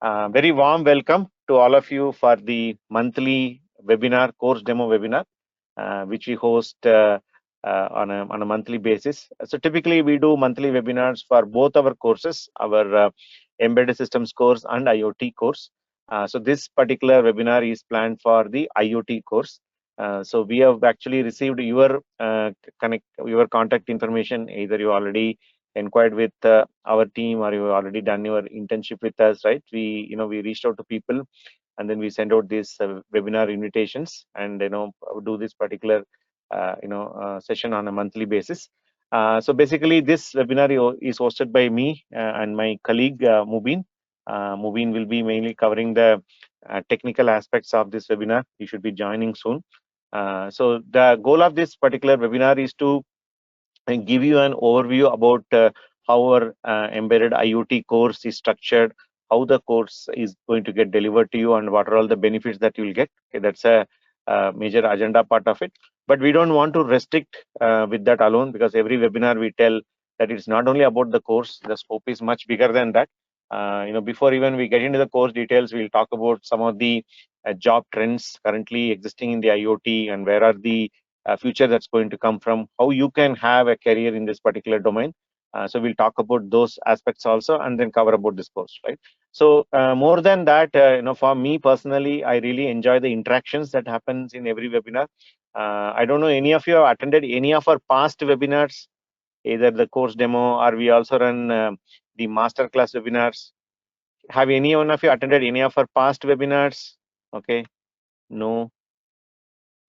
Very warm welcome to all of you for the monthly webinar, course demo webinar, which we host on a monthly basis. So typically we do monthly webinars for both our courses, our embedded systems course and IoT course. So this particular webinar is planned for the IoT course. So we have actually received your your contact information. Either you already inquired with our team or you already done your internship with us, right? We reached out to people and then we send out these webinar invitations and do this particular session on a monthly basis. So basically this webinar is hosted by me and my colleague Mubeen. Mubeen will be mainly covering the technical aspects of this webinar. You should be joining soon. So the goal of this particular webinar is to give you an overview about how our embedded IoT course is structured, how the course is going to get delivered to you, and what are all the benefits that you will get. Okay, that's a major agenda part of it. But we don't want to restrict with that alone, because every webinar we tell that it's not only about the course, the scope is much bigger than that. Before even we get into the course details, we'll talk about some of the job trends currently existing in the IoT and where are the future that's going to come from, how you can have a career in this particular domain. So we'll talk about those aspects also and then cover about this course, right? So more than that, for me personally, I really enjoy the interactions that happens in every webinar. I don't know any of you have attended any of our past webinars, either the course demo or we also run the masterclass webinars. Have any one of you attended any of our past webinars? Okay, no.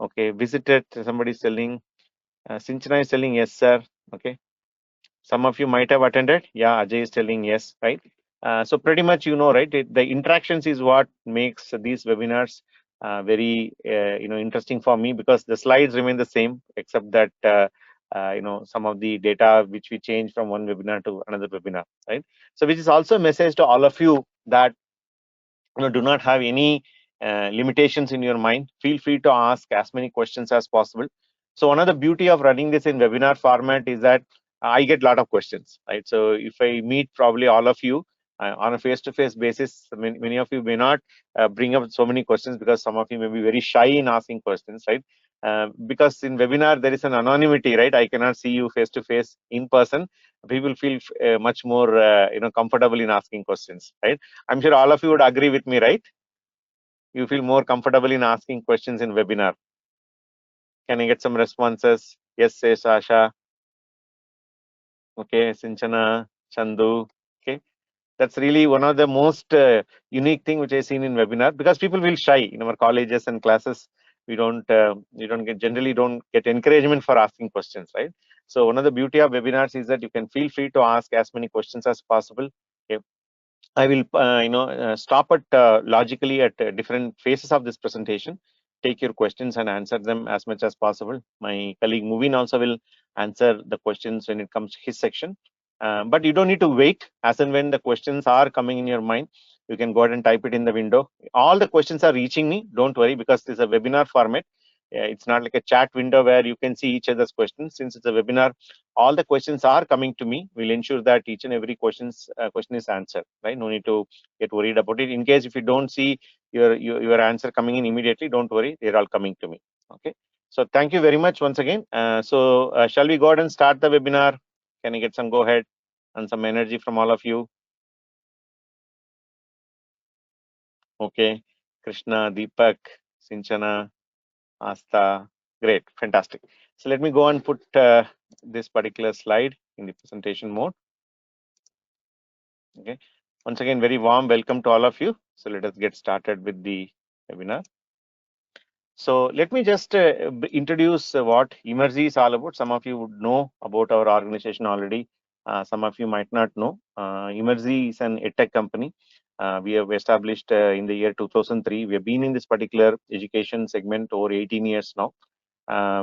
Okay, visited, somebody is telling. Sinchana is telling yes, sir. Okay. Some of you might have attended. Yeah, Ajay is telling yes, right? So pretty much right? The interactions is what makes these webinars very interesting for me, because the slides remain the same except that some of the data which we change from one webinar to another webinar, right? So which is also a message to all of you that do not have any limitations in your mind. Feel free to ask as many questions as possible. So one of the beauty of running this in webinar format is that I get a lot of questions, right? So if I meet probably all of you on a face-to-face basis, many of you may not bring up so many questions because some of you may be very shy in asking questions, right? Because in webinar there is an anonymity, right? I cannot see you face-to-face in person. People feel much more comfortable in asking questions, right? I'm sure all of you would agree with me, right? You feel more comfortable in asking questions in webinar. Can I get some responses? Yes, say Sasha. Okay, Sinchana, Chandu. Okay, that's really one of the most unique thing which I seen in webinar, because people feel shy in our colleges and classes. We don't generally don't get encouragement for asking questions, right? So one of the beauty of webinars is that you can feel free to ask as many questions as possible. Okay. I will, stop at logically at different phases of this presentation, take your questions and answer them as much as possible. My colleague Mubeen also will answer the questions when it comes to his section. But you don't need to wait. As and when the questions are coming in your mind, you can go ahead and type it in the window. All the questions are reaching me. Don't worry, because this is a webinar format. It's not like a chat window where you can see each other's questions. Since it's a webinar, all the questions are coming to me. We'll ensure that each and every question is answered, right? No need to get worried about it. In case if you don't see your answer coming in immediately, don't worry, they're all coming to me. Okay, so thank you very much once again. Shall we go ahead and start the webinar? Can I get some go ahead and some energy from all of you? Okay, Krishna, Deepak, Sinchana, Asta, great, fantastic. So let me go and put this particular slide in the presentation mode. Okay, once again, very warm welcome to all of you. So let us get started with the webinar. So let me just introduce what Emertxe is all about. Some of you would know about our organization already. Some of you might not know. Emertxe is an edtech company. We have established in the year 2003. We have been in this particular education segment over 18 years now.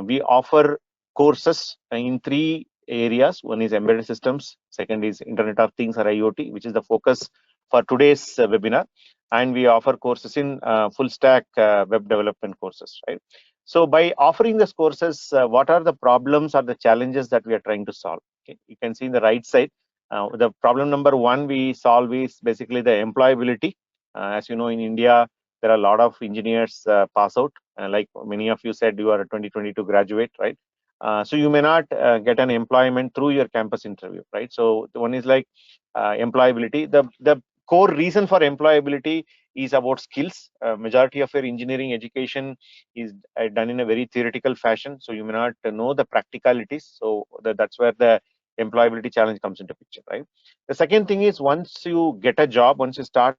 We offer courses in three areas. One is embedded systems, second is Internet of Things or IoT, which is the focus for today's webinar, and we offer courses in full stack web development courses, right? So by offering these courses, what are the problems or the challenges that we are trying to solve? Okay, you can see in the right side, the problem number one we solve is basically the employability. As you know, in India, there are a lot of engineers pass out. Like many of you said, you are a 2022 graduate, right? So you may not get an employment through your campus interview, right? So the one is like employability. The core reason for employability is about skills. Majority of your engineering education is done in a very theoretical fashion, so you may not know the practicalities. So that's where the employability challenge comes into picture, right? The second thing is, once you get a job, once you start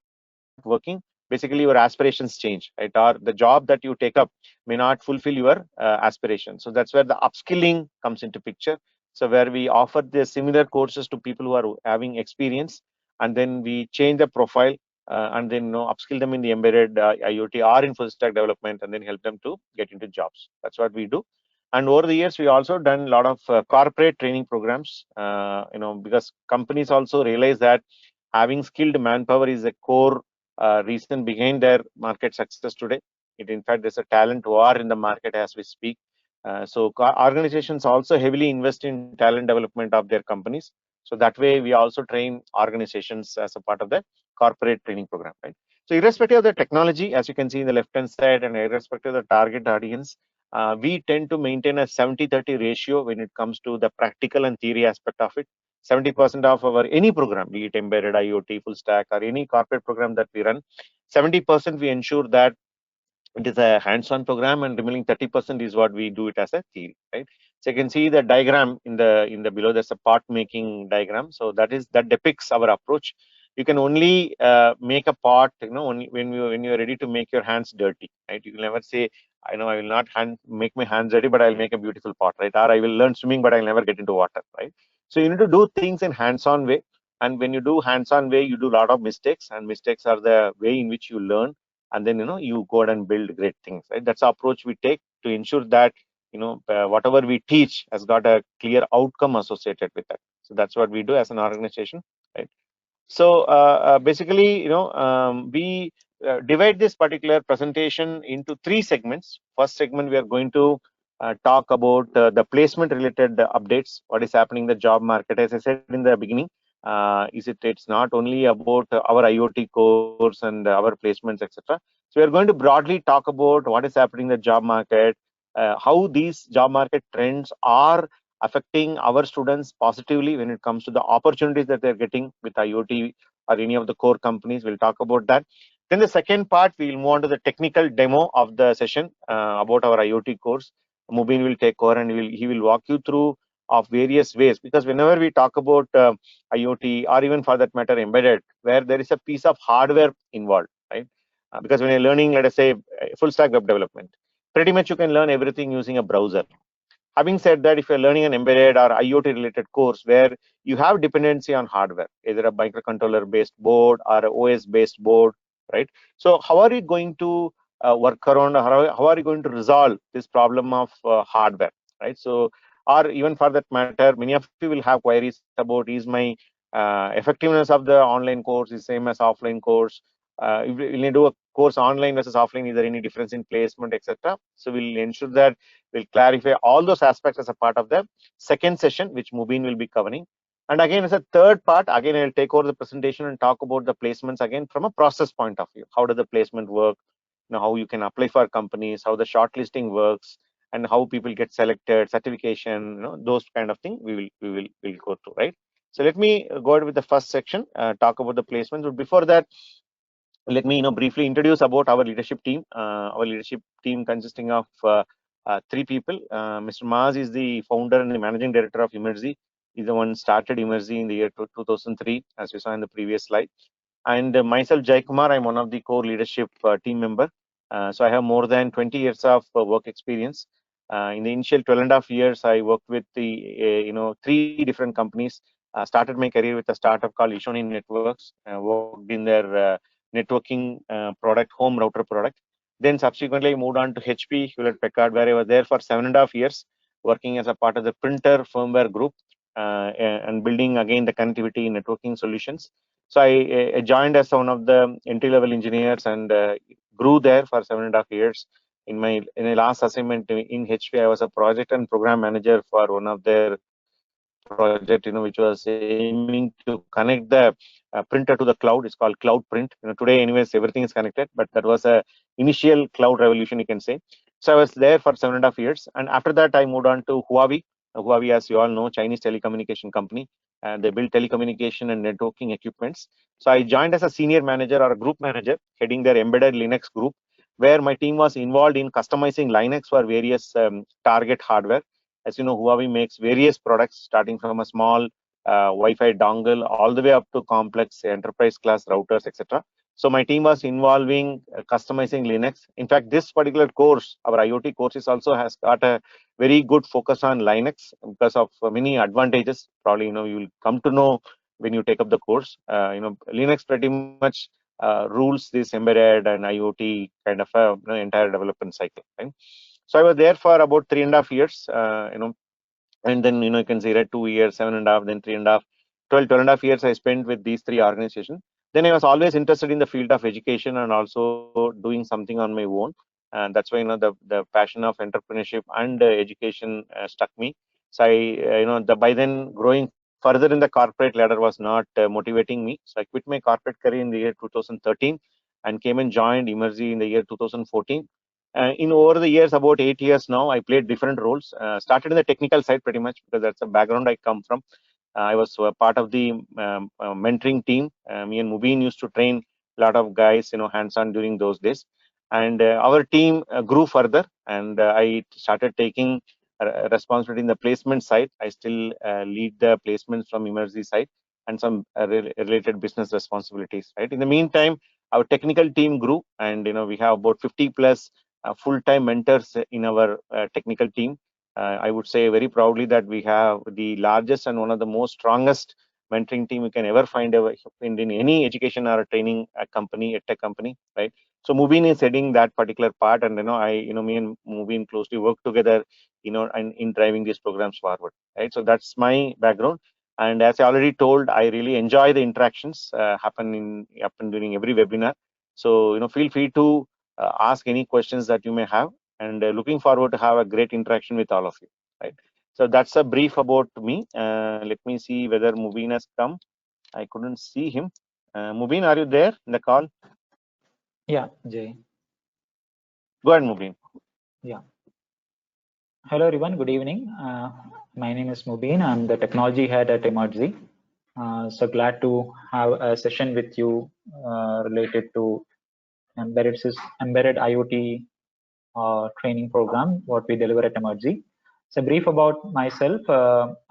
working, basically your aspirations change, right? Or the job that you take up may not fulfill your aspirations. So that's where the upskilling comes into picture. So where we offer the similar courses to people who are having experience, and then we change the profile, and then upskill them in the embedded IoT or in full stack development, and then help them to get into jobs. That's what we do. And over the years, we also done a lot of corporate training programs. Because companies also realize that having skilled manpower is a core reason behind their market success today. In fact, there's a talent war in the market as we speak. So organizations also heavily invest in talent development of their companies. So that way, we also train organizations as a part of the corporate training program, right? So irrespective of the technology, as you can see in the left-hand side, and irrespective of the target audience, we tend to maintain a 70-30 ratio when it comes to the practical and theory aspect of it. 70% of our any program, be it embedded, IoT, full stack, or any corporate program that we run, 70% we ensure that it is a hands-on program, and remaining 30% is what we do it as a theory, right? So you can see the diagram in the below. There's a part making diagram. So that depicts our approach. You can only make a part, only when you're ready to make your hands dirty, right? You will never say, I know I will not make my hands dirty, but I'll make a beautiful pot, right? Or I will learn swimming, but I'll never get into water, right? So you need to do things in hands-on way. And when you do hands-on way, you do a lot of mistakes, and mistakes are the way in which you learn, and then you go ahead and build great things, right? That's the approach we take to ensure that whatever we teach has got a clear outcome associated with that. So that's what we do as an organization, right? So basically, we divide this particular presentation into three segments. First segment, we are going to talk about the placement related updates, what is happening in the job market. As I said in the beginning, it's not only about our IoT course and our placements, etc. So we are going to broadly talk about what is happening in the job market, how these job market trends are affecting our students positively when it comes to the opportunities that they're getting with IoT or any of the core companies. We'll talk about that. Then the second part, we'll move on to the technical demo of the session about our IoT course. Mubeen will take over, and he will walk you through of various ways, because whenever we talk about IoT, or even for that matter embedded, where there is a piece of hardware involved, right? Because when you're learning, let us say, full stack web development, pretty much you can learn everything using a browser. Having said that, if you're learning an embedded or IoT related course where you have dependency on hardware, either a microcontroller based board or a OS based board, right? So how are you going to work around, or how are you going to resolve this problem of hardware, right? So, or even for that matter, many of you will have queries about, is my effectiveness of the online course is same as offline course? If you do a course online versus offline, is there any difference in placement, etc.? So we'll ensure that we'll clarify all those aspects as a part of the second session, which Mubeen will be covering. And again, as a third part, again, I'll take over the presentation and talk about the placements again from a process point of view. How does the placement work? How you can apply for companies, how the shortlisting works, and how people get selected, certification, those kind of thing we'll go through, right? So let me go ahead with the first section, talk about the placements. But before that, let me briefly introduce about our leadership team. Our leadership team consisting of three people. Mr. Maz is the founder and the managing director of Emertxe. He's the one started Emertxe in the year 2003, as you saw in the previous slide. And myself, Jai Kumar, I'm one of the core leadership team member. So I have more than 20 years of work experience. In the initial 12.5 years, I worked with the three different companies. Started my career with a startup called Ishoni Networks. Worked in their networking product, home router product. Then subsequently I moved on to HP, Hewlett Packard, where I was there for 7.5 years, working as a part of the printer firmware group, and building again the connectivity networking solutions. So I joined as one of the entry-level engineers, and grew there for 7.5 years. In my last assignment in HP, I was a project and program manager for one of their project, which was aiming to connect the printer to the cloud. It's called cloud print. Today, anyways, everything is connected, but that was a initial cloud revolution, you can say. So I was there for 7.5 years, and after that, I moved on to Huawei. Huawei, as you all know, Chinese telecommunication company, and they build telecommunication and networking equipments. So I joined as a senior manager or a group manager, heading their embedded Linux group, where my team was involved in customizing Linux for various target hardware. As you know, Huawei makes various products starting from a small Wi-Fi dongle all the way up to complex enterprise class routers, etc. So my team was involving customizing Linux. In fact, this particular course, our IoT courses, also has got a very good focus on Linux because of many advantages. Probably you will come to know when you take up the course. Linux pretty much rules this embedded and IoT kind of a entire development cycle. Right? So I was there for about 3.5 years. And then you can say that 2 years, 7.5, then 3.5, 12.5 years I spent with these three organizations. Then I was always interested in the field of education and also doing something on my own, and that's why the passion of entrepreneurship and education stuck me. So I by then growing further in the corporate ladder was not motivating me. So I quit my corporate career in the year 2013 and came and joined Emertxe in the year 2014. In over the years, about 8 years now, I played different roles. Started in the technical side pretty much because that's the background I come from. I was part of the mentoring team. Me and Mubeen used to train a lot of guys, hands-on during those days. And our team grew further, and I started taking responsibility in the placement side. I still lead the placements from Emertxe side and some related business responsibilities. Right. In the meantime, our technical team grew, and we have about 50 plus full-time mentors in our technical team. I would say very proudly that we have the largest and one of the most strongest mentoring team you can ever find in any education or training company, a tech company, right? So Mubeen is heading that particular part, and me and Mubeen closely work together, and in driving these programs forward, right? So that's my background, and as I already told, I really enjoy the interactions happen during every webinar. So feel free to ask any questions that you may have, and looking forward to have a great interaction with all of you, right? So that's a brief about me. Let me see whether Mubeen has come. I couldn't see him. Mubeen, are you there in the call? Yeah, Jay. Go ahead, Mubeen. Yeah. Hello, everyone. Good evening. My name is Mubeen. I'm the technology head at Emertxe. So glad to have a session with you related to embedded IoT training program, what we deliver at Emertxe. So brief about myself.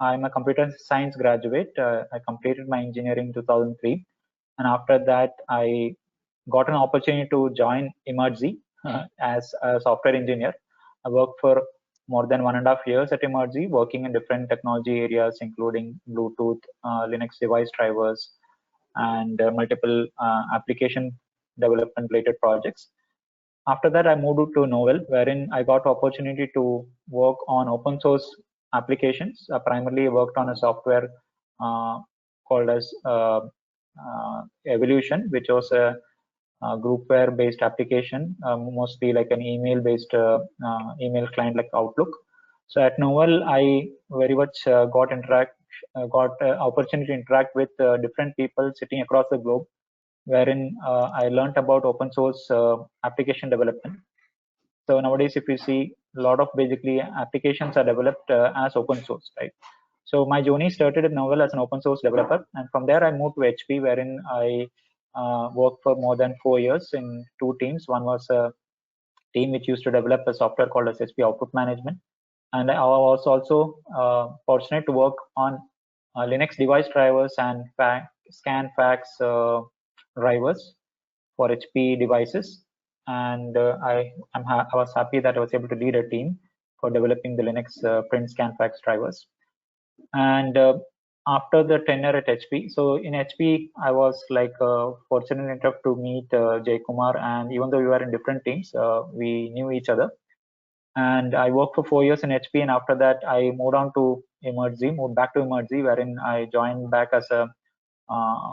I'm a computer science graduate. I completed my engineering in 2003. And after that, I got an opportunity to join Emertxe as a software engineer. I worked for more than 1.5 years at Emertxe, working in different technology areas, including Bluetooth, Linux device drivers, and multiple application development related projects. After that, I moved to Novel, wherein I got opportunity to work on open source applications. I primarily worked on a software uh, called as Evolution, which was a groupware based application, mostly like an email based email client like Outlook. So at Novel, I very much got opportunity to interact with different people sitting across the globe, wherein I learned about open source application development. So nowadays, if you see, a lot of basically applications are developed as open source, right? So my journey started at Novel as an open source developer, and from there I moved to HP, wherein I worked for more than 4 years in two teams. One was a team which used to develop a software called as HP Output Management, and I was also fortunate to work on Linux device drivers and scan fax drivers for HP devices. And I was happy that I was able to lead a team for developing the Linux print scan fax drivers. And after the tenure at HP, so in HP, I was like fortunate enough to meet Jay Kumar, and even though we were in different teams, we knew each other. And I worked for 4 years in HP, and after that, I moved on to moved back to Emertxe, wherein I joined back as a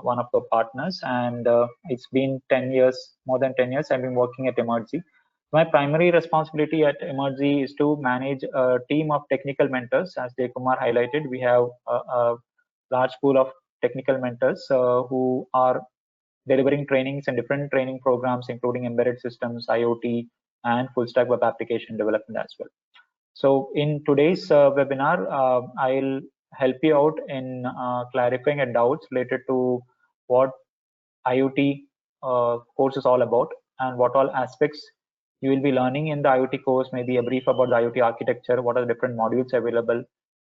one of the partners, and it's been 10 years, more than 10 years I've been working at Emertxe. My primary responsibility at Emertxe is to manage a team of technical mentors. As Jay Kumar highlighted, we have a large pool of technical mentors who are delivering trainings and different training programs, including embedded systems, IoT, and full stack web application development as well. So in today's webinar, I'll help you out in clarifying a doubts related to what IoT course is all about and what all aspects you will be learning in the IoT course, maybe a brief about the IoT architecture, what are the different modules available,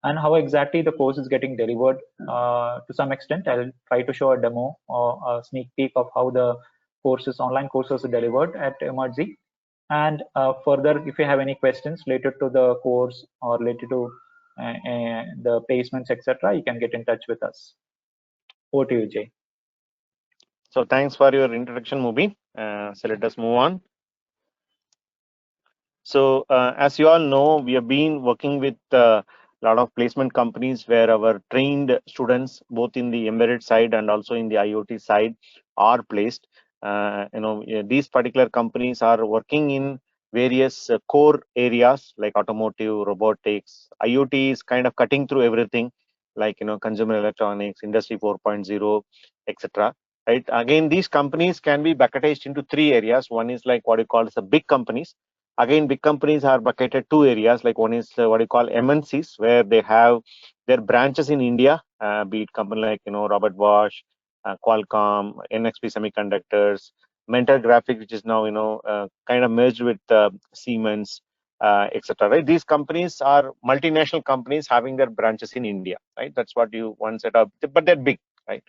and how exactly the course is getting delivered. To some extent, I'll try to show a demo or a sneak peek of how the courses, online courses are delivered at Emertxe. And further, if you have any questions related to the course or related to the placements, etc., you can get in touch with us. Over to you, Jay. So thanks for your introduction, Mubeen. So let us move on. So as you all know, we have been working with a lot of placement companies where our trained students, both in the embedded side and also in the IoT side, are placed. These particular companies are working in various core areas like automotive, robotics. IoT is kind of cutting through everything, like consumer electronics, industry 4.0, etc. Right. Again, these companies can be bucketed into three areas. One is like what you call as the big companies. Again, big companies are bucketed two areas. Like one is what you call MNCs, where they have their branches in India, be it company like Robert Bosch, Qualcomm, NXP Semiconductors, Mentor Graphics, which is now kind of merged with Siemens, etc. Right? These companies are multinational companies having their branches in India. Right? That's what you one set up, but they're big. Right?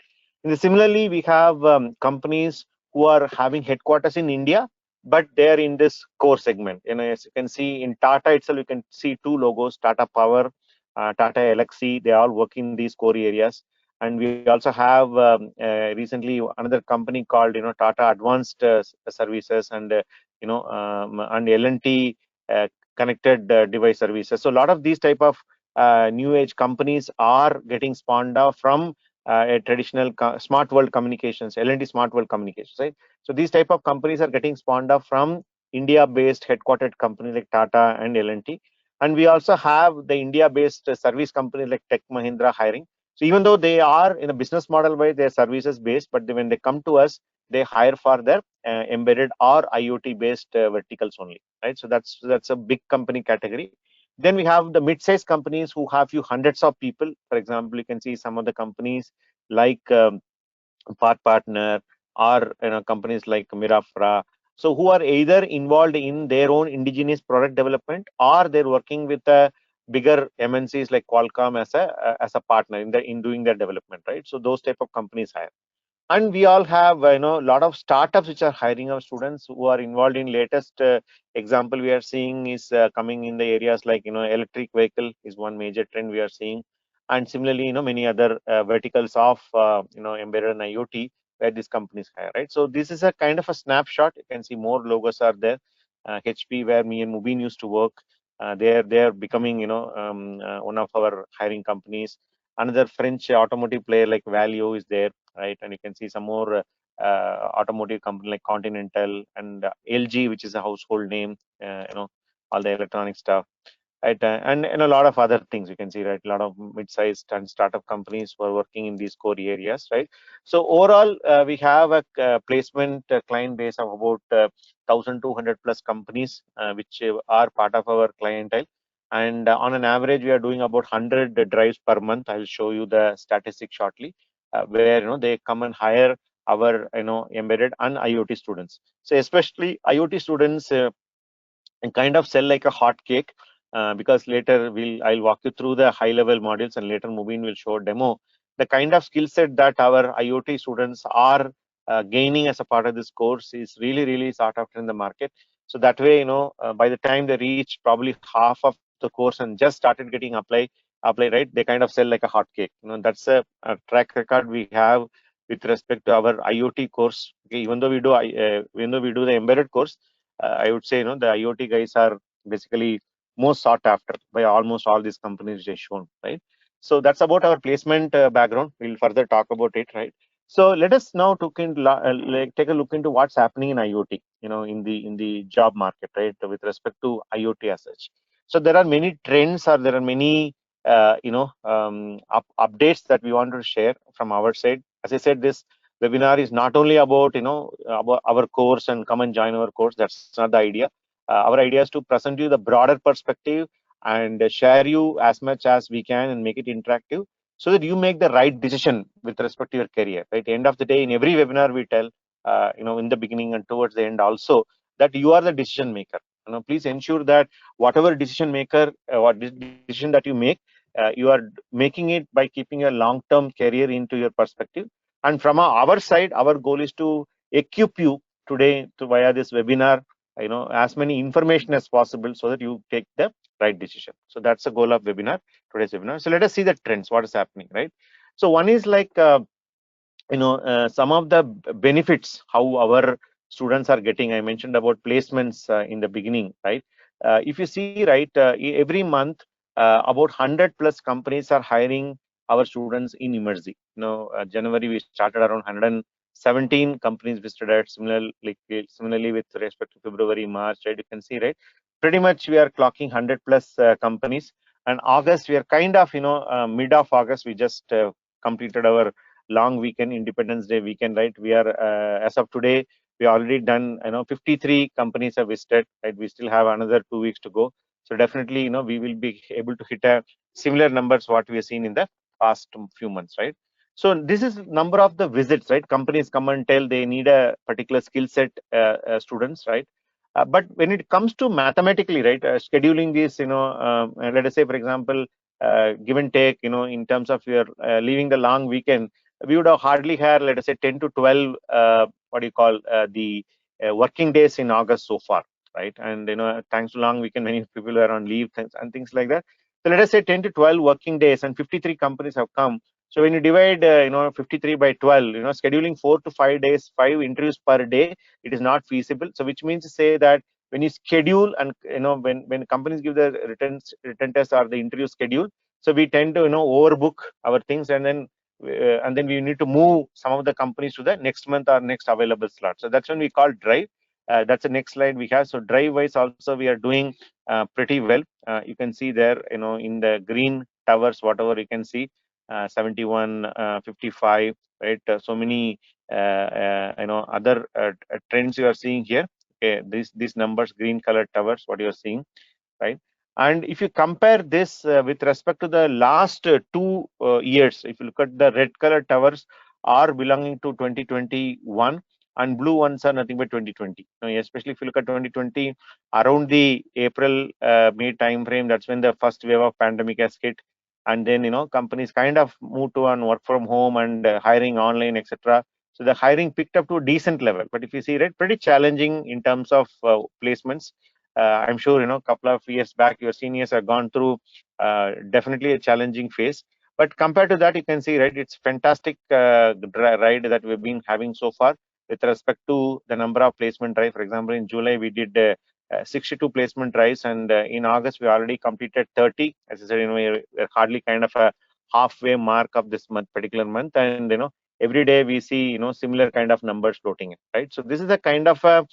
And similarly, we have companies who are having headquarters in India, but they're in this core segment. As you can see in Tata itself, you can see two logos: Tata Power, Tata Elxsi. They all work in these core areas. And we also have recently another company called Tata Advanced Services and and L&T connected device services. So a lot of these type of new age companies are getting spawned out from a traditional smart world communications, L&T smart world communications, right? So these type of companies are getting spawned off from India-based headquartered companies like Tata and L&T. And we also have the India-based service companies like Tech Mahindra hiring. So even though they are in a business model where they're services based, but when they come to us, they hire for their embedded or IoT-based verticals only, right? So that's a big company category. Then we have the mid-sized companies who have few hundreds of people. For example, you can see some of the companies like Partner or companies like Mirafra. So who are either involved in their own indigenous product development or they're working with a bigger MNCs like Qualcomm as a partner in doing their development, right? So those type of companies hire. And we all have a lot of startups which are hiring our students who are involved in latest example we are seeing is coming in the areas like electric vehicle is one major trend we are seeing, and similarly many other verticals of embedded and IoT where these companies hire, right? So this is a kind of a snapshot. You can see more logos are there. HP, where me and Mubeen used to work, they're becoming one of our hiring companies. Another French automotive player like Valeo is there, right? And you can see some more automotive company like Continental and LG, which is a household name, all the electronic stuff, right? And a lot of other things you can see, right? A lot of mid-sized and startup companies who are working in these core areas, right? So overall, we have a placement client base of about 1,200 plus companies, which are part of our clientele. And on an average, we are doing about 100 drives per month. I'll show you the statistics shortly, where they come and hire our embedded and IoT students. So especially IoT students and kind of sell like a hot cake, because later I'll walk you through the high level modules and later Mubeen will show a demo. The kind of skill set that our IoT students are gaining as a part of this course is really sought after in the market. So that way, by the time they reach probably half of the course and just started getting apply, right? They kind of sell like a hot cake. That's a track record we have with respect to our IoT course. Okay, even though we do the embedded course, I would say the IoT guys are basically most sought after by almost all these companies just shown, right? So that's about our placement background. We'll further talk about it, right? So let us now take a look into what's happening in IoT, in the job market, right, with respect to IoT as such. So there are many trends, or there are many updates that we want to share from our side. As I said, this webinar is not only about about our course and come and join our course. That's not the idea. Our idea is to present you the broader perspective and share you as much as we can and make it interactive so that you make the right decision with respect to your career. Right. At the end of the day, in every webinar we tell, in the beginning and towards the end also, that you are the decision maker. Please ensure that whatever decision maker, what decision that you make, you are making it by keeping a long-term career into your perspective. And from our side, our goal is to equip you today to via this webinar, as many information as possible so that you take the right decision. So that's the goal of today's webinar. So let us see the trends, what is happening, right? So one is like, some of the benefits how our students are getting. I mentioned about placements in the beginning, right? If you see, right, every month about 100 plus companies are hiring our students in Emertxe. January we started around 117 companies we started. Similarly with respect to February, March, right, you can see, right, pretty much we are clocking 100 plus companies. And August we are kind of, mid of August we just completed our long weekend, Independence Day weekend, right? We are as of today we already done, 53 companies have visited, right? We still have another 2 weeks to go. So definitely, we will be able to hit a similar numbers what we have seen in the past few months, right? So this is number of the visits, right? Companies come and tell they need a particular skill set students, right? But when it comes to mathematically, right, scheduling this, let us say, for example, give and take, in terms of your leaving the long weekend, we would have hardly had, let us say, 10 to 12, what do you call, the working days in August so far, right? And, thanks to long weekend, many people are on leave and things like that. So let us say 10 to 12 working days and 53 companies have come. So when you divide, 53 by 12, scheduling 4 to 5 days, 5 interviews per day, it is not feasible. So which means to say that when you schedule and, when companies give the written test or the interview schedule, so we tend to, overbook our things, and then we need to move some of the companies to the next month or next available slot. So that's when we call drive. That's the next slide we have. So drive wise also we are doing pretty well. You can see there, in the green towers, whatever you can see, 71, 55, right? So many, other trends you are seeing here. Okay, these numbers, green colored towers, what you are seeing, right? And if you compare this with respect to the last 2 years, if you look at the red color towers are belonging to 2021 and blue ones are nothing but 2020. Now, especially if you look at 2020, around the April, May time frame, that's when the first wave of pandemic has hit. And then, companies kind of moved to on work from home and hiring online, etc. So the hiring picked up to a decent level. But if you see, right, pretty challenging in terms of placements. I'm sure, a couple of years back, your seniors have gone through definitely a challenging phase. But compared to that, you can see, right, it's fantastic ride that we've been having so far with respect to the number of placement drive. For example, in July, we did 62 placement drives, and in August, we already completed 30. As I said, we're hardly kind of a halfway mark of this month, particular month. And, every day we see, similar kind of numbers floating in, right? So this is a kind of a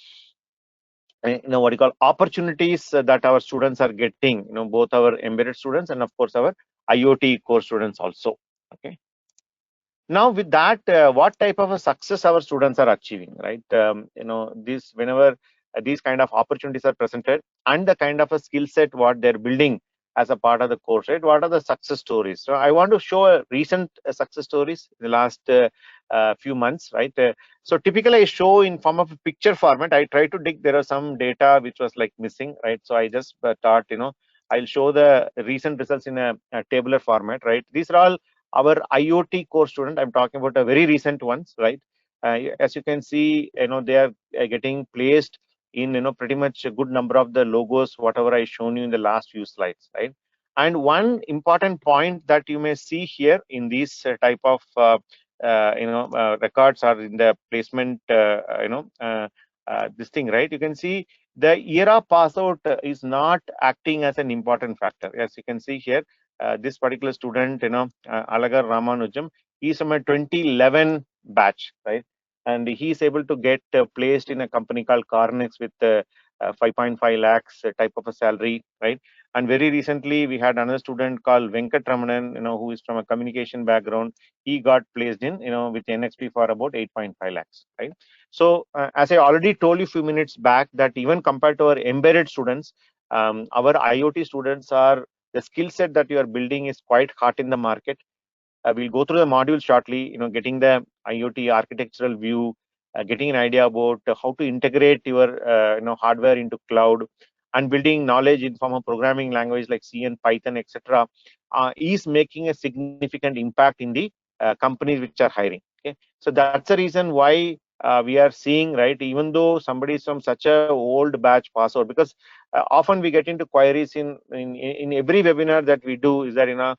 what you call opportunities that our students are getting, both our embedded students and of course our IoT core students also. Okay. Now with that, what type of a success our students are achieving, right? This whenever these kind of opportunities are presented and the kind of a skill set what they're building as a part of the course, right? What are the success stories? So I want to show a recent success stories in the last few months, right? So typically I show in form of a picture format. I try to dig, there are some data which was like missing, right? So I just thought, I'll show the recent results in a tabular format, right? These are all our IoT course student. I'm talking about a very recent ones, right? As you can see, they are getting placed in, pretty much a good number of the logos, whatever I shown you in the last few slides, right? And one important point that you may see here in these type of records are in the placement, this thing, right? You can see the ERA pass out is not acting as an important factor. As you can see here, this particular student, Alagar Ramanujam, he's from a 2011 batch, right? And he is able to get placed in a company called Carnex with 5.5 lakhs type of a salary, right? And very recently, we had another student called Venkat Ramanan, who is from a communication background. He got placed in, with NXP for about 8.5 lakhs, right? So as I already told you a few minutes back, that even compared to our embedded students, our IoT students are, the skill set that you are building is quite hot in the market. We'll go through the module shortly, getting the IoT architectural view, getting an idea about how to integrate your, hardware into cloud, and building knowledge in form of programming language like C and Python, etc., is making a significant impact in the companies which are hiring. Okay, so that's the reason why we are seeing, right, even though somebody is from such a old batch pass out, because often we get into queries in every webinar that we do, is that,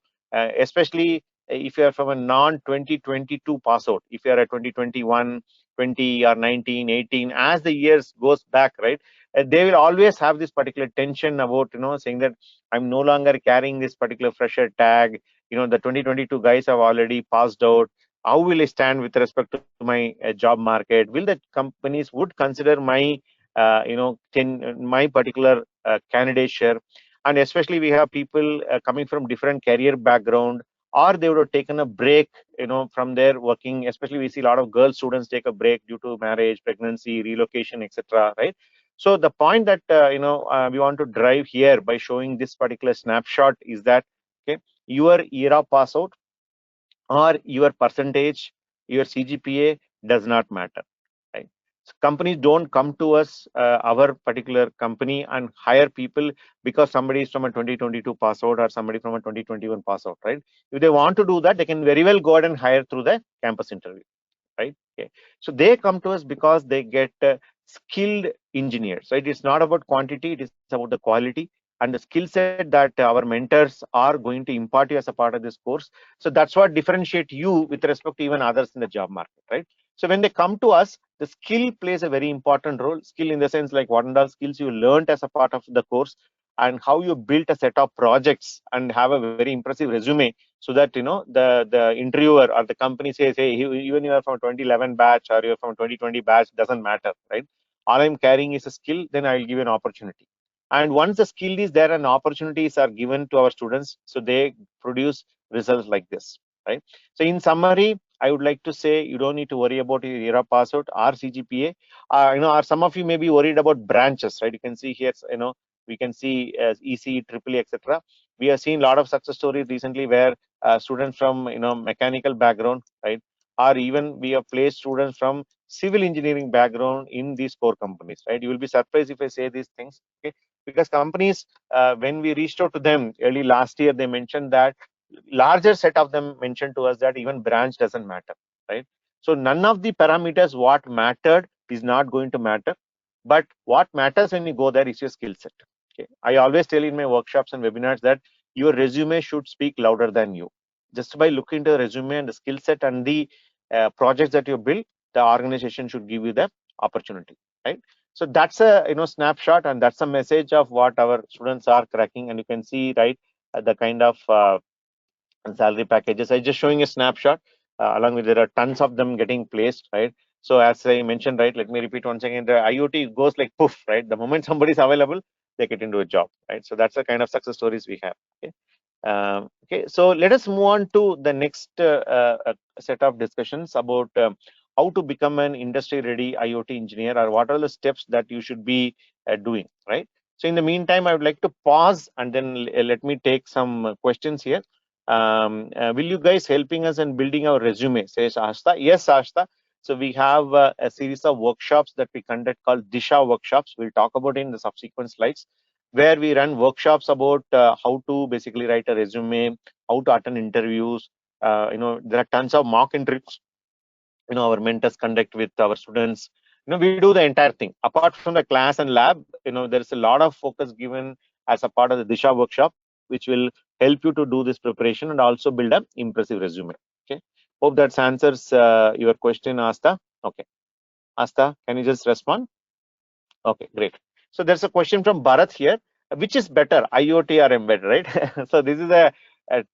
especially if you are from a non 2022 pass out, if you are a 2021, 20 or 19, 18, as the years goes back, right, they will always have this particular tension about, saying that I'm no longer carrying this particular fresher tag. The 2022 guys have already passed out. How will I stand with respect to my job market? Will the companies would consider my, my particular candidature? And especially we have people coming from different career background, or they would have taken a break, from their working. Especially we see a lot of girl students take a break due to marriage, pregnancy, relocation, etc., right? So the point that we want to drive here by showing this particular snapshot is that, okay, your era pass out or your percentage, your CGPA does not matter, right? So companies don't come to us, our particular company, and hire people because somebody is from a 2022 pass out or somebody from a 2021 pass out, right? If they want to do that, they can very well go ahead and hire through the campus interview, right? Okay, so they come to us because they get skilled engineers, right? It's not about quantity, it is about the quality and the skill set that our mentors are going to impart you as a part of this course. So that's what differentiate you with respect to even others in the job market, right? So when they come to us, the skill plays a very important role. Skill in the sense like what are skills you learned as a part of the course, and how you built a set of projects and have a very impressive resume, so that the interviewer or the company says, hey, even you are from 2011 batch or you're from 2020 batch, doesn't matter, right? All I'm carrying is a skill, then I will give you an opportunity. And once the skill is there and opportunities are given to our students, so they produce results like this, right? So in summary, I would like to say you don't need to worry about your era pass out or CGPA. Or some of you may be worried about branches, right? You can see here, we can see EC, EEE, etc. We have seen a lot of success stories recently where students from mechanical background, right, or even we have placed students from civil engineering background in these core companies, right? You will be surprised if I say these things, okay? Because companies, when we reached out to them early last year, they mentioned that larger set of them mentioned to us that even branch doesn't matter, right? So none of the parameters what mattered is not going to matter, but what matters when you go there is your skill set. Okay, I always tell in my workshops and webinars that your resume should speak louder than you. Just by looking to the resume and the skill set and the projects that you build, the organization should give you the opportunity, right? So that's a snapshot, and that's a message of what our students are cracking. And you can see, right, the kind of salary packages. I just showing a snapshot. Along with, there are tons of them getting placed, right? So as I mentioned, right, let me repeat once again, the IoT goes like poof, right? The moment somebody is available, they get into a job, right? So that's the kind of success stories we have. Okay. Okay, so let us move on to the next set of discussions about how to become an industry-ready IoT engineer, or what are the steps that you should be doing, right? So in the meantime, I would like to pause and then let me take some questions here. Will you guys helping us in building our resume? Says Ashta. Yes, Ashta. So we have a series of workshops that we conduct called Disha workshops. We'll talk about it in the subsequent slides, where we run workshops about how to basically write a resume, how to attend interviews. There are tons of mock interviews, our mentors conduct with our students. We do the entire thing. Apart from the class and lab, there is a lot of focus given as a part of the Disha workshop, which will help you to do this preparation and also build an impressive resume. Okay, hope that answers your question, Asta. Okay, Asta, can you just respond? Okay, great. So there's a question from Bharat here. Which is better, IoT or embedded, right? So this is a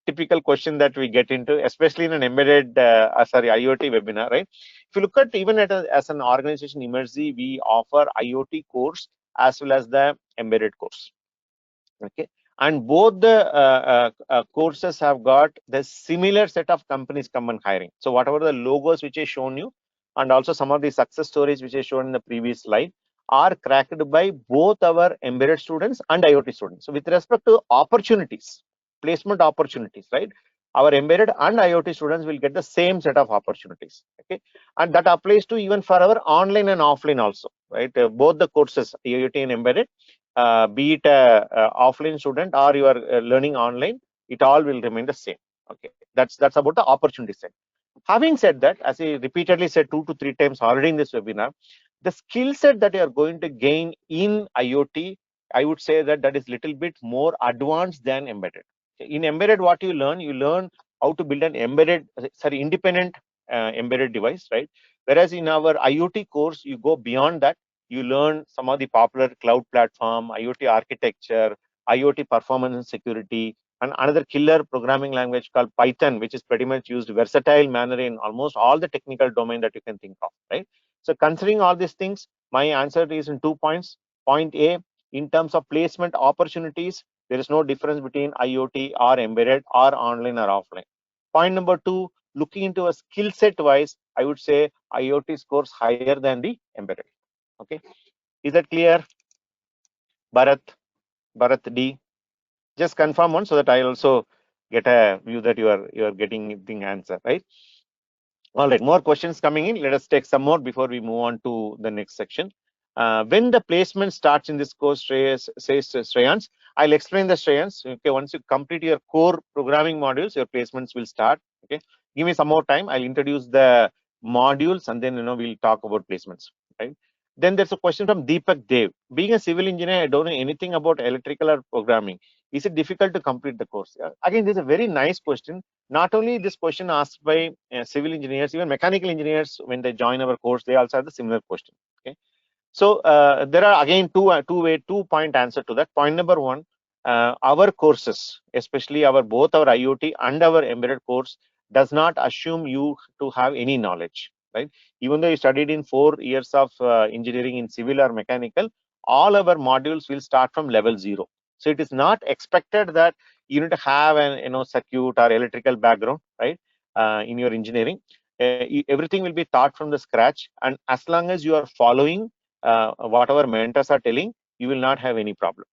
typical question that we get into, especially in an embedded, IoT webinar, right? If you look at even as an organization, Emertxe, we offer IoT course as well as the embedded course. Okay. and both the courses have got the similar set of companies come and hiring. So whatever the logos which I shown you, and also some of the success stories which I shown in the previous slide, are cracked by both our embedded students and IoT students. So with respect to opportunities, placement opportunities, right? Our embedded and IoT students will get the same set of opportunities. Okay, and that applies to even for our online and offline also, right? Both the courses, IoT and embedded, be it a offline student or you are learning online, it all will remain the same. Okay, that's about the opportunity side. Having said that, as I repeatedly said 2 to 3 times already in this webinar, the skill set that you are going to gain in IoT, I would say that that is little bit more advanced than embedded. In embedded, what you learn how to build an independent embedded device, right? Whereas in our IoT course, you go beyond that. You learn some of the popular cloud platform, IoT architecture, IoT performance and security, and another killer programming language called Python, which is pretty much used versatile manner in almost all the technical domain that you can think of, right? So considering all these things, my answer is in 2 points. Point A, in terms of placement opportunities, there is no difference between IoT or embedded or online or offline. Point number two, looking into a skill set wise, I would say IoT scores higher than the embedded. Okay, is that clear, Bharat? Bharat D? Just confirm one so that I also get a view that you are getting the answer, right? All right, more questions coming in. Let us take some more before we move on to the next section. When the placement starts in this course, says Shreyans, I'll explain the Shreyans. Okay, once you complete your core programming modules, your placements will start. Okay, give me some more time. I'll introduce the modules and then we'll talk about placements. Right. Then there's a question from Deepak Dev. Being a civil engineer, I don't know anything about electrical or programming. Is it difficult to complete the course? Again, this is a very nice question. Not only this question asked by civil engineers, even mechanical engineers, when they join our course, they also have the similar question. Okay, so there are again two-point answer to that. Point number one, our courses, especially both our IoT and our embedded course, does not assume you to have any knowledge, right? Even though you studied in 4 years of engineering in civil or mechanical, all our modules will start from level 0. So it is not expected that you need to have an circuit or electrical background, right? In your engineering, everything will be taught from the scratch, and as long as you are following whatever mentors are telling, you will not have any problem.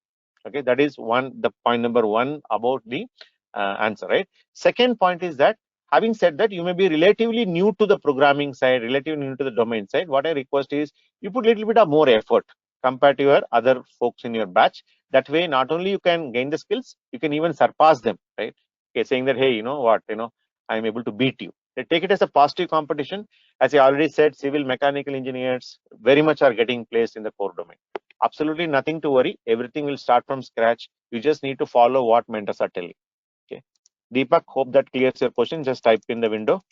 Okay, that is the point number one about the answer, right? Second point is that, having said that, you may be relatively new to the programming side, relatively new to the domain side. What I request is you put a little bit of more effort compared to your other folks in your batch. That way, not only you can gain the skills, you can even surpass them, right? Okay, saying that, hey, you know what, I'm able to beat you. They take it as a positive competition. As I already said, civil mechanical engineers very much are getting placed in the core domain. Absolutely nothing to worry. Everything will start from scratch. You just need to follow what mentors are telling. Okay, Deepak, hope that clears your question. Just type in the window.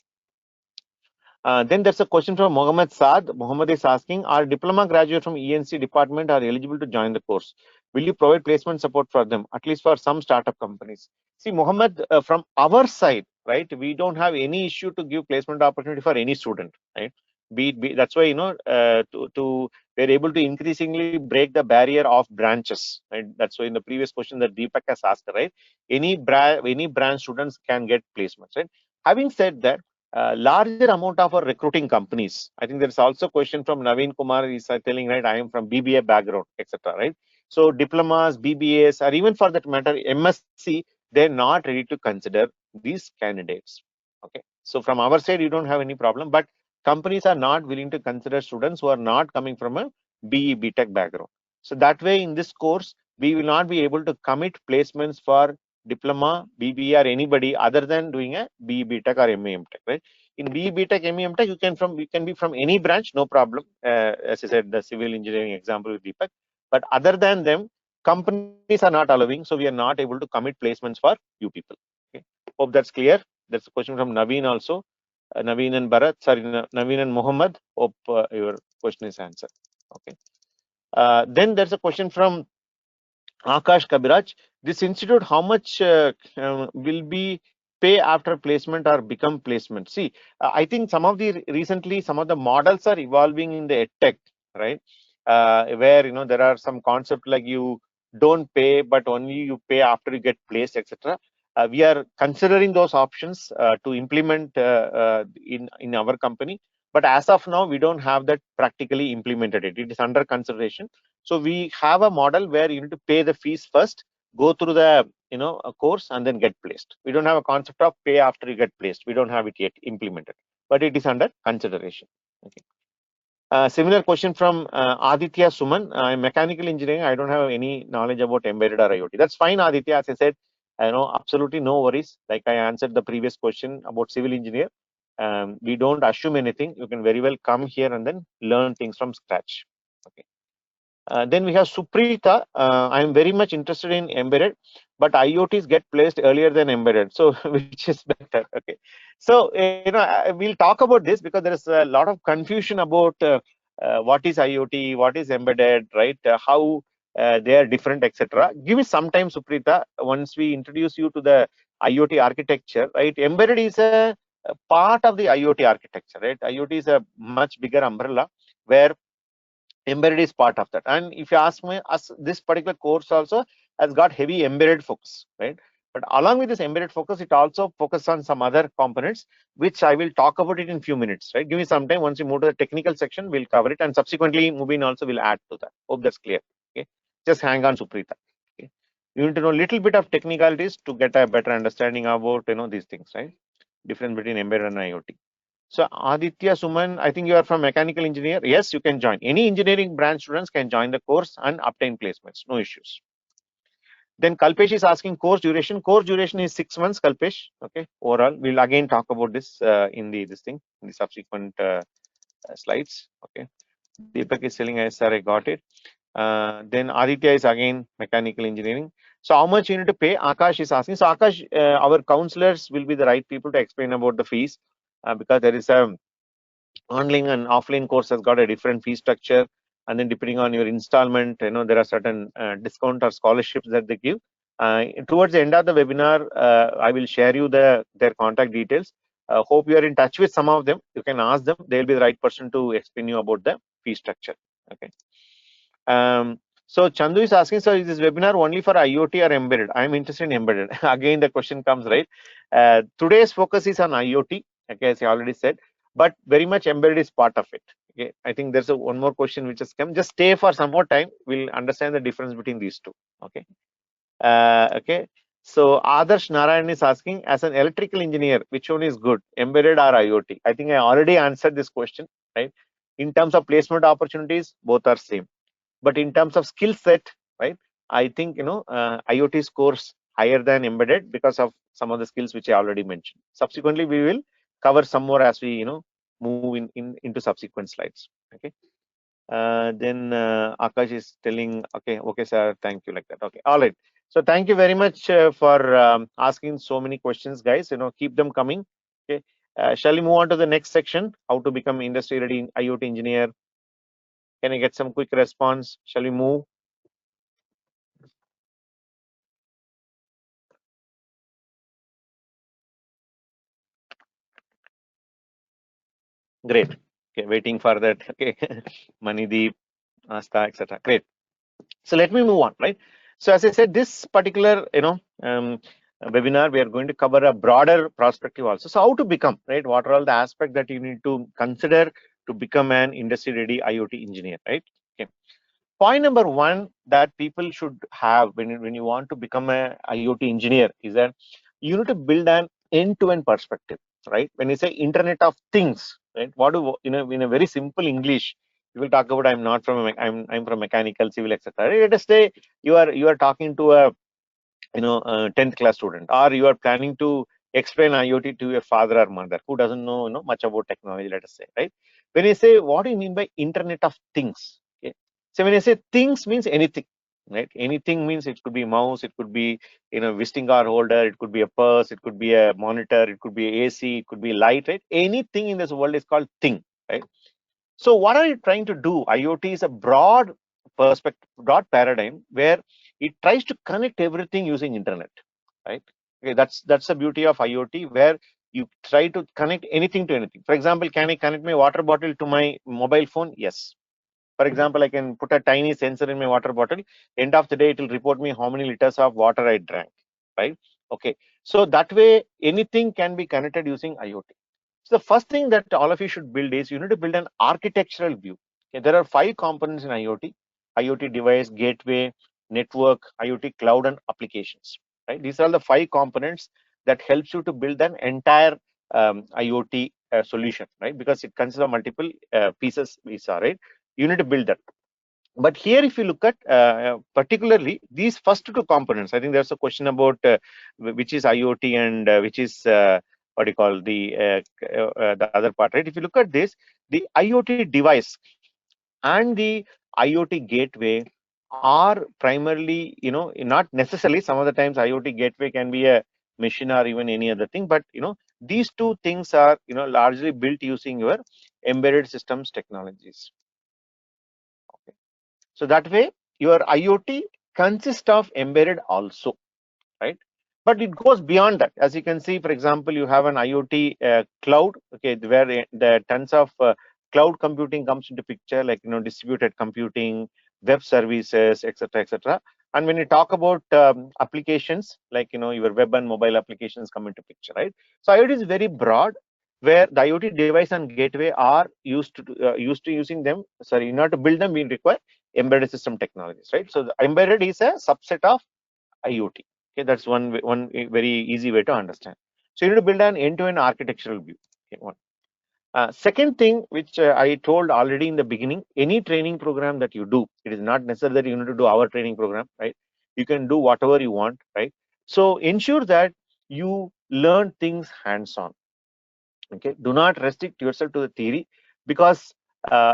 Then there's a question from Mohammed Saad. Mohammed is asking, are diploma graduates from ENC department are eligible to join the course? Will you provide placement support for them, at least for some startup companies? See, Mohammed, from our side, right, we don't have any issue to give placement opportunity for any student, right? That's why, we're able to increasingly break the barrier of branches, right? That's why in the previous question that Deepak has asked, right? Any branch students can get placements, right? Having said that, larger amount of our recruiting companies. I think there's also a question from Naveen Kumar is telling, right, I am from BBA background, etc. Right? So diplomas, BBAs, or even for that matter, MSc, they're not ready to consider these candidates. Okay. So from our side, you don't have any problem, but companies are not willing to consider students who are not coming from a BE BTech background. So that way, in this course, we will not be able to commit placements for diploma, BBA, or anybody other than doing a BE BTech or MA MTech, right? In BE BTech, MA MTech, you can be from any branch, no problem. As I said, the civil engineering example with Deepak. But other than them, companies are not allowing, so we are not able to commit placements for you people. Okay. Hope that's clear. There's a question from Naveen also. Naveen and Bharat, sorry, Naveen and Mohammed. Hope your question is answered. Okay. Then there's a question from Akash Kabiraj, this institute, how much will be pay after placement or become placement? See, I think some of the models are evolving in the edtech, right? Where there are some concepts like you don't pay, but only you pay after you get placed, etc. We are considering those options to implement in our company. But as of now, we don't have that practically implemented. It is under consideration. So we have a model where you need to pay the fees first, go through the a course, and then get placed. We don't have a concept of pay after you get placed. We don't have it yet implemented, but it is under consideration. Okay. Similar question from Aditya Suman. I'm mechanical engineering. I don't have any knowledge about embedded or IoT. That's fine, Aditya. As I said, I know absolutely no worries. Like I answered the previous question about civil engineer. We don't assume anything. You can very well come here and then learn things from scratch. Okay. Then we have Suprita. I am very much interested in embedded, but IoTs get placed earlier than embedded. So which is better? Okay. So we'll talk about this because there is a lot of confusion about what is IoT, what is embedded, right? How they are different, etc. Give me some time, Suprita. Once we introduce you to the IoT architecture, right? Embedded is a part of the IoT architecture, right? IoT is a much bigger umbrella where embedded is part of that. And if you ask me, this particular course also has got heavy embedded focus, right? But along with this embedded focus, it also focuses on some other components, which I will talk about it in few minutes, right? Give me some time. Once we move to the technical section, we'll cover it, and subsequently Mubeen also will add to that. Hope that's clear. Okay, just hang on, Suprita. Okay, you need to know a little bit of technicalities to get a better understanding about these things, right? Difference between embedded and IoT. So Aditya Suman, I think you are from mechanical engineer. Yes, you can join. Any engineering branch students can join the course and obtain placements. No issues. Then Kalpesh is asking course duration. Course duration is 6 months, Kalpesh. Okay. Overall, we'll again talk about this in the subsequent slides. Okay. Deepak is telling us, sir, I got it. Then Aditya is again mechanical engineering. So how much you need to pay? Akash is asking. So Akash, our counselors will be the right people to explain about the fees because there is a online and offline course has got a different fee structure, and then depending on your installment, there are certain discount or scholarships that they give. Towards the end of the webinar, I will share you their contact details. Hope you are in touch with some of them. You can ask them. They'll be the right person to explain you about the fee structure. Okay. So Chandu is asking, so is this webinar only for IoT or embedded? I'm interested in embedded. Again, the question comes, right? Today's focus is on IoT, okay, as I already said, but very much embedded is part of it. Okay, I think there's one more question which has come. Just stay for some more time. We'll understand the difference between these two. Okay. Okay. So Adarsh Narayan is asking, as an electrical engineer, which one is good, embedded or IoT? I think I already answered this question, right? In terms of placement opportunities, both are same. But in terms of skill set, right, I think IoT scores higher than embedded because of some of the skills which I already mentioned. Subsequently, we will cover some more as we move into subsequent slides. Okay. Then Akash is telling, okay, sir, thank you, like that. Okay, all right. So thank you very much for asking so many questions, guys. Keep them coming. Okay. Shall we move on to the next section? How to become industry ready IoT engineer? Can I get some quick response? Shall we move? Great. Okay, waiting for that. Okay, Manideep, Asta, etc. Great. So let me move on, right? So as I said, this particular webinar, we are going to cover a broader perspective also. So how to become, right? What are all the aspects that you need to consider to become an industry-ready IoT engineer, right? Okay. Point number one that people should have when you want to become a IoT engineer is that you need to build an end-to-end perspective, right? When you say Internet of Things, right? What do in a very simple English, you will talk about I'm not from I'm from mechanical, civil, etc. Right? Let us say you are talking to a 10th class student, or you are planning to explain IoT to your father or mother who doesn't know much about technology. Let us say, right? When you say what do you mean by Internet of Things? Okay. So when I say things means anything, right? Anything means it could be mouse, it could be visiting card holder, it could be a purse, it could be a monitor, it could be AC, it could be light, right? Anything in this world is called thing, right? So what are you trying to do? IoT is a broad perspective, broad paradigm where it tries to connect everything using internet, right? Okay, that's the beauty of IoT, where you try to connect anything to anything. For example, can I connect my water bottle to my mobile phone? Yes. For example, I can put a tiny sensor in my water bottle. End of the day, it will report me how many liters of water I drank, right? Okay. So that way, anything can be connected using IoT. So the first thing that all of you should build is you need to build an architectural view. Okay, there are 5 components in IoT: IoT device, gateway, network, IoT cloud, and applications. Right? These are the 5 components that helps you to build an entire IoT solution, right? Because it consists of multiple pieces we saw, right? You need to build that. But here, if you look at particularly these first 2 components, I think there's a question about which is IoT and which is what do you call the other part, right? If you look at this, the IoT device and the IoT gateway are primarily, not necessarily. Some of the times IoT gateway can be a machine or even any other thing, but these 2 things are largely built using your embedded systems technologies. Okay. So that way, your IoT consists of embedded also, right? But it goes beyond that. As you can see, for example, you have an IoT cloud, okay, where the tons of cloud computing comes into picture, like distributed computing, web services, etc., etc. And when you talk about applications, like your web and mobile applications come into picture, right? So IoT is very broad, where the IoT device and gateway are used to using them. Sorry, in order to build them, we require embedded system technologies, right? So the embedded is a subset of IoT. Okay, that's one very easy way to understand. So you need to build an end-to-end architectural view. Okay, one. Second thing, which I told already in the beginning, any training program that you do, it is not necessary that you need to do our training program, right? You can do whatever you want, right? So ensure that you learn things hands-on. Okay, do not restrict yourself to the theory, because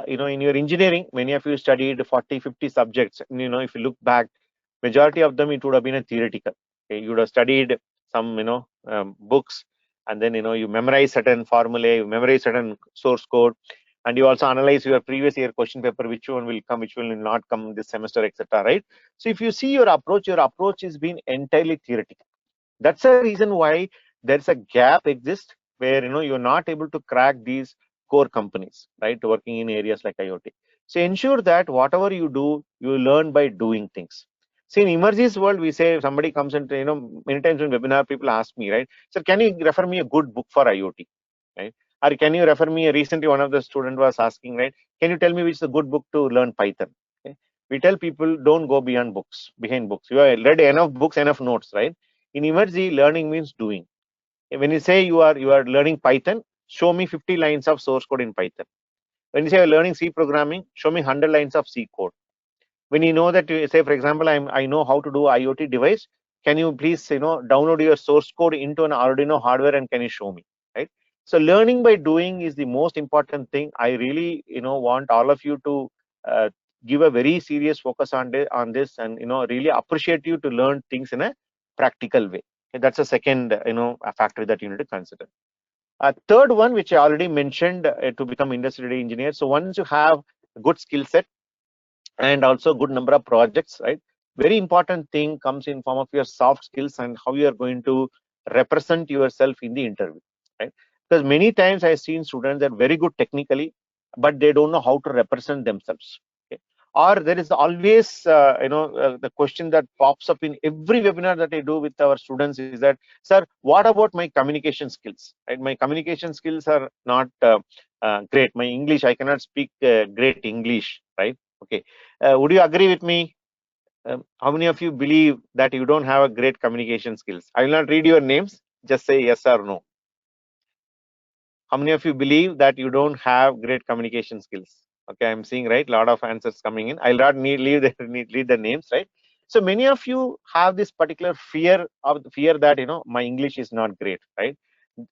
in your engineering, many of you studied 40-50 subjects. If you look back, majority of them, it would have been a theoretical. Okay, you would have studied some books, and then you memorize certain formulae, you memorize certain source code, and you also analyze your previous year question paper, which one will come, which will not come this semester, etc., right? So if you see your approach is being entirely theoretical. That's the reason why there's a gap exists, where you're not able to crack these core companies, right, working in areas like IoT. So ensure that whatever you do, you learn by doing things. See, in Emertxe's world, we say, if somebody comes into, many times in webinar, people ask me, right, sir, can you refer me a good book for IoT, right? Or can you refer me, recently one of the student was asking, right, can you tell me which is a good book to learn Python? Okay? We tell people, don't go behind books. You have read enough books, enough notes, right? In Emertxe, learning means doing. When you say you are learning Python, show me 50 lines of source code in Python. When you say you're learning C programming, show me 100 lines of C code. When you know that, you say, for example, I know how to do IoT device, can you please download your source code into an Arduino hardware, and can you show me, right? So learning by doing is the most important thing. I really want all of you to give a very serious focus on this, and really appreciate you to learn things in a practical way. Okay, that's a second a factor that you need to consider. Third one, which I already mentioned, to become industry ready engineer. So once you have a good skill set and also good number of projects, right, very important thing comes in form of your soft skills and how you are going to represent yourself in the interview, right? Because many times I've seen students that are very good technically, but they don't know how to represent themselves. Okay? Or there is always the question that pops up in every webinar that I do with our students is that, sir, what about my communication skills, right? My communication skills are not great. My English, I cannot speak great English, right? Okay. Would you agree with me? How many of you believe that you don't have a great communication skills? I will not read your names. Just say yes or no. How many of you believe that you don't have great communication skills? Okay, I'm seeing, right, a lot of answers coming in. I'll not leave the read the names, right? So many of you have this particular fear that my English is not great, right?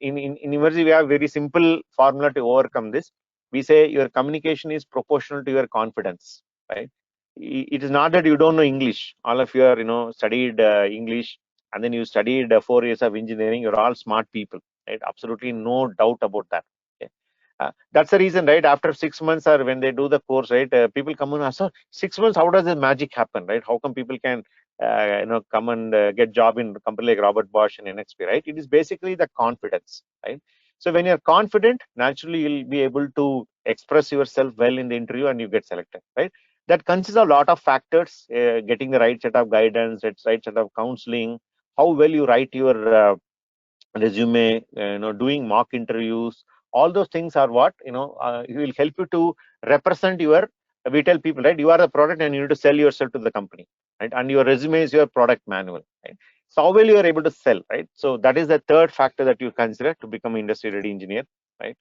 In Emertxe, we have very simple formula to overcome this. We say your communication is proportional to your confidence, right? It is not that you don't know English. All of you are studied English, and then you studied 4 years of engineering. You're all smart people, right? Absolutely no doubt about that. Okay? That's the reason, right? After 6 months, or when they do the course, right, people come and ask, "Sir, 6 months, how does the magic happen, right? How come people can come and get job in a company like Robert Bosch and NXP, right?" It is basically the confidence, right? So when you're confident, naturally you'll be able to express yourself well in the interview and you get selected, right? That consists of a lot of factors, getting the right set of guidance, right set of counseling, how well you write your resume, doing mock interviews. All those things are what it will help you to represent your. We tell people, right? You are the product, and you need to sell yourself to the company, right? And your resume is your product manual, right? So how well you are able to sell, right? So that is the third factor that you consider to become industry ready engineer, right?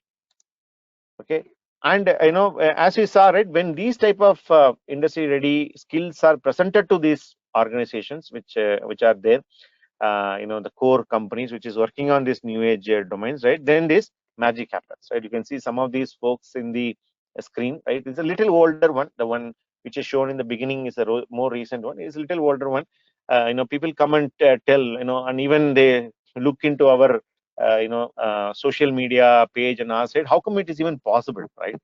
Okay. And as we saw, right, when these type of industry ready skills are presented to these organizations which are there, the core companies which is working on this new age domains, right, then this magic happens, right? You can see some of these folks in the screen, right? It's a little older one. The one which is shown in the beginning is a more recent one. Is a little older one. People come and tell, and even they look into our social media page and ask, right, how come it is even possible, right?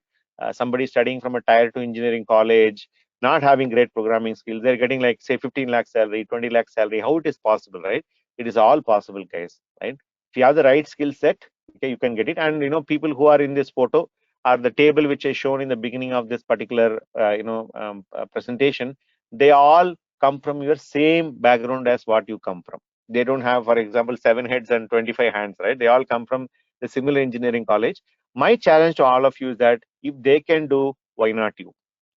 Somebody studying from a tier 2 engineering college, not having great programming skills, they're getting like say 15 lakh salary, 20 lakh salary. How it is possible, right? It is all possible, guys, right? If you have the right skill set, okay, you can get it. And people who are in this photo are the table which is shown in the beginning of this particular presentation. They all come from your same background as what you come from. They don't have, for example, 7 heads and 25 hands, right? They all come from the similar engineering college. My challenge to all of you is that if they can do, why not you?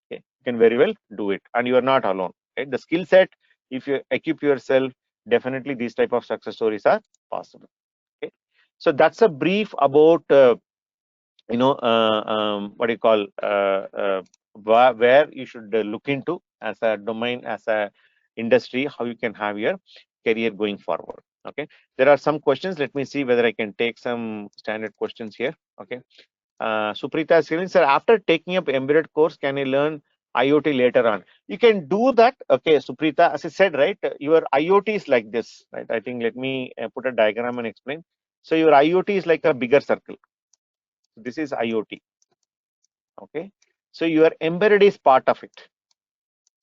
Okay, you can very well do it, and you are not alone, right? The skill set, if you equip yourself, definitely these type of success stories are possible. Okay, so that's a brief about what do you call where you should look into as a domain, as a industry, how you can have your career going forward. Okay, there are some questions. Let me see whether I can take some standard questions here. Okay, Suprita is saying, sir, after taking up embedded course, can I learn IoT later on? You can do that. Okay, Suprita, as I said, right, your IoT is like this, right? I think let me put a diagram and explain. So your IoT is like a bigger circle. This is IoT. Okay, so your embedded is part of it.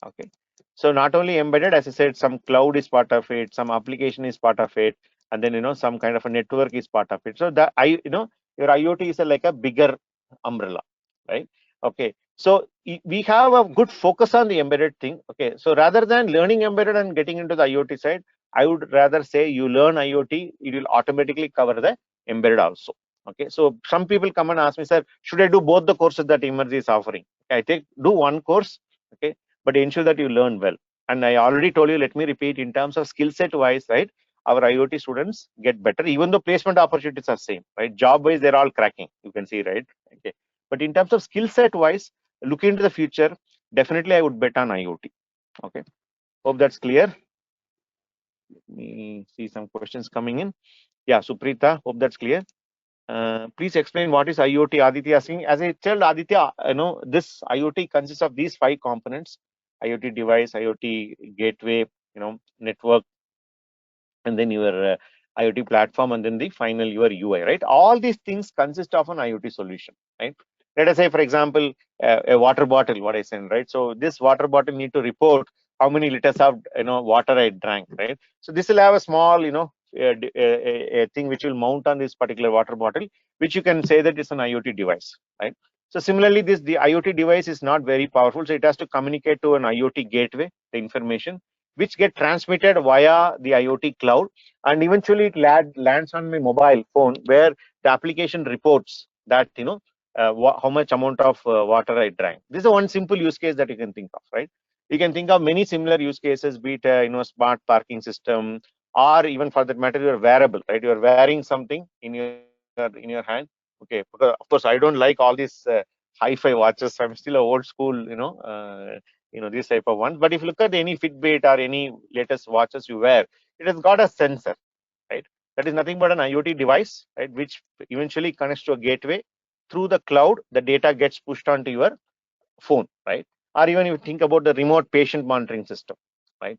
Okay, so not only embedded, as I said, some cloud is part of it, some application is part of it, and then some kind of a network is part of it. So that your IoT is like a bigger umbrella, right? Okay, so we have a good focus on the embedded thing. Okay, so rather than learning embedded and getting into the IoT side, I would rather say you learn IoT, it will automatically cover the embedded also. Okay, so some people come and ask me, sir, should I do both the courses that Emertxe is offering? Okay, do one course, okay, but ensure that you learn well. And I already told you, let me repeat, in terms of skill set wise, right, our IoT students get better, even though placement opportunities are same, right? Job wise, they're all cracking, you can see, right? Okay, but in terms of skill set wise, look into the future, definitely I would bet on IoT. Okay, hope that's clear. Let me see some questions coming in. Yeah, Suprita, hope that's clear. Please explain what is IoT, Aditya asking. As I told Aditya, this IoT consists of these 5 components: IoT device, IoT gateway, network, and then your IoT platform, and then the final your UI, right? All these things consist of an IoT solution, right? Let us say, for example, a water bottle, what I said, right? So this water bottle need to report how many liters of water I drank, right? So this will have a small, a thing which will mount on this particular water bottle, which you can say that it's an IoT device, right? So similarly, the IoT device is not very powerful, so it has to communicate to an IoT gateway, the information, which get transmitted via the IoT cloud, and eventually it lands on my mobile phone, where the application reports that how much amount of water I drank. This is one simple use case that you can think of, right? You can think of many similar use cases, be it smart parking system, or even for that matter your wearable, right? You're wearing something in your hand. Okay, because of course I don't like all these hi-fi watches. I'm still a old school, this type of ones. But if you look at any Fitbit or any latest watches you wear, it has got a sensor, right? That is nothing but an IoT device, right, which eventually connects to a gateway. Through the cloud, the data gets pushed onto your phone, right? Or even if you think about the remote patient monitoring system, right?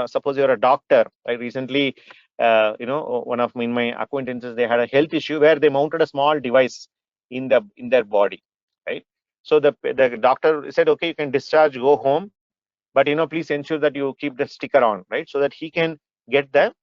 Suppose you're a doctor, right? Recently, one of my acquaintances, they had a health issue where they mounted a small device in their body, right? So the doctor said, okay, you can discharge, go home, but please ensure that you keep the sticker on, right? So that he can get the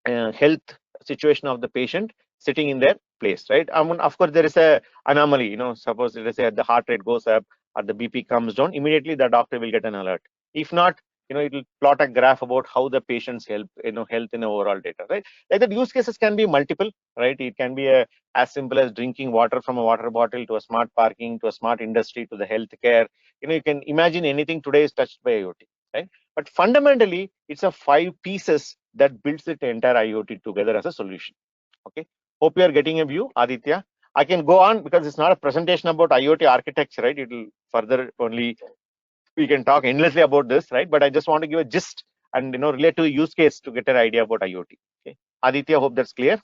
health situation of the patient sitting in their place, right? I mean, of course, there is a anomaly. Suppose let us say the heart rate goes up or the BP comes down, immediately the doctor will get an alert. If not, it will plot a graph about how the patient's health in overall data, right? Like that, use cases can be multiple, right? It can be as simple as drinking water from a water bottle to a smart parking to a smart industry to the healthcare. You can imagine anything today is touched by IoT, right? But fundamentally, it's a 5 pieces that builds the entire IoT together as a solution. Okay. Hope you are getting a view, Aditya. I can go on because it's not a presentation about IoT architecture, right? It will further only, we can talk endlessly about this, right? But I just want to give a gist and relate to a use case to get an idea about IoT. Okay. Aditya, hope that's clear.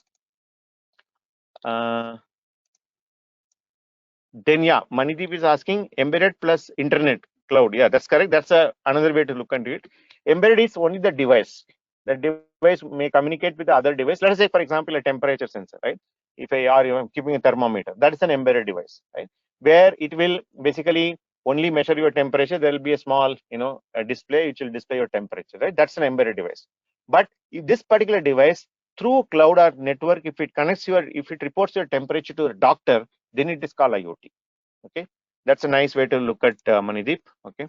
Then yeah, Manideep is asking embedded plus internet cloud. Yeah, that's correct. That's another way to look into it. Embedded is only the device. The device may communicate with the other device. Let us say, for example, a temperature sensor, right? If I are keeping a thermometer, that is an embedded device, right? Where it will basically only measure your temperature. There will be a small, a display which will display your temperature, right? That's an embedded device. But if this particular device through cloud or network, if it reports your temperature to the doctor, then it is called IoT. Okay, that's a nice way to look at Manideep. Okay,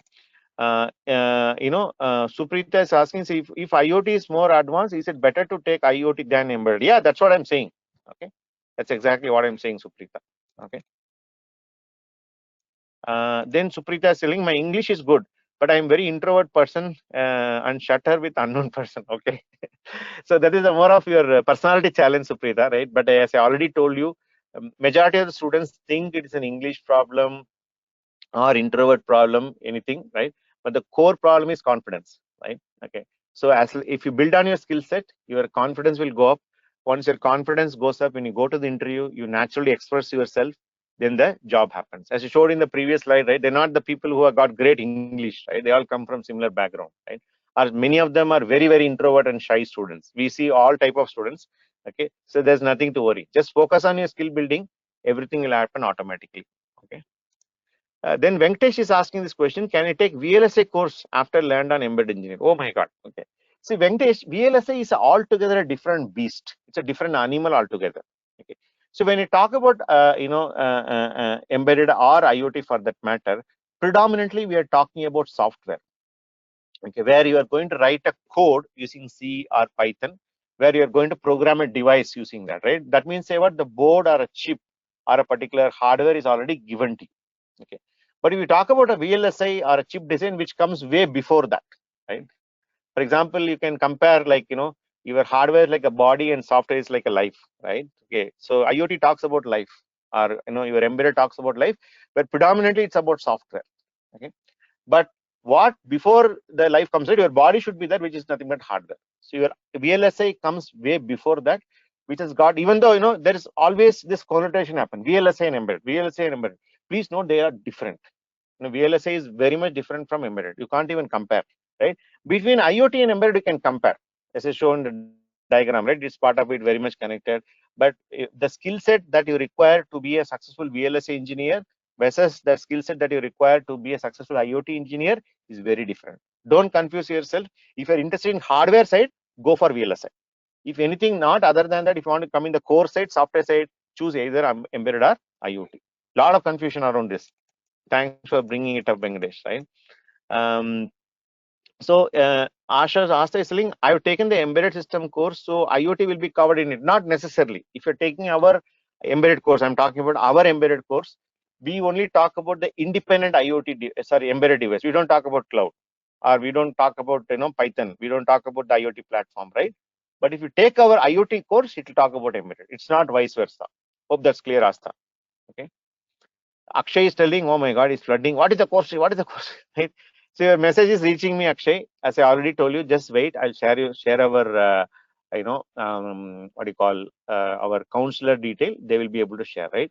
Suprita is asking, so if IoT is more advanced, is it better to take IoT than embedded? Yeah, that's what I'm saying. Okay, that's exactly what I'm saying, Suprita. Okay. Then Suprita is telling my English is good, but I'm very introvert person and shutter with unknown person. Okay, so that is a more of your personality challenge, Suprita, right? But as I already told you, majority of the students think it is an English problem or introvert problem, anything, right? But the core problem is confidence, right? Okay. So if you build on your skill set, your confidence will go up. Once your confidence goes up, when you go to the interview, you naturally express yourself, then the job happens. As you showed in the previous slide, right? They're not the people who have got great English, right? They all come from similar background, right? Or many of them are very, very introvert and shy students. We see all type of students. Okay. So there's nothing to worry. Just focus on your skill building. Everything will happen automatically. Okay. Then Venkatesh is asking this question: can I take VLSA course after learned on embedded engineering? Oh my God. Okay. See, Venkatesh, VLSA is altogether a different beast. It's a different animal altogether. Okay. So when you talk about embedded or IoT for that matter, predominantly we are talking about software. Okay, where you are going to write a code using C or Python, where you are going to program a device using that, right? That means say what the board or a chip or a particular hardware is already given to you. Okay, but if you talk about a VLSI or a chip design, which comes way before that, right? For example, you can compare like your hardware is like a body and software is like a life, right? Okay, so IoT talks about life, or your embedded talks about life, but predominantly it's about software. Okay, but what before the life comes, right? Your body should be that, which is nothing but hardware. So your VLSI comes way before that, which has got, even though there is always this connotation happen, VLSI and embedded, VLSI and embedded. Please note they are different. VLSI is very much different from embedded. You can't even compare, right? Between IoT and embedded, you can compare, as I shown in the diagram, right? It's part of it, very much connected. But the skill set that you require to be a successful VLSI engineer versus the skill set that you require to be a successful IoT engineer is very different. Don't confuse yourself. If you're interested in hardware side, go for VLSI. If anything not other than that, if you want to come in the core side, software side, choose either embedded or IoT. Lot of confusion around this. Thanks for bringing it up, Venkatesh, right? Um, Asha is saying, I've taken the embedded system course, so IoT will be covered in it. Not necessarily. If you're taking our embedded course, I'm talking about our embedded course, we only talk about the independent IoT, embedded device. We don't talk about cloud, or we don't talk about Python. We don't talk about the IoT platform, right? But if you take our IoT course, it will talk about embedded. It's not vice versa. Hope that's clear, Asta. Okay. Akshay is telling, oh my God, it's flooding. What is the course? What is the course? Right? So your message is reaching me, Akshay. As I already told you, just wait. I'll share our, what do you call, our counselor detail. They will be able to share, right?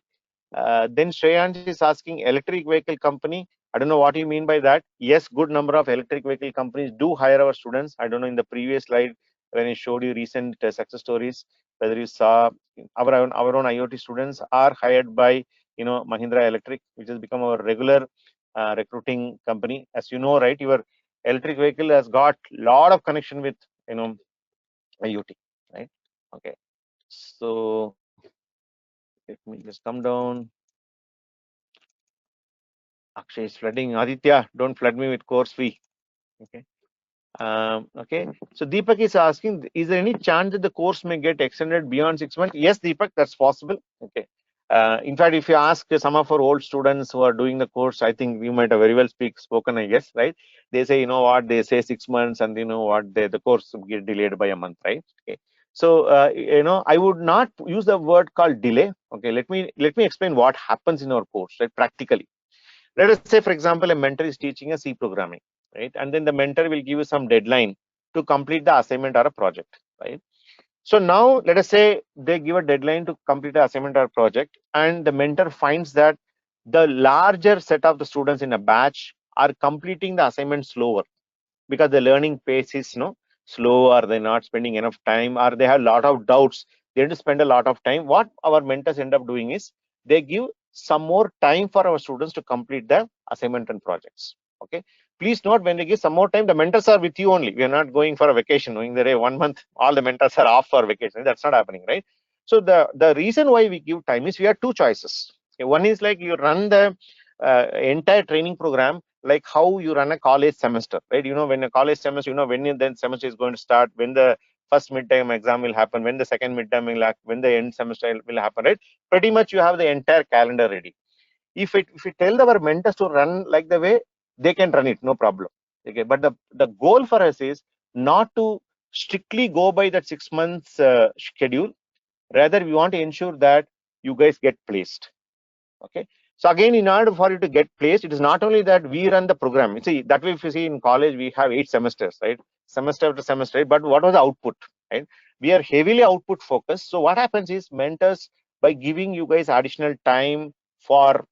Then Shreyansh is asking, electric vehicle company. I don't know what you mean by that. Yes, good number of electric vehicle companies do hire our students. I don't know in the previous slide when I showed you recent success stories, whether you saw our own IoT students are hired by Mahindra Electric, which has become our regular recruiting company. As you know, right, your electric vehicle has got lot of connection with IoT, right? Okay, so Let me just come down. Akshay is flooding. Aditya, don't flood me with course fee. Okay. Okay. So Deepak is asking, is there any chance that the course may get extended beyond 6 months? Yes, Deepak, that's possible. Okay. In fact, if you ask some of our old students who are doing the course, I think we might have very well spoken, I guess, right? They say, you know what, they say 6 months, and you know what, the course will get delayed by a month, right? Okay. So I would not use the word called delay. Okay, let me explain what happens in our course, right? Practically. Let us say, for example, a mentor is teaching a C programming, right? And then the mentor will give you some deadline to complete the assignment or a project, right? So now let us say they give a deadline to complete the assignment or project, and the mentor finds that the larger set of the students in a batch are completing the assignment slower because the learning pace is slow, or they're not spending enough time, or they have a lot of doubts. They need to spend a lot of time. What our mentors end up doing is they give some more time for our students to complete the assignment and projects. Okay, please note, when they give some more time, the mentors are with you only. We are not going for a vacation knowing that 1 month all the mentors are off for vacation. That's not happening, right? So the reason why we give time is we have two choices. Okay, one is like you run the entire training program like how you run a college semester, right? When a college semester, when the semester is going to start, when the first midterm exam will happen, when the second midterm will happen, when the end semester will happen, right? Pretty much you have the entire calendar ready. If we tell our mentors to run like the way, they can run it, no problem. Okay, but the goal for us is not to strictly go by that 6 months schedule. Rather, we want to ensure that you guys get placed. Okay, so again, in order for you to get placed, it is not only that we run the program. You see, that way, if you see in college, we have 8 semesters, right? Semester after semester, right? But what was the output, right? We are heavily output focused. So what happens is mentors, by giving you guys additional time for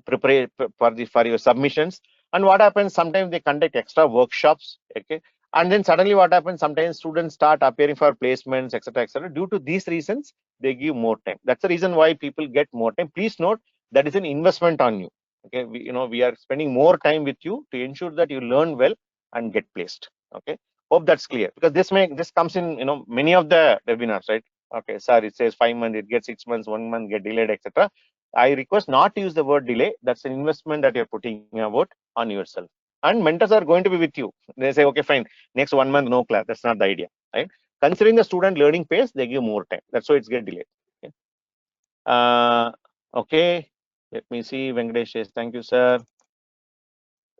prepare for your submissions, and what happens, sometimes they conduct extra workshops. Okay, and then suddenly what happens, sometimes students start appearing for placements, etc., etc. Due to these reasons, they give more time. That's the reason why people get more time. Please note, that is an investment on you. Okay, we are spending more time with you to ensure that you learn well and get placed. Okay, hope that's clear, because this comes in many of the webinars, right? Okay, sir, it says 5 months, it gets 6 months, 1 month get delayed, etc. I request not to use the word delay. That's an investment that you're putting about on yourself. And mentors are going to be with you. They say, okay, fine, next 1 month, no class. That's not the idea, right? Considering the student learning pace, they give more time. That's why it's get delayed. Okay. Okay. Let me see. Venkatesh says, thank you, sir.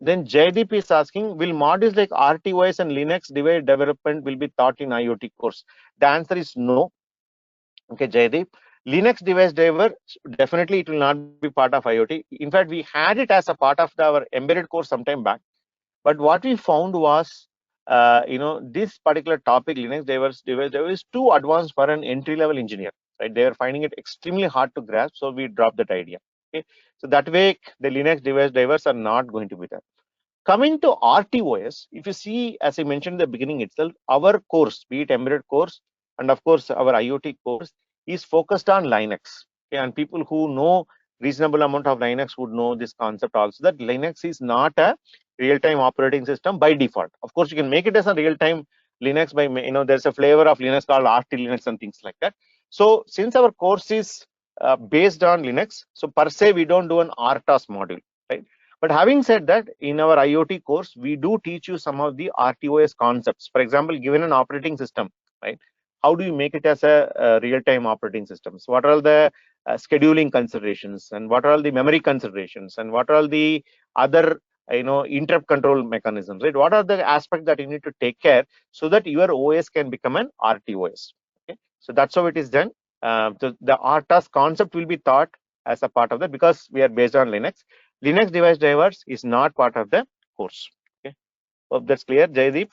Then Jaydeep is asking, will modules like RTOS and Linux device development will be taught in IoT course? The answer is no. Okay, Jaydeep. Linux device driver, definitely it will not be part of IoT. In fact, we had it as a part of our embedded course sometime back. But what we found was, this particular topic, Linux device driver, is too advanced for an entry-level engineer. Right? They are finding it extremely hard to grasp, so we dropped that idea. Okay, so that way the Linux device drivers are not going to be there. Coming to RTOS, if you see, as I mentioned in the beginning itself, our course, be it embedded course, and of course our IoT course, is focused on Linux. Okay, and people who know reasonable amount of Linux would know this concept also, that Linux is not a real-time operating system by default. Of course, you can make it as a real-time Linux by, there's a flavor of Linux called RT Linux and things like that. So since our course is based on Linux, so per se we don't do an RTOS module, right? But having said that, in our IoT course, we do teach you some of the RTOS concepts. For example, given an operating system, right? How do you make it as a real-time operating system? So what are the scheduling considerations, and what are all the memory considerations, and what are all the other interrupt control mechanisms, right? What are the aspects that you need to take care so that your OS can become an RTOS? Okay, so that's how it is done. The RTOS concept will be taught as a part of that, because we are based on Linux. Linux device drivers is not part of the course. Okay, hope that's clear, Jaydeep.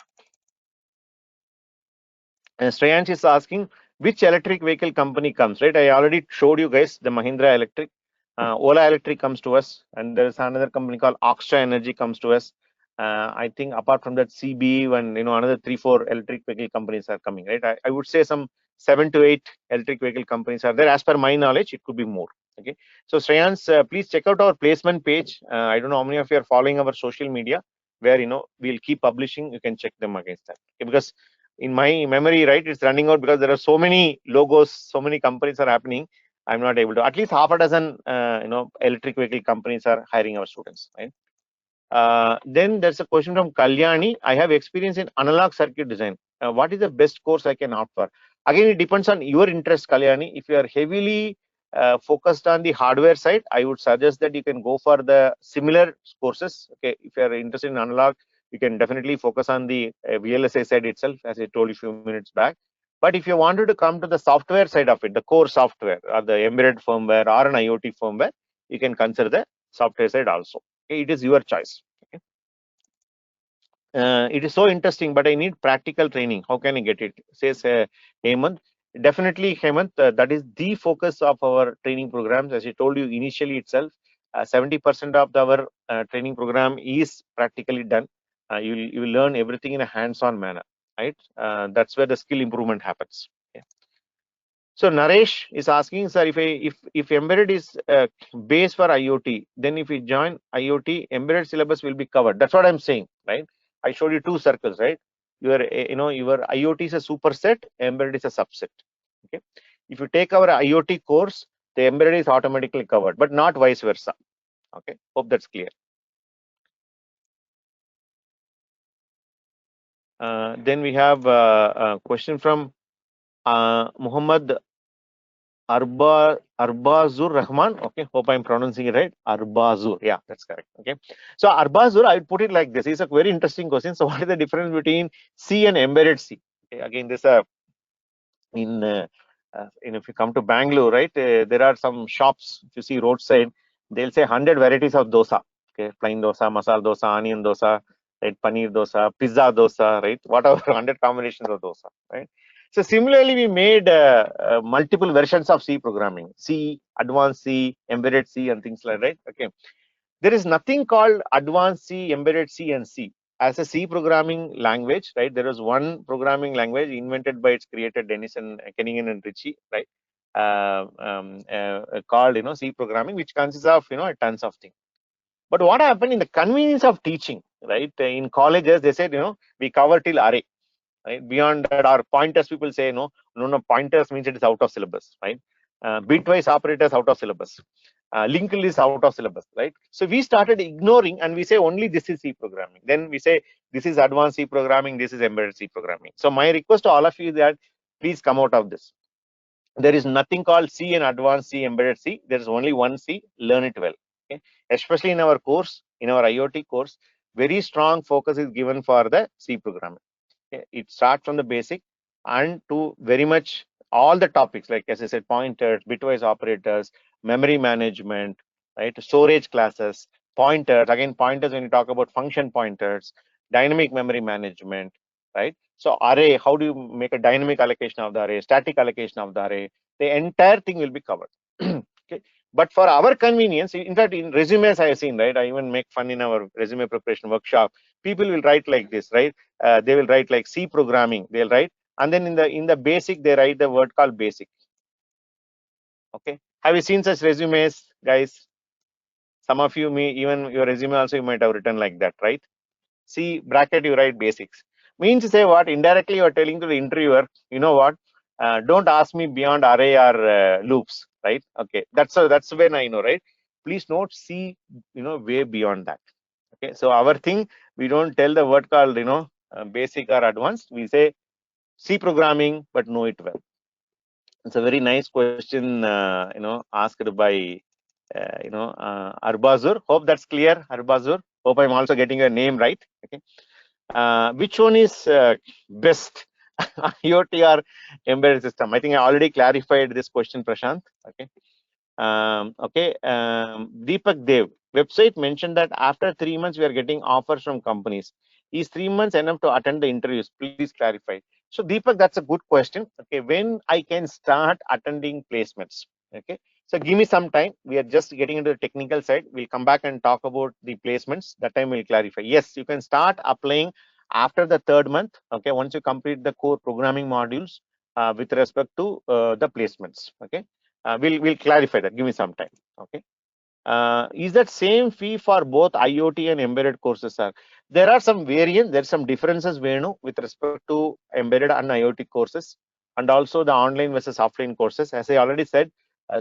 And Shreyansh is asking, which electric vehicle company comes, right? I already showed you guys the Mahindra Electric. Ola Electric comes to us, and there is another company called Oxtra Energy comes to us. I think apart from that, CB and another 3-4 electric vehicle companies are coming, right? I would say some 7 to 8 electric vehicle companies are there. As per my knowledge, it could be more. Okay, so Shreyansh, please check out our placement page. I don't know how many of you are following our social media, where we'll keep publishing. You can check them against that. Okay, because in my memory, right, it's running out because there are so many logos, so many companies are happening. I'm not able to. At least half a dozen, electric vehicle companies are hiring our students, right? Then there's a question from Kalyani. I have experience in analog circuit design. What is the best course I can opt for? Again, it depends on your interest, Kalyani. If you are heavily focused on the hardware side, I would suggest that you can go for the similar courses. Okay, if you are interested in analog, you can definitely focus on the VLSI side itself, as I told you a few minutes back. But if you wanted to come to the software side of it, the core software or the embedded firmware or an IoT firmware, you can consider the software side also. Okay, it is your choice. Okay. It is so interesting, but I need practical training. How can I get it? Says Hemant. Definitely, Hemant, that is the focus of our training programs. As I told you initially itself, 70% of our training program is practically done. You will learn everything in a hands-on manner, right? That's where the skill improvement happens. Okay. So Naresh is asking, sir, if embedded is base for IoT, then if we join IoT, embedded syllabus will be covered. That's what I'm saying, right? I showed you two circles, right? Your IoT is a superset, embedded is a subset. Okay. If you take our IoT course, the embedded is automatically covered, but not vice versa. Okay. Hope that's clear. Then we have a question from Muhammad Arbazur Rahman. Okay, hope I'm pronouncing it right. Arbazur. Yeah, that's correct. Okay. So Arbazur, I would put it like this. It's a very interesting question. So what is the difference between C and embedded C? Okay, again, this in if you come to Bangalore, right, there are some shops. If you see roadside, they'll say 100 varieties of dosa. Okay, plain dosa, masala dosa, onion dosa, right, paneer dosa, pizza dosa, right, whatever 100 combinations of dosa, right. So similarly, we made multiple versions of C programming, C, advanced C, embedded C, and things like that. Right? Okay, there is nothing called advanced C, embedded C, and C as a C programming language, right? There is one programming language invented by its creator Dennis and Kenningen and Ritchie, right? Called C programming, which consists of tons of things. But what happened in the convenience of teaching, right? In colleges, they said we cover till array. Right? Beyond that, our pointers people say no, pointers means it is out of syllabus, right? Bitwise operators out of syllabus, linked list out of syllabus, right? So we started ignoring and we say only this is C programming. Then we say this is advanced C programming, this is embedded C programming. So my request to all of you is that please come out of this. There is nothing called C and advanced C, embedded C. There is only one C. Learn it well. Okay? Especially in our course, in our IoT course, very strong focus is given for the C programming. Okay? It starts from the basic and to very much all the topics, like as I said, pointers, bitwise operators, memory management, right? Storage classes, pointers. Again, pointers when you talk about function pointers, dynamic memory management, right? So array, how do you make a dynamic allocation of the array, static allocation of the array? The entire thing will be covered. Okay. But for our convenience, in fact, in resumes I have seen, right? I even make fun in our resume preparation workshop. People will write like this, right? They will write like C programming. They'll write, and then in the basic they write the word called basic. Okay. Have you seen such resumes, guys? Some of you may even your resume also you might have written like that, right? C bracket you write basics. Means to say what? Indirectly you are telling to the interviewer, you know what? Don't ask me beyond array or loops, right? Okay, that's when I know, right? Please note C, way beyond that. Okay, so our thing, we don't tell the word called basic or advanced. We say C programming, but know it well. It's a very nice question, asked by Arbazur. Hope that's clear, Arbazur. Hope I'm also getting your name right. Okay. Which one is best, IoT or embedded system? I think I already clarified this question, Prashant. Okay. Deepak Dev, website mentioned that after 3 months we are getting offers from companies. Is 3 months enough to attend the interviews? Please clarify. So Deepak, that's a good question. Okay, when I can start attending placements? Okay, so give me some time. We are just getting into the technical side. We'll come back and talk about the placements. That time we'll clarify. Yes, you can start applying after the 3rd month. Okay, once you complete the core programming modules with respect to the placements. Okay. We'll clarify that. Give me some time. Okay. Is that same fee for both IoT and embedded courses, sir? There are some variants. There's some differences, Venu, with respect to embedded and IoT courses, and also the online versus offline courses. As I already said,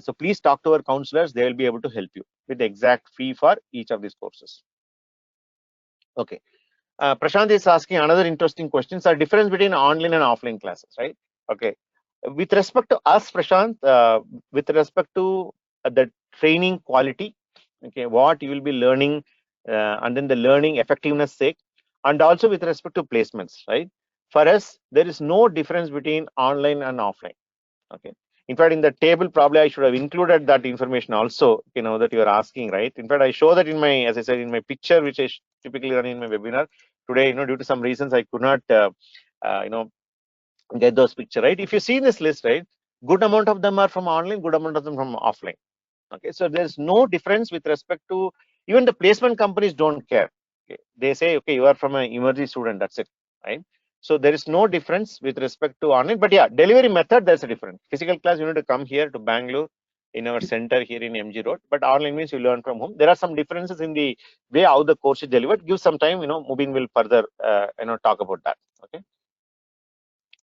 So please talk to our counselors. They will be able to help you with the exact fee for each of these courses. Okay. Prashant is asking another interesting question. So difference between online and offline classes, right? Okay. With respect to us, Prashant, with respect to the training quality, okay, what you will be learning, and then the learning effectiveness sake, and also with respect to placements, right? For us, there is no difference between online and offline. Okay. In fact, in the table, probably I should have included that information also, that you are asking, right? In fact, I show that in my, as I said, in my picture, which I typically run in my webinar. Today, due to some reasons, I could not, you know, get those picture, right? If you see this list, right, good amount of them are from online, good amount of them from offline. Okay, so there's no difference with respect to, even the placement companies don't care. Okay, they say, okay, you are from an Emertxe student, that's it, right? So there is no difference with respect to online, but yeah, delivery method, there's a difference. Physical class, you need to come here to Bangalore in our center here in MG Road, but online means you learn from home. There are some differences in the way how the course is delivered. Give some time, Mubeen will further, talk about that. Okay.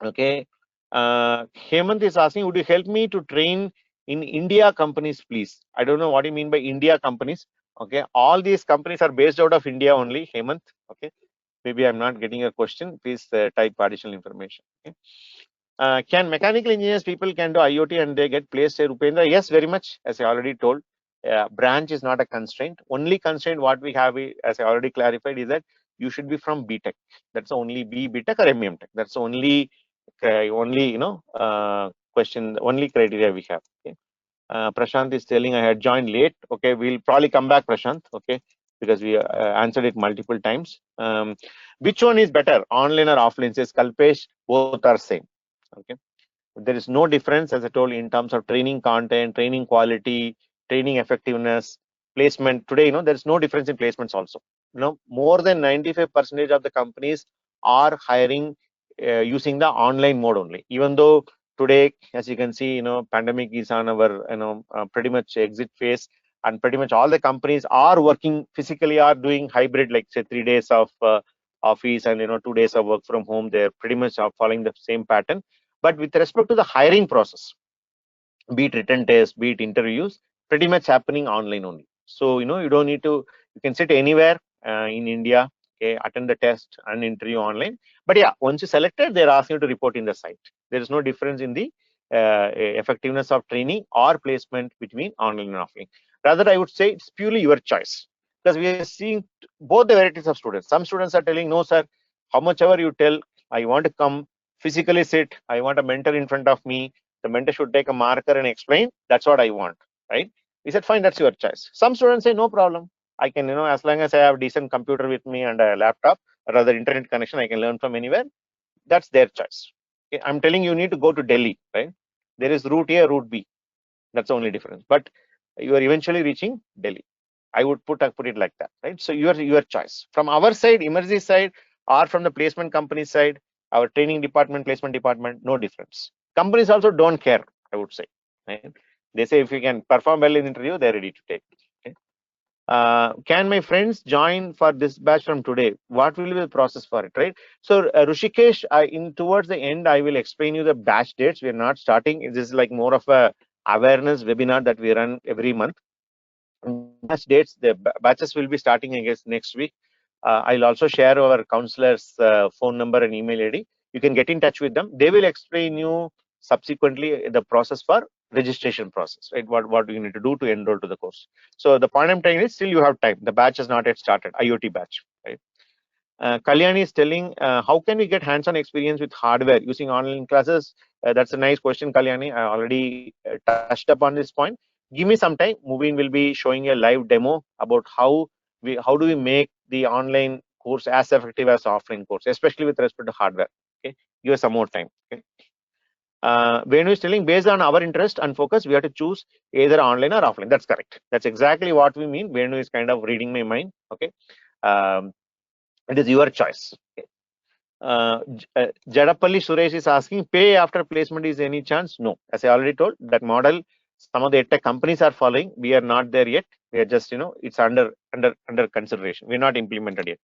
Okay. Hemant is asking, would you help me to train in India companies, please? I don't know what you mean by India companies. Okay. All these companies are based out of India only, Hemant. Okay. Maybe I'm not getting a question. Please type additional information. Okay. Can mechanical engineers people can do IoT and they get placed here, Upendra? Yes, very much. As I already told, branch is not a constraint. Only constraint what we have, as I already clarified, is that you should be from BTech. That's only BTech or MEM Tech. That's only question, only criteria we have. Okay. Prashant is telling I had joined late. Okay, we'll probably come back, Prashant. Okay, because we answered it multiple times. Which one is better, online or offline? Says Kalpesh, both are same. Okay, there is no difference, as I told, in terms of training content, training quality, training effectiveness, placement. Today, there's no difference in placements also. More than 95% of the companies are hiring using the online mode only. Even though today, as you can see, pandemic is on our, pretty much exit phase, and pretty much all the companies are working physically, are doing hybrid, like say 3 days of office and 2 days of work from home. They're pretty much following the same pattern. But with respect to the hiring process, be it written tests, be it interviews, pretty much happening online only. So, you don't need to, you can sit anywhere in India, okay, attend the test and interview online. But yeah, once you selected, they're asking you to report in the site. There is no difference in the effectiveness of training or placement between online and offline. Rather, I would say it's purely your choice, because we are seeing both the varieties of students. Some students are telling, no, sir, how much ever you tell, I want to come physically sit, I want a mentor in front of me, the mentor should take a marker and explain, that's what I want, right? We said, fine, that's your choice. Some students say, no problem, I can, as long as I have a decent computer with me and a laptop or rather internet connection, I can learn from anywhere. That's their choice. Okay? I'm telling you, you need to go to Delhi, right? There is route A, route B. That's the only difference. But you are eventually reaching Delhi. I would put it like that, right? So your choice. From our side, Emertxe side, or from the placement company side, our training department, placement department, no difference. Companies also don't care, I would say. Right? They say if you can perform well in the interview, they're ready to take it. Okay? Can my friends join for this batch from today? What will be the process for it, right? So Rushikesh, in towards the end, I will explain you the batch dates. We're not starting. This is like more of a awareness webinar that we run every month. Batch dates, the batches will be starting, I guess, next week. I'll also share our counselor's phone number and email ID. You can get in touch with them. They will explain you subsequently the process for registration process, right? What you need to do to enroll to the course. So the point I'm telling is still you have time. The batch has not yet started, IoT batch, right? Kalyani is telling, how can we get hands-on experience with hardware using online classes? That's a nice question, Kalyani. I already touched upon this point. Give me some time. Mubeen will be showing a live demo about how do we make the online course as effective as offline course, especially with respect to hardware. Okay, give us some more time. Okay. Venu is telling, based on our interest and focus, we have to choose either online or offline. That's correct. That's exactly what we mean. Venu is kind of reading my mind. Okay. It is your choice. Okay. Jadapalli Suresh is asking, pay after placement is any chance? No. As I already told, that model, some of the tech companies are following. We are not there yet. We are just, it's under consideration. We're not implemented yet.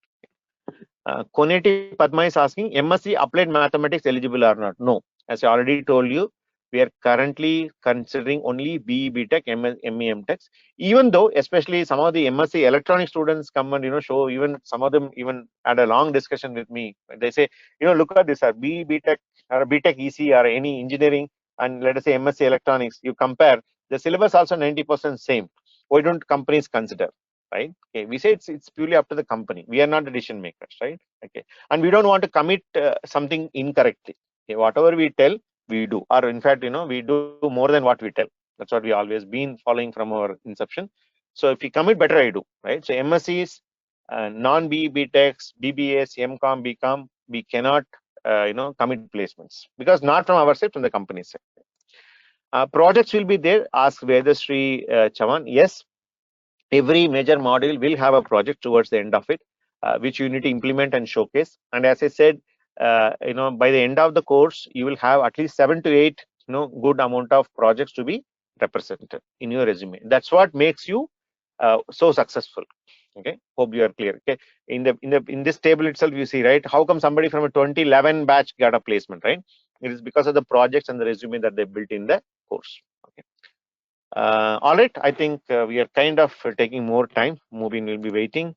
Koneti Padma is asking, MSc applied mathematics eligible or not? No. As I already told you, we are currently considering only BE BTech, ME MTechs, even though especially some of the MSc electronic students come and show, even some of them even had a long discussion with me. They say, look at this, BE BTech or BTech EC or any engineering, and let us say MSc electronics, you compare the syllabus also 90% same. Why don't companies consider, right? Okay, we say it's purely up to the company. We are not the decision makers, right? Okay, and we don't want to commit something incorrectly. Okay, whatever we tell, we do, or in fact, we do more than what we tell. That's what we always been following from our inception. So if we commit, better I do, right? So MSCs, non-B, BTechs, BBAs, MCom, BCom, we cannot, commit placements because not from our side, from the company side. Projects will be there. Ask Vedashree Chavan. Yes, every major module will have a project towards the end of it, which you need to implement and showcase. And as I said, by the end of the course, you will have at least 7 to 8, good amount of projects to be represented in your resume. That's what makes you so successful. Okay, hope you are clear. Okay, in this table itself, you see, right, how come somebody from a 2011 batch got a placement, right? It is because of the projects and the resume that they built in the course. Okay. All right, I think we are kind of taking more time. Mubeen will be waiting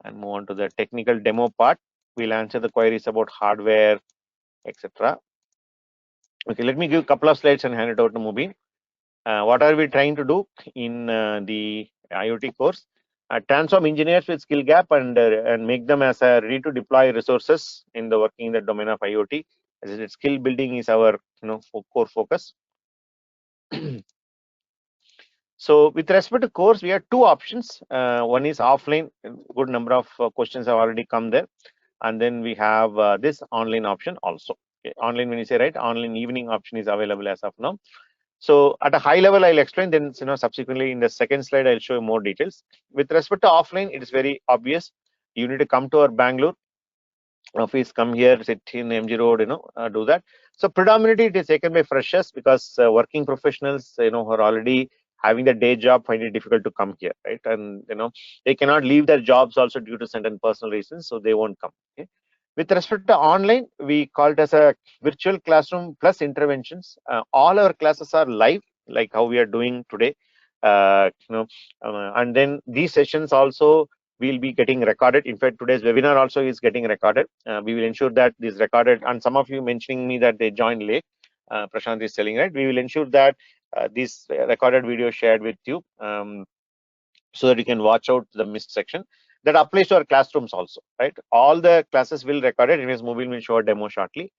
and move on to the technical demo part. We'll answer the queries about hardware, etc. Okay, let me give a couple of slides and hand it over to Mubeen. What are we trying to do in the IoT course? Transform engineers with skill gap and make them as a ready to deploy resources in the working in the domain of IoT. As I said, skill building is our core focus. So with respect to course, we have two options. One is offline. Good number of questions have already come there, and then we have this online option also. Okay. Online, when you say, right, online evening option is available as of now. So at a high level, I'll explain. Then subsequently in the second slide, I'll show you more details. With respect to offline, it is very obvious. You need to come to our Bangalore office, come here, sit in MG Road, do that. So predominantly it is taken by freshers because working professionals, who are already having the day job find it difficult to come here, right? And they cannot leave their jobs also due to certain personal reasons, so they won't come. Okay. With respect to online, we call it as a virtual classroom plus interventions. All our classes are live, like how we are doing today. And then these sessions also will be getting recorded. In fact, today's webinar also is getting recorded. We will ensure that this recorded, and some of you mentioning me that they joined late. Prashant is telling, right? We will ensure that this recorded video shared with you, so that you can watch out the missed section. That applies to our classrooms also, right? All the classes will record it. Anyways, Mubeen will show a demo shortly.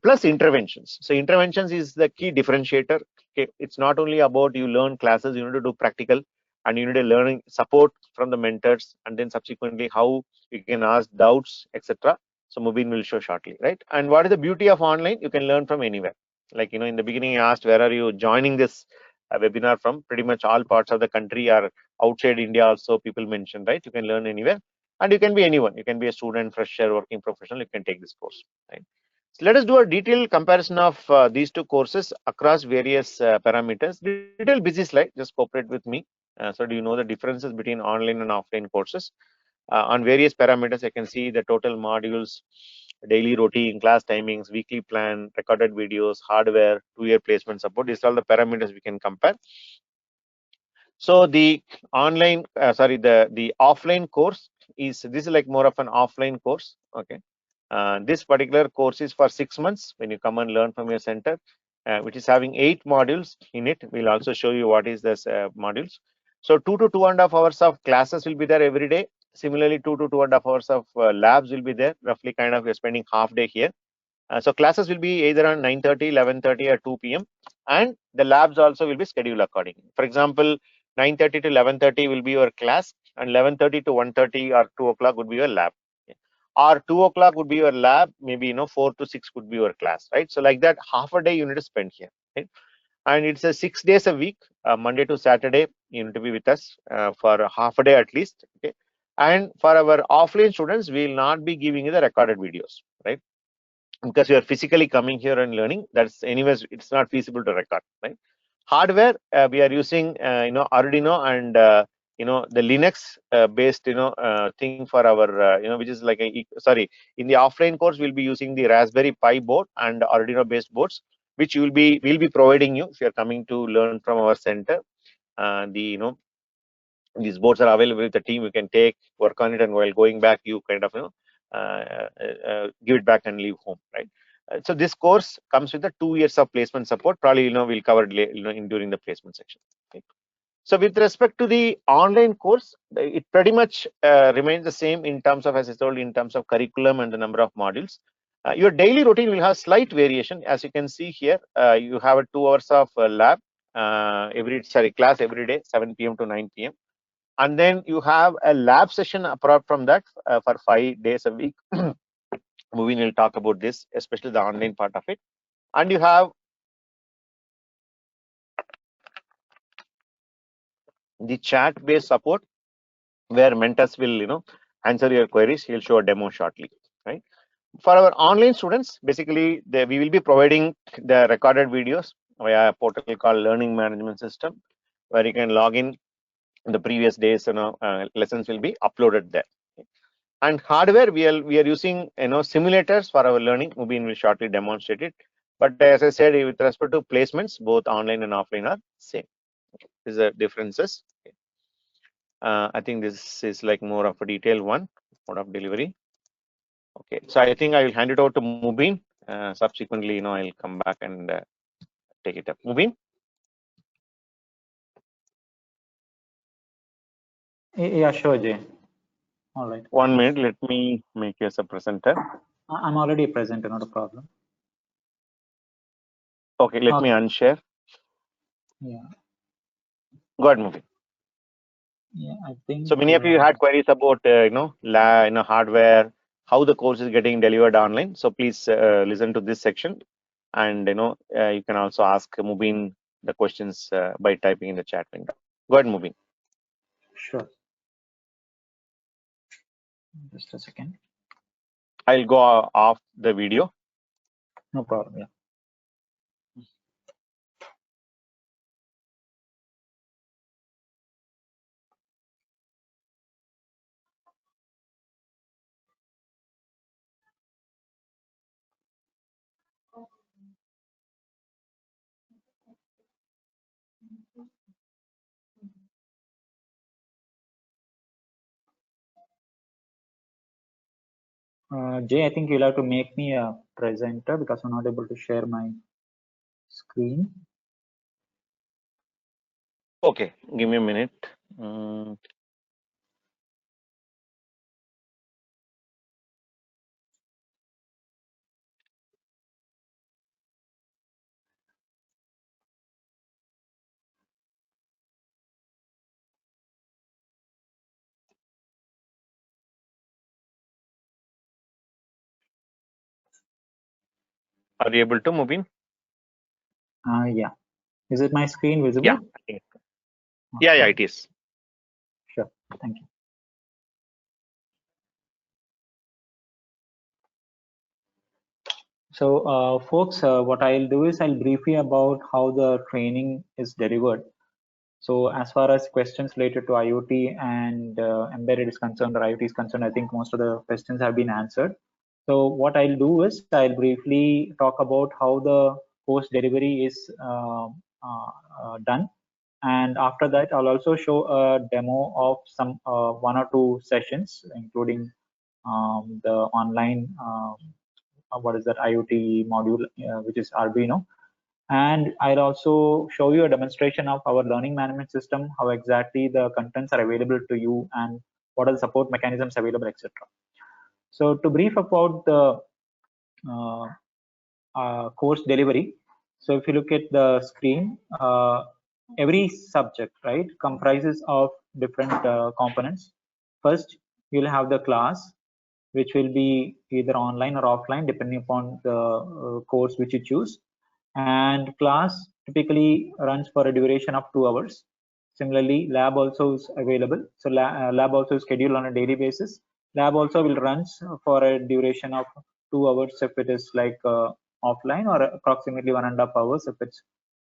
Plus interventions. So interventions is the key differentiator. Okay, it's not only about you learn classes, you need to do practical, and you need to learn support from the mentors, and then subsequently how you can ask doubts, etc. So Mubeen will show shortly, right? And what is the beauty of online? You can learn from anywhere. Like in the beginning, I asked where are you joining this webinar from? Pretty much all parts of the country are outside India also, people mention, right? You can learn anywhere, and you can be anyone. You can be a student, fresher, working professional. You can take this course, right? So let us do a detailed comparison of these two courses across various parameters. Detailed busy slide, just cooperate with me. So do you know the differences between online and offline courses? On various parameters, I can see the total modules, daily routine, class timings, weekly plan, recorded videos, hardware, 2-year placement support. These are all the parameters we can compare. So the the offline course this is like more of an offline course. Okay, this particular course is for 6 months when you come and learn from your center, which is having 8 modules in it. We'll also show you what is this modules. So 2 to 2.5 hours of classes will be there every day. Similarly, 2 to 2.5 hours of labs will be there. Roughly, kind of, you're spending half day here. So classes will be either on 9:30, 11:30, or 2 p.m. and the labs also will be scheduled accordingly. For example, 9:30 to 11:30 will be your class, and 11:30 to 1:30 or 2 o'clock would be your lab. Okay. Or 2 o'clock would be your lab, maybe 4 to 6 could be your class, right? So like that, half a day you need to spend here. Right? And it's a 6 days a week, Monday to Saturday. You need to be with us for half a day at least. Okay. And for our offline students, we will not be giving you the recorded videos, right? Because you are physically coming here and learning. That's anyways, it's not feasible to record, right? Hardware, we are using Arduino and the Linux based thing for our which is like a sorry, in the offline course we'll be using the Raspberry Pi board and Arduino based boards. which we'll be providing you if you're coming to learn from our center. These boards are available with the team. You can take, work on it, and while going back, you kind of give it back and leave home, right? So this course comes with the 2 years of placement support. Probably we'll cover it during the placement section. Okay. So with respect to the online course, it pretty much remains the same in terms of, as I told, in terms of curriculum and the number of modules. Your daily routine will have slight variation. As you can see here, you have a 2 hours of lab class every day, 7 p.m. to 9 p.m. And then you have a lab session apart from that for 5 days a week. Mubeen will talk about this, especially the online part of it. And you have the chat-based support where mentors will, answer your queries. He'll show a demo shortly, right? For our online students, basically, we will be providing the recorded videos via a portal called Learning Management System, where you can log in the previous days. Lessons will be uploaded there. And hardware, we are using simulators for our learning. Mubeen will shortly demonstrate it. But as I said, with respect to placements, both online and offline are same. Okay. These are differences. Okay. I think this is like more of a detailed one, mode of delivery. Okay, so I think I will hand it over to Mubeen. Subsequently, I'll come back and take it up. Mubeen? Yeah, sure, Jay. All right. 1 minute. Let me make you as a presenter. I'm already a presenter, not a problem. Okay, let me unshare. Yeah. Go ahead, Mubeen. Yeah, I think. So many of you had queries about hardware, how the course is getting delivered online. So please listen to this section, and you can also ask Mubeen the questions by typing in the chat window. Go ahead, Mubeen. Sure. Just a second. I'll go off the video. No problem. Yeah. Jay, I think you'll have to make me a presenter because I'm not able to share my screen. Okay, give me a minute. Are you able to, Mubeen? Yeah. Is it my screen visible? Yeah. Yeah, it is. Sure. Thank you. So, folks, what I'll do is I'll brief you about how the training is delivered. So, as far as questions related to IoT and embedded is concerned, or IoT is concerned, I think most of the questions have been answered. So, what I'll do is I'll briefly talk about how the course delivery is done, and after that, I'll also show a demo of some 1 or 2 sessions, including the online. What is that IoT module, which is Arduino. And I'll also show you a demonstration of our learning management system, how exactly the contents are available to you, and what are the support mechanisms available, etc. So to brief about the course delivery, so if you look at the screen, every subject, right, comprises of different components. First, you'll have the class, which will be either online or offline depending upon the course which you choose. And class typically runs for a duration of 2 hours. Similarly, lab also is available. So lab also is scheduled on a daily basis. Lab also will run for a duration of 2 hours if it is like offline, or approximately 1.5 hours if it's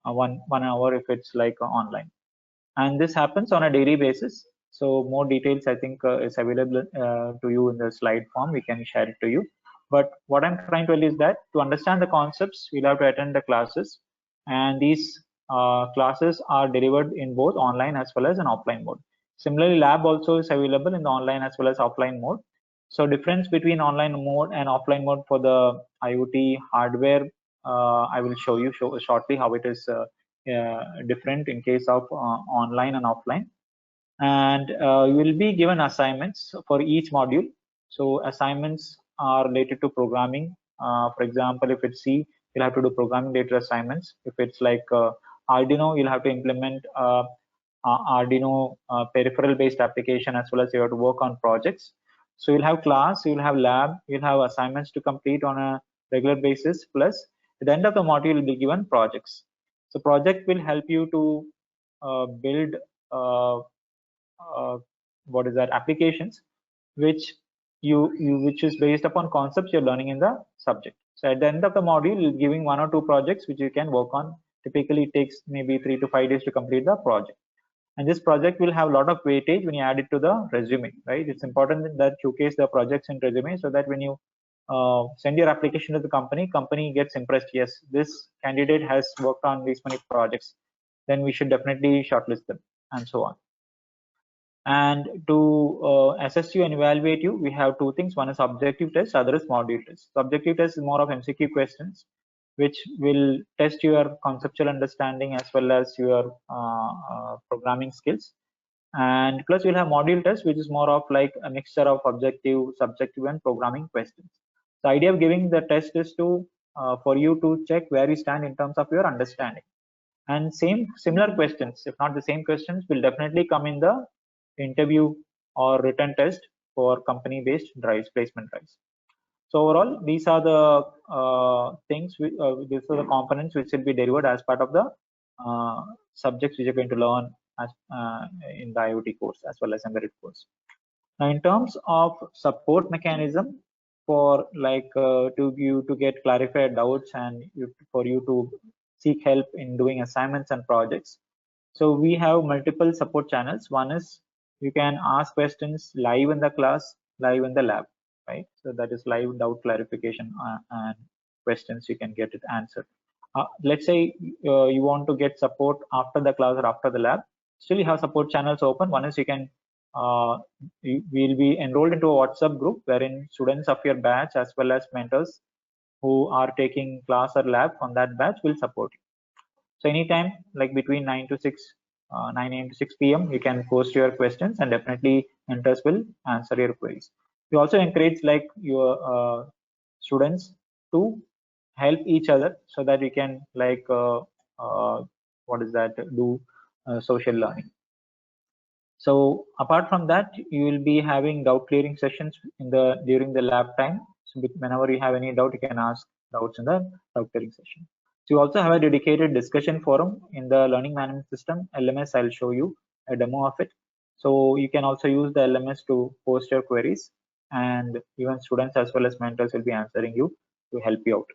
1 hour if it's like online. And this happens on a daily basis. So more details I think is available to you in the slide form. We can share it to you. But what I'm trying to tell is that to understand the concepts, we'll have to attend the classes, and these classes are delivered in both online as well as an offline mode. Similarly, lab also is available in the online as well as offline mode. So difference between online mode and offline mode for the IoT hardware, I will show you shortly how it is different in case of online and offline. And you will be given assignments for each module. So assignments are related to programming. For example, if it's C, you'll have to do programming related assignments. If it's like Arduino, you'll have to implement Arduino peripheral based application, as well as you have to work on projects. So you'll have class, you'll have lab, you'll have assignments to complete on a regular basis. Plus, at the end of the module, you'll be given projects. So project will help you to build uh, what is that applications which which is based upon concepts you're learning in the subject. So at the end of the module, you're giving 1 or 2 projects which you can work on. Typically it takes maybe 3 to 5 days to complete the project, and this project will have a lot of weightage when you add it to the resume, right? It's important that showcase the projects in resume, so that when you send your application to the company gets impressed. Yes, this candidate has worked on these many projects, then we should definitely shortlist them, and so on. And to assess you and evaluate you, we have 2 things. One is objective test, other is module test. The objective test is more of MCQ questions, which will test your conceptual understanding as well as your programming skills. And plus you'll have module test, which is more of like a mixture of objective, subjective, and programming questions. The idea of giving the test is to for you to check where you stand in terms of your understanding. And similar questions, if not the same questions, will definitely come in the interview or written test for company-based drives, placement drives. So overall, these are the these are the components which will be delivered as part of the subjects which are going to learn as in the IoT course as well as embedded course. Now, in terms of support mechanism for like to get clarified doubts and for you to seek help in doing assignments and projects. So we have multiple support channels. One is you can ask questions live in the class, live in the lab, right? So that is live doubt clarification and questions you can get it answered. Let's say you want to get support after the class or after the lab. Still, you have support channels open. One is you can will be enrolled into a WhatsApp group wherein students of your batch as well as mentors who are taking class or lab on that batch will support you. So anytime like between 9 to 6, 9 a.m. to 6 p.m., you can post your questions and definitely mentors will answer your queries. We also encourage like your students to help each other so that we can like what is that do social learning. So apart from that, you will be having doubt clearing sessions in the during the lab time. So whenever you have any doubt, you can ask doubts in the doubt clearing session. So you also have a dedicated discussion forum in the learning management system LMS. I'll show you a demo of it. So you can also use the LMS to post your queries, and even students as well as mentors will be answering you to help you out.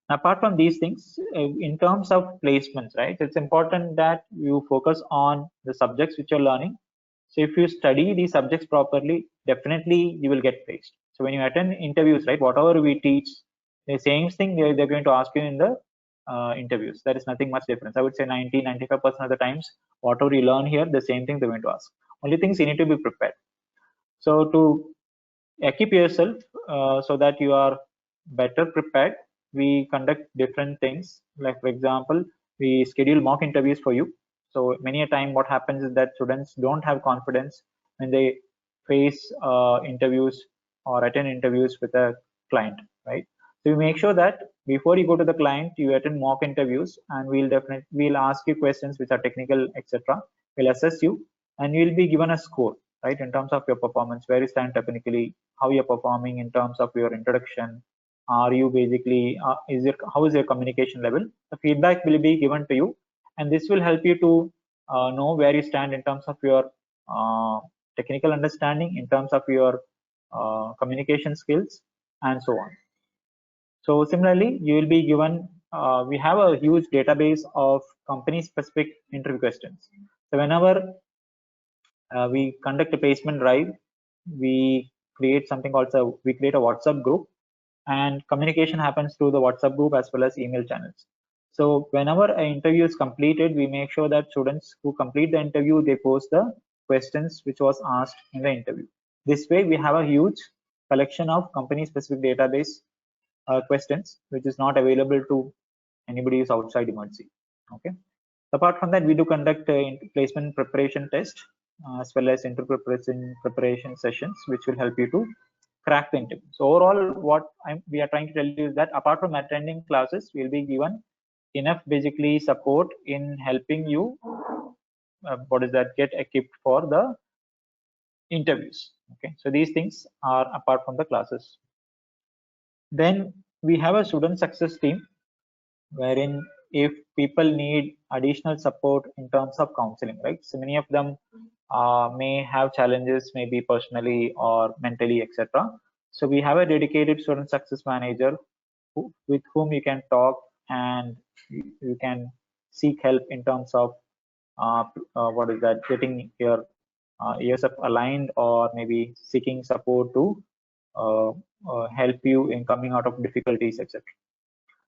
Apart from these things, in terms of placements, right, it's important that you focus on the subjects which you're learning. So if you study these subjects properly, definitely you will get placed. So when you attend interviews, right, whatever we teach, the same thing they're going to ask you in the interviews. There is nothing much difference. I would say 90-95% of the times, whatever you learn here, the same thing they're going to ask. Only things you need to be prepared. So to equip yourself so that you are better prepared, we conduct different things. Like for example, we schedule mock interviews for you. So many a time what happens is that students don't have confidence when they face interviews or attend interviews with a client, right? So we make sure that before you go to the client, you attend mock interviews, and we'll ask you questions which are technical, etc. We'll assess you, and you'll be given a score, right, in terms of your performance, where you stand technically, how you're performing in terms of your introduction. Are you basically how is your communication level? The feedback will be given to you, and this will help you to know where you stand in terms of your technical understanding, in terms of your communication skills, and so on. So similarly, you will be given we have a huge database of company specific interview questions. So whenever we conduct a placement drive, we create something called we create a WhatsApp group, and communication happens through the WhatsApp group as well as email channels. So whenever an interview is completed, we make sure that students who complete the interview, they post the questions which was asked in the interview. This way, we have a huge collection of company-specific database questions, which is not available to anybody who's outside Emertxe. Okay. Apart from that, we do conduct placement preparation test as well as interview preparation sessions, which will help you to crack the interview. So overall, what we are trying to tell you is that apart from attending classes, we'll be given enough basically support in helping you get equipped for the interviews. Okay, so these things are apart from the classes. Then we have a student success team, wherein if people need additional support in terms of counseling, right? So many of them may have challenges, maybe personally or mentally, etc. So we have a dedicated student success manager with whom you can talk, and you can seek help in terms of getting your yourself aligned, or maybe seeking support to help you in coming out of difficulties, etc.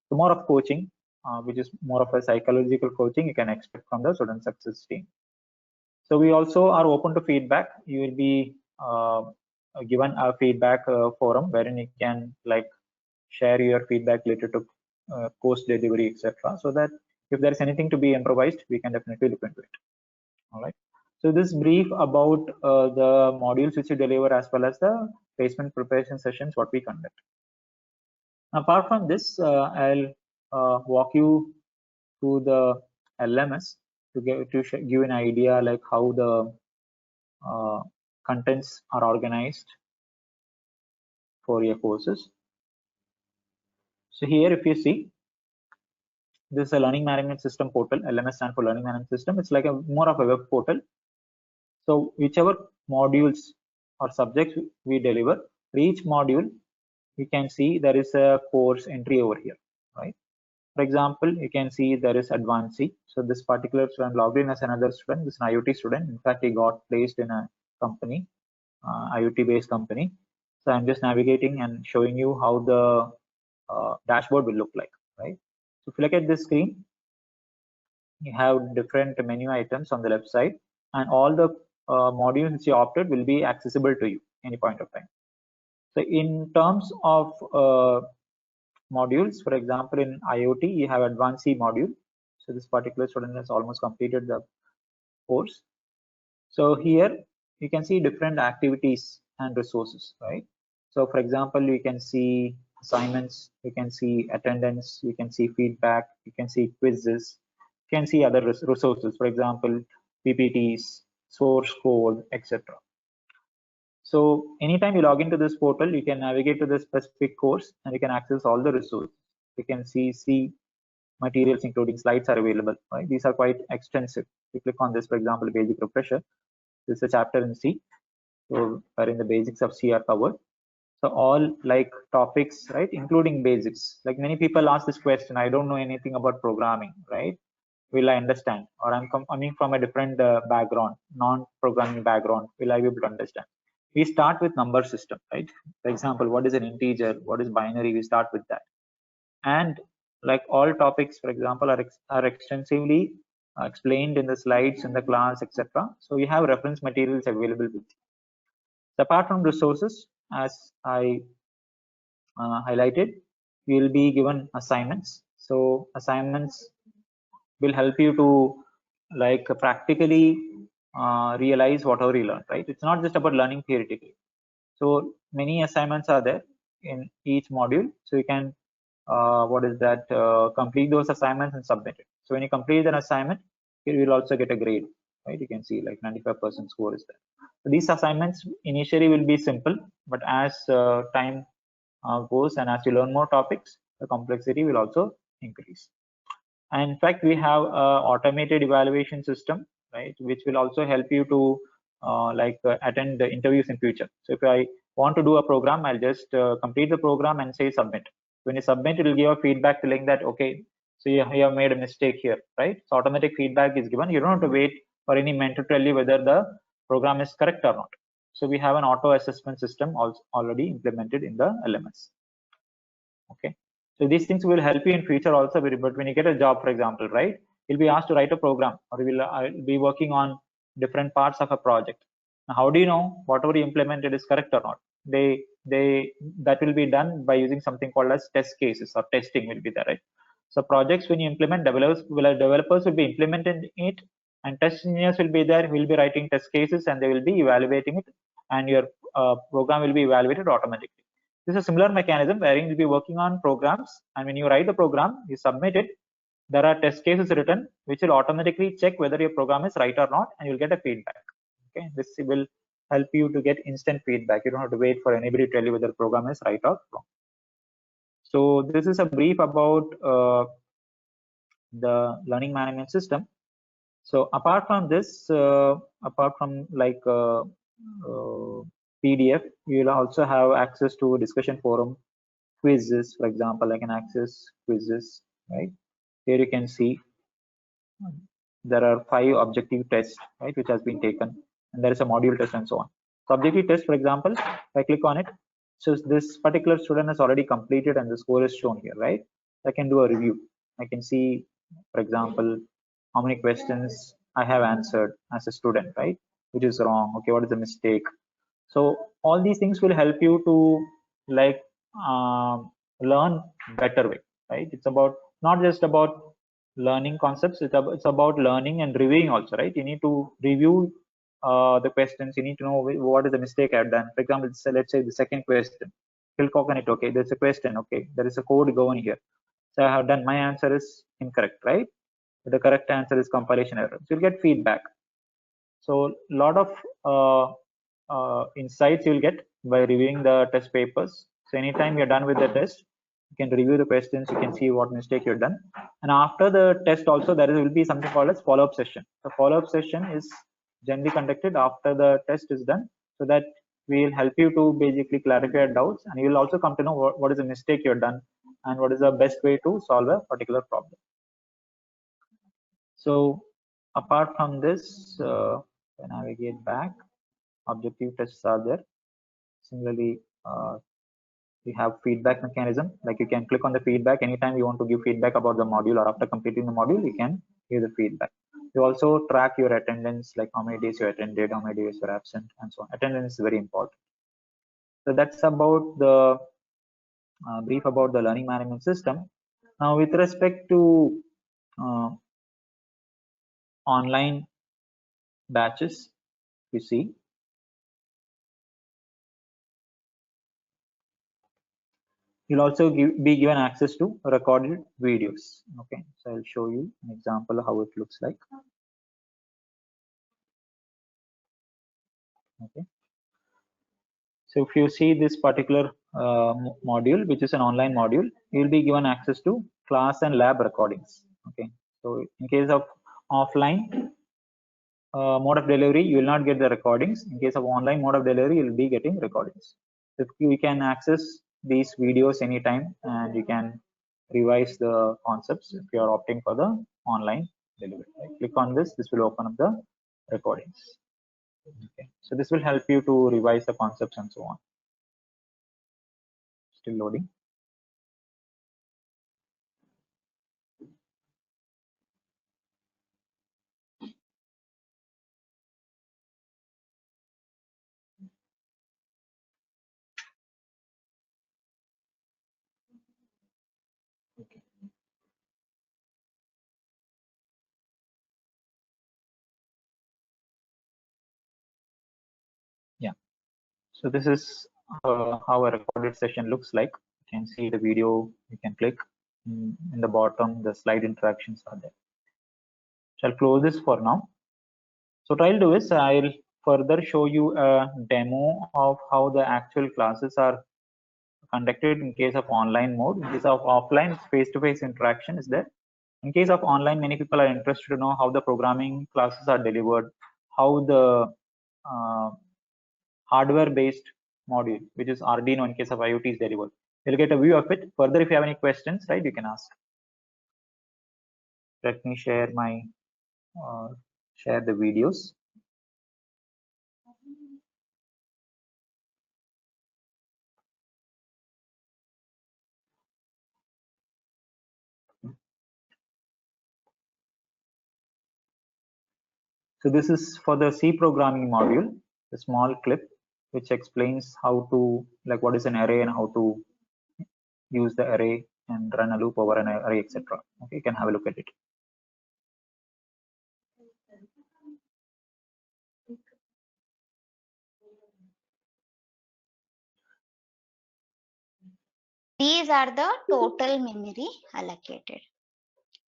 So more of coaching, which is more of a psychological coaching, you can expect from the student success team. So we also are open to feedback. You will be given a feedback forum wherein you can share your feedback related to course delivery, etc. So that if there is anything to be improvised, we can definitely look into it. All right. So this brief about the modules which you deliver as well as the placement preparation sessions what we conduct. Apart from this, I'll walk you through the LMS to give an idea like how the contents are organized for your courses. So here, if you see, this is a learning management system portal. LMS stands for learning management system. It's like more of a web portal. So whichever modules or subjects we deliver, for each module, you can see there is a course entry over here, right? For example, you can see there is Advanced. So this particular student logged in as another student. This is an IoT student. In fact, he got placed in a company, IoT-based company. So I'm just navigating and showing you how the dashboard will look like, right? So if you look at this screen, you have different menu items on the left side, and all the modules which you opted will be accessible to you any point of time. So in terms of modules, for example, in IoT, you have Advanced module. So this particular student has almost completed the course. So here you can see different activities and resources, right? So for example, you can see assignments, you can see attendance, you can see feedback, you can see quizzes, you can see other resources, for example, PPTs, source code, etc. So anytime you log into this portal, you can navigate to the specific course and you can access all the resources. You can see materials including slides are available, right? These are quite extensive. You click on this, for example, basic refresher. This is a chapter in C, so wherein the basics of C are covered. So all like topics, right, including basics. Like many people ask this question, I don't know anything about programming, right? Will I understand? Or I'm coming from a different background, non-programming background. Will I be able to understand? We start with number system, right? For example, what is an integer? What is binary? We start with that. And like all topics, for example, are extensively explained in the slides in the class, etc. So you have reference materials available with you. Apart from resources, as I highlighted, you will be given assignments. So assignments will help you to practically realize whatever you learned, right? It's not just about learning theoretically. So many assignments are there in each module. So you can complete those assignments and submit it. So when you complete an assignment, you will also get a grade, right? You can see like 95% score is there. So these assignments initially will be simple, but as time goes and as you learn more topics, the complexity will also increase. And in fact, we have a automated evaluation system, right, which will also help you to attend the interviews in future. So if I want to do a program, I'll just complete the program and say submit. When you submit, it will give a feedback telling that, okay, so you have made a mistake here, right? So automatic feedback is given. You don't have to wait for any mentor to tell you whether the program is correct or not. So we have an auto assessment system also already implemented in the LMS. Okay, so these things will help you in future also. But when you get a job, for example, right, you'll be asked to write a program, or you will be working on different parts of a project. Now, how do you know whatever you implemented is correct or not? They that will be done by using something called as test cases, or testing will be there, right? So projects, when you implement, developers will be implementing it, and test engineers will be there, will be writing test cases, and they will be evaluating it, and your program will be evaluated automatically. This is a similar mechanism wherein you'll be working on programs, and when you write the program, you submit it. There are test cases written which will automatically check whether your program is right or not, and you'll get a feedback. Okay, this will help you to get instant feedback. You don't have to wait for anybody to tell you whether the program is right or wrong. So this is a brief about the learning management system. So apart from this, apart from like PDF, you will also have access to discussion forum, quizzes. For example, I can access quizzes, right? Here you can see there are 5 objective tests, right, which has been taken, and there is a module test and so on. So objective test, for example, if I click on it, so this particular student has already completed and the score is shown here, right? I can do a review. I can see, for example, how many questions I have answered as a student, right? Which is wrong. Okay, what is the mistake? So all these things will help you to like learn better way, right? It's about not just about learning concepts, it's about learning and reviewing also, right? You need to review the questions. You need to know what is the mistake I've done. For example, let's say the second question, click on it. Okay, there's a question. Okay, there is a code going here. So I have done, my answer is incorrect, right? The correct answer is compilation error. So you'll get feedback. So a lot of insights you'll get by reviewing the test papers. So anytime you're done with the test, you can review the questions, you can see what mistake you've done. And after the test also, there will be something called as follow-up session. The follow-up session is generally conducted after the test is done, so that will help you to basically clarify your doubts, and you will also come to know what is the mistake you've done and what is the best way to solve a particular problem. So apart from this, when I navigate back, objective tests are there. Similarly, we have feedback mechanism. Like you can click on the feedback anytime you want to give feedback about the module, or after completing the module, you can give the feedback. You also track your attendance, like how many days you attended, how many days you were absent, and so on. Attendance is very important. So that's about the brief about the learning management system. Now, with respect to online batches, you see, you'll also be given access to recorded videos. Okay, so I'll show you an example of how it looks like. Okay, so if you see this particular module, which is an online module, you'll be given access to class and lab recordings. Okay, so in case of offline mode of delivery, you will not get the recordings. In case of online mode of delivery, you'll be getting recordings. So you can access these videos anytime, and you can revise the concepts if you are opting for the online delivery. Right? Click on this, this will open up the recordings. Okay, so this will help you to revise the concepts and so on. Still loading. Okay. Yeah, so this is how a recorded session looks like. You can see the video, you can click in the bottom, the slide interactions are there. So I'll close this for now. So what I'll do is I'll further show you a demo of how the actual classes are conducted in case of online mode. In case of offline, face-to-face interaction is there. In case of online, many people are interested to know how the programming classes are delivered, how the hardware-based module, which is Arduino in case of IoT, is delivered. You'll get a view of it. Further, if you have any questions, right, you can ask. Let me share my share the videos. So this is for the C programming module, a small clip which explains how to, like, what is an array and how to use the array and run a loop over an array, etc. Okay, you can have a look at it. These are the total memory allocated.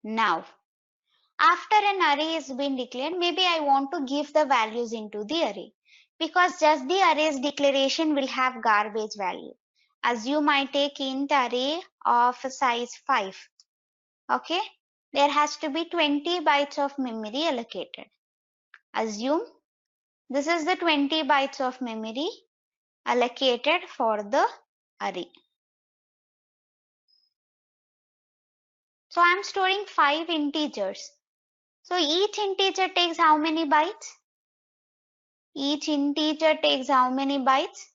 Now, after an array has been declared, maybe I want to give the values into the array, because just the array's declaration will have garbage value. Assume I take int array of size 5. Okay, there has to be 20 bytes of memory allocated. Assume this is the 20 bytes of memory allocated for the array. So I'm storing 5 integers. So each integer takes how many bytes? Each integer takes how many bytes?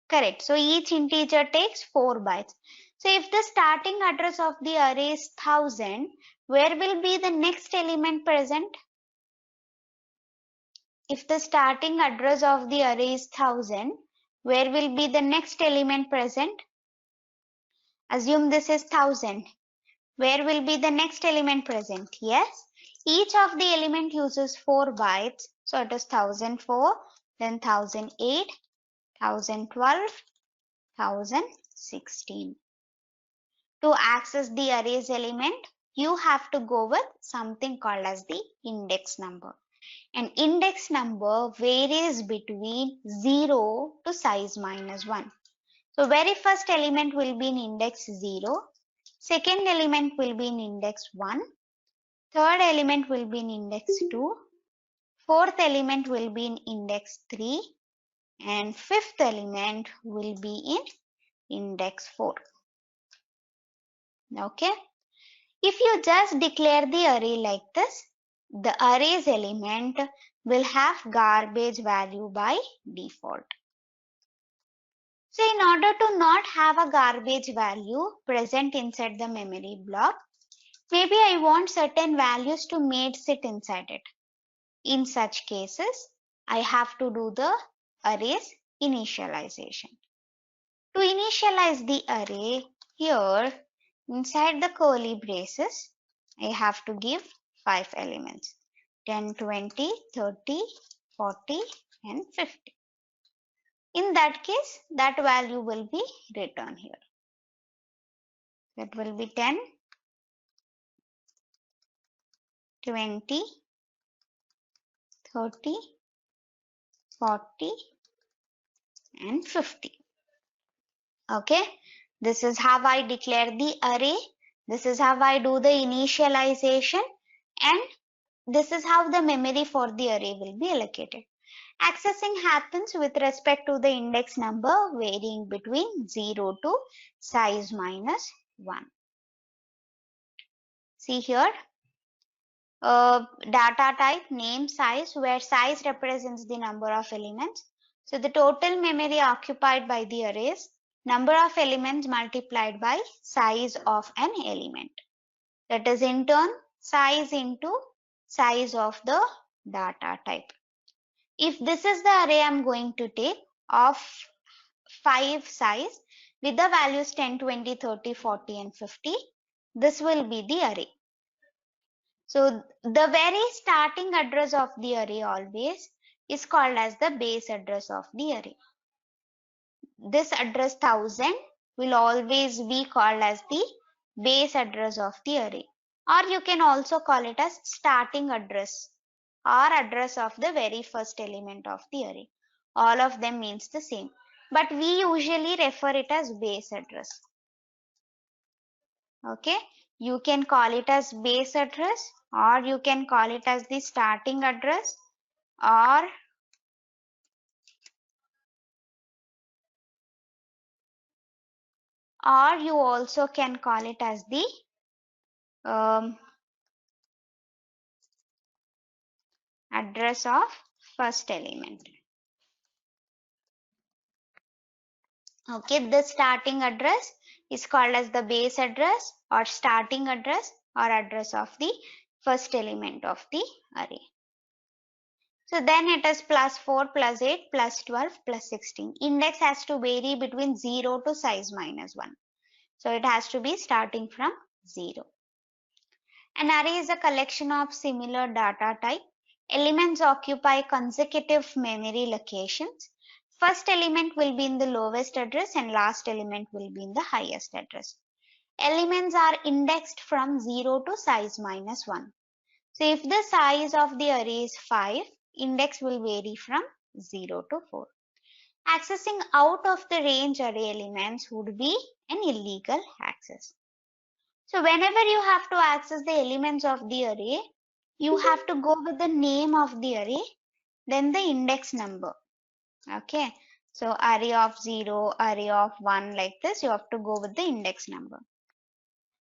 Correct. So each integer takes 4 bytes. So if the starting address of the array is 1000, where will be the next element present? If the starting address of the array is 1000, where will be the next element present? Assume this is 1000. Where will be the next element present? Yes. Each of the element uses 4 bytes. So it is 1004, then 1008, 1012, 1016. To access the array's element, you have to go with something called as the index number. An index number varies between 0 to size minus 1. So very first element will be in index 0, second element will be in index 1, third element will be in index 2, fourth element will be in index 3, and fifth element will be in index 4. Okay. If you just declare the array like this, the array's element will have garbage value by default. So in order to not have a garbage value present inside the memory block, maybe I want certain values to made sit inside it. In such cases, I have to do the array's initialization. To initialize the array, here inside the curly braces, I have to give 5 elements: 10, 20, 30, 40 and 50. In that case, that value will be written here. That will be 10, 20, 30, 40 and 50. Okay, this is how I declare the array. This is how I do the initialization, and this is how the memory for the array will be allocated. Accessing happens with respect to the index number varying between 0 to size minus 1. See here, data type, name, size, where size represents the number of elements. So the total memory occupied by the array is number of elements multiplied by size of an element. That is in turn size into size of the data type. If this is the array I'm going to take of 5 size with the values 10, 20, 30, 40 and 50, this will be the array. So the very starting address of the array always is called as the base address of the array. This address 1000 will always be called as the base address of the array, or you can also call it as starting address or address of the very first element of the array. All of them means the same, but we usually refer it as base address. Okay, you can call it as base address, or you can call it as the starting address, or you also can call it as the address of first element. Okay, the starting address is called as the base address or starting address, or address of the first element of the array. So then it is plus 4 plus 8 plus 12 plus 16. Index has to vary between 0 to size minus 1. So it has to be starting from 0. An array is a collection of similar data type. Elements occupy consecutive memory locations. First element will be in the lowest address and last element will be in the highest address. Elements are indexed from 0 to size minus 1. So if the size of the array is 5, index will vary from 0 to 4. Accessing out of the range array elements would be an illegal access. So whenever you have to access the elements of the array, you have to go with the name of the array, then the index number. Okay. So array of 0, array of 1, like this, you have to go with the index number.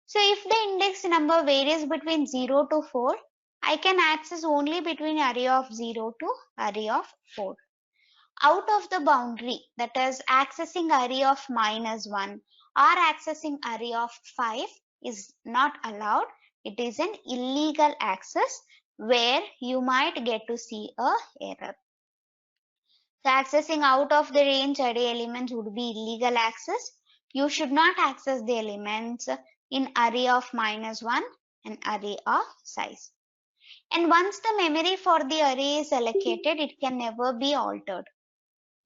So if the index number varies between 0 to 4, I can access only between array of 0 to array of 4. Out of the boundary, that is accessing array of -1 or accessing array of 5 is not allowed. It is an illegal access where you might get to see a error. So accessing out of the range array elements would be illegal access. You should not access the elements in array of -1 and array of size. And once the memory for the array is allocated, it can never be altered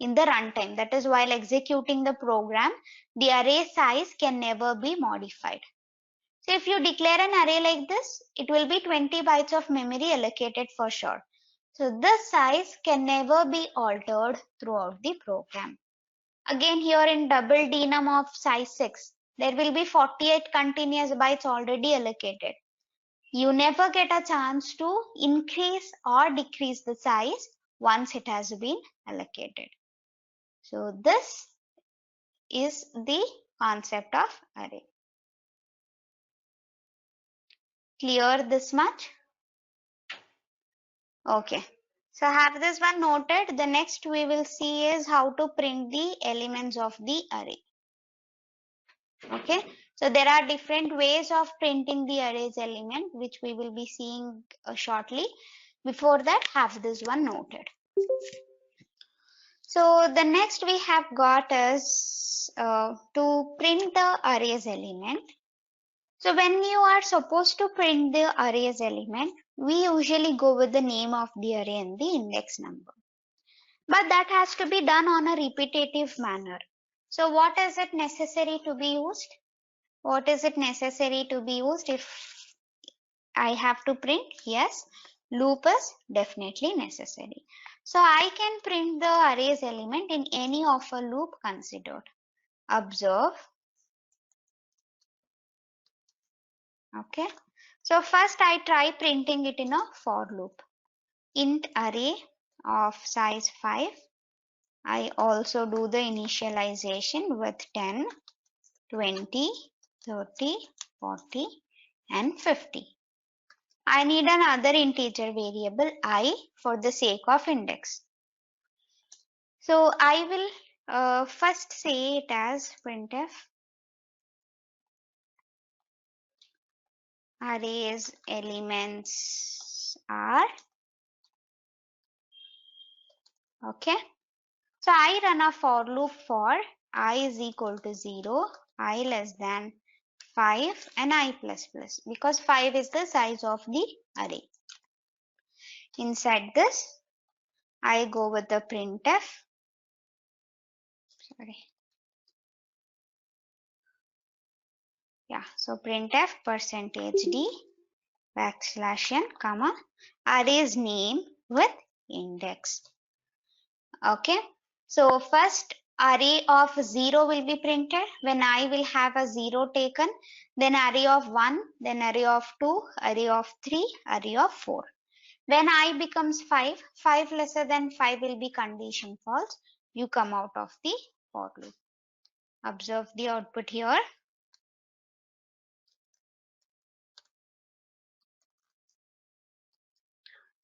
in the runtime. That is, while executing the program, the array size can never be modified. So if you declare an array like this, it will be 20 bytes of memory allocated for sure. So this size can never be altered throughout the program. Again, here in double denum of size 6, there will be 48 continuous bytes already allocated. You never get a chance to increase or decrease the size once it has been allocated. So this is the concept of array. Clear this much? Okay. So have this one noted. The next we will see is how to print the elements of the array. Okay. So there are different ways of printing the array's element, which we will be seeing shortly. Before that, have this one noted. So the next we have got is to print the array's element. So when you are supposed to print the array's element, we usually go with the name of the array and the index number. But that has to be done on a repetitive manner. So what is it necessary to be used? What is it necessary to be used if I have to print? Yes, loop is definitely necessary. So I can print the array's element in any of a loop considered. Observe. Okay. So first I try printing it in a for loop. Int array of size 5. I also do the initialization with 10, 20, 30, 40 and 50. I need another integer variable I for the sake of index. So I will first say it as printf arrays elements are. Okay. So I run a for loop for I is equal to 0, I less than 5 and I plus plus, because 5 is the size of the array. Inside this, I go with the printf. Sorry. Yeah, so printf %d \n comma array's name with index. Okay, so first array of 0 will be printed when I will have a 0 taken, then array of 1, then array of 2, array of 3, array of 4. When I becomes 5, 5 lesser than 5 will be condition false. You come out of the for loop. Observe the output here.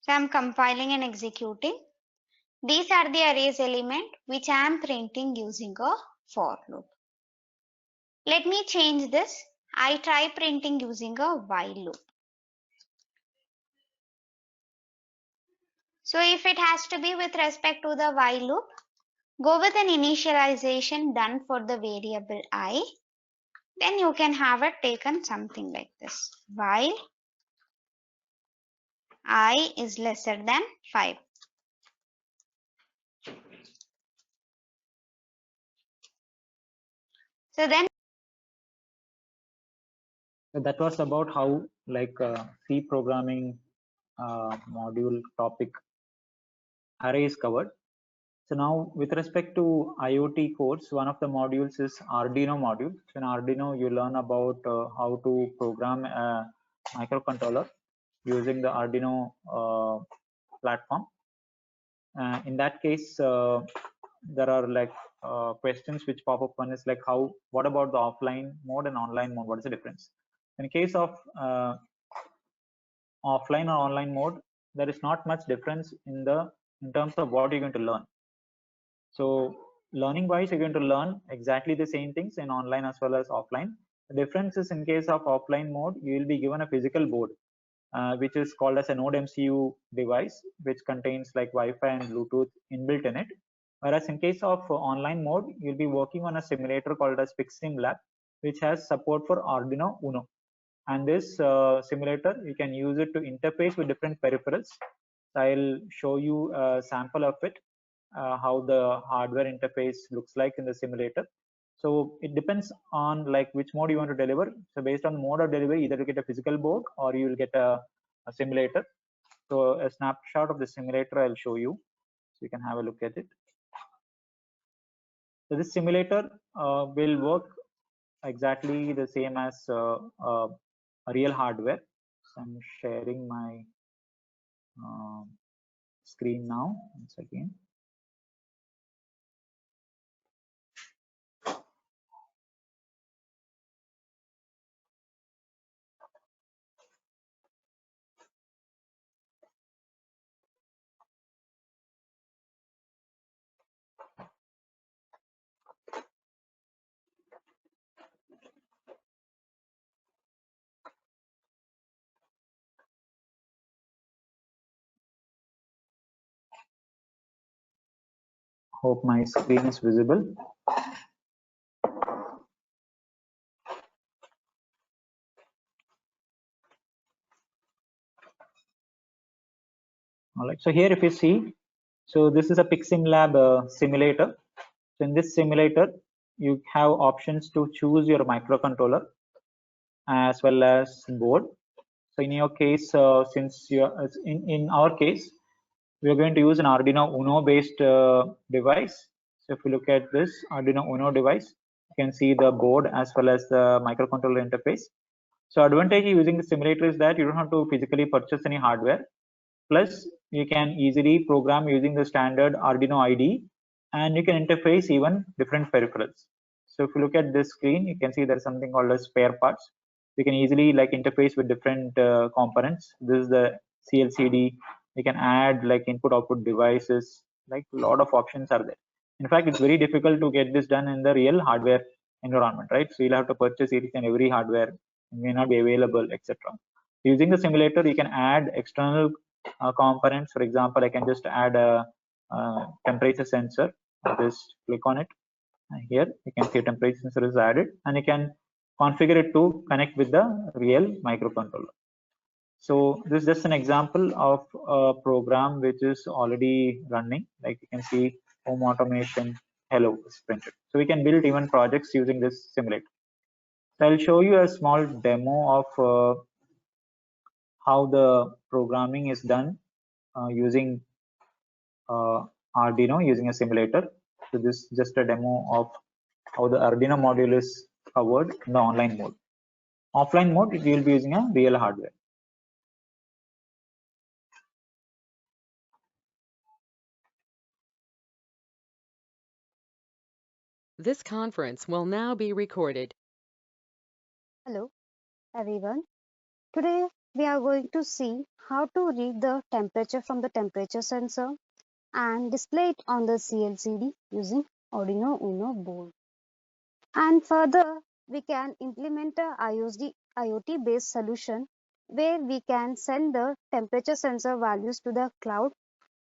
So I'm compiling and executing. These are the array's element which I am printing using a for loop. Let me change this. I try printing using a while loop. So if it has to be with respect to the while loop, go with an initialization done for the variable I. Then you can have it taken something like this. While I is lesser than 5. So then So that was about how C programming module topic array is covered. So now with respect to IoT course, one of the modules is Arduino module. So in Arduino, you learn about how to program a microcontroller using the Arduino platform. In that case, there are questions which pop up. One is like, what about the offline mode and online mode? What is the difference? In case of offline or online mode, there is not much difference in terms of what you're going to learn. So learning wise, you're going to learn exactly the same things in online as well as offline. The difference is in case of offline mode, you will be given a physical board, which is called as a node MCU device, which contains like Wi-Fi and Bluetooth inbuilt in it. Whereas in case of online mode, you'll be working on a simulator called as PixSim Lab, which has support for Arduino Uno. And this simulator, you can use it to interface with different peripherals. I'll show you a sample of it, how the hardware interface looks like in the simulator. So it depends on like which mode you want to deliver. So based on the mode of delivery, either you get a physical board or you will get a simulator. So a snapshot of the simulator I'll show you, so you can have a look at it. So this simulator will work exactly the same as real hardware. So I'm sharing my screen now once again. Hope my screen is visible. All right, so here if you see, so this is a PixSim Lab simulator. So in this simulator, you have options to choose your microcontroller as well as board. So in your case, since you're in our case, we are going to use an Arduino Uno based device. So if you look at this Arduino Uno device, you can see the board as well as the microcontroller interface. So advantage of using the simulator is that you don't have to physically purchase any hardware. Plus, you can easily program using the standard Arduino IDE, and you can interface even different peripherals. So if you look at this screen, you can see there's something called as spare parts. You can easily like interface with different components. This is the CLCD. You can add like input-output devices. Like a lot of options are there. In fact, it's very difficult to get this done in the real hardware environment, right? So you'll have to purchase each and every hardware. It may not be available, etc. Using the simulator, you can add external components. For example, I can just add a temperature sensor. I just click on it. Here you can see temperature sensor is added, and you can configure it to connect with the real microcontroller. So this is just an example of a program which is already running. Like you can see home automation, hello is printed. So we can build even projects using this simulator. So I'll show you a small demo of how the programming is done using Arduino using a simulator. So this is just a demo of how the Arduino module is covered in the online mode. Offline mode, we will be using a real hardware. This conference will now be recorded. Hello, everyone. Today we are going to see how to read the temperature from the temperature sensor and display it on the CLCD using Arduino Uno board. And further, we can implement a IoT based solution where we can send the temperature sensor values to the cloud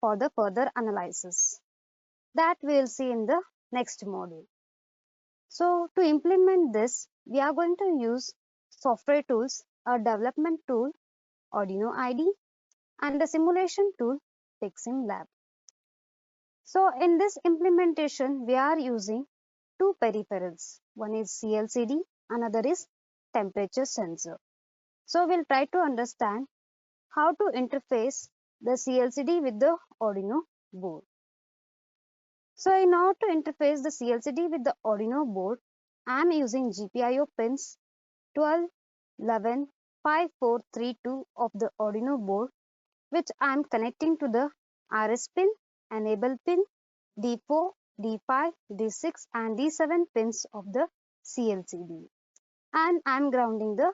for the further analysis. That we will see in the next module. So to implement this, we are going to use software tools, a development tool, Arduino IDE, and a simulation tool, PixSimLab. So in this implementation, we are using two peripherals. One is CLCD, another is temperature sensor. So we'll try to understand how to interface the CLCD with the Arduino board. So in order to interface the CLCD with the Arduino board, I am using GPIO pins 12, 11, 5, 4, 3, 2 of the Arduino board, which I am connecting to the RS pin, enable pin, D4, D5, D6 and D7 pins of the CLCD. And I am grounding the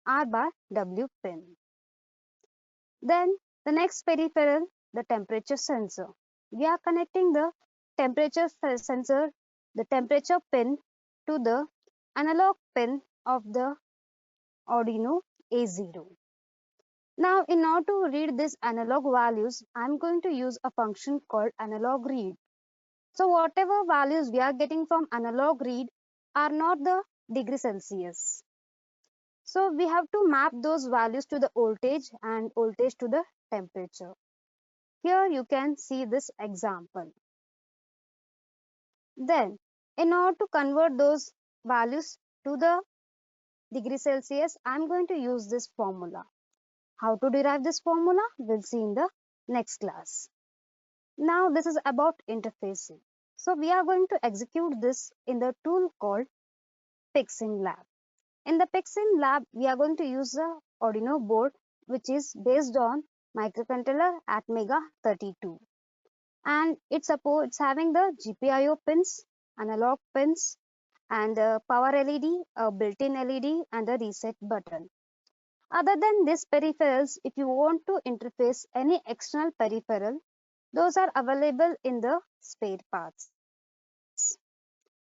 R bar W pin. Then the next peripheral, the temperature sensor. We are connecting the temperature sensor, the temperature pin to the analog pin of the Arduino A0. Now in order to read these analog values, I am going to use a function called analog read. So whatever values we are getting from analog read are not the degree Celsius. So we have to map those values to the voltage and voltage to the temperature. Here you can see this example. Then in order to convert those values to the degree Celsius, I am going to use this formula. How to derive this formula? We'll see in the next class. Now this is about interfacing. So we are going to execute this in the tool called PixSimLab. In the PixSimLab, we are going to use the Arduino board which is based on microcontroller Atmega 32. And it supports having the GPIO pins, analog pins, and power LED, a built-in LED, and a reset button. Other than these peripherals, if you want to interface any external peripheral, those are available in the spare parts.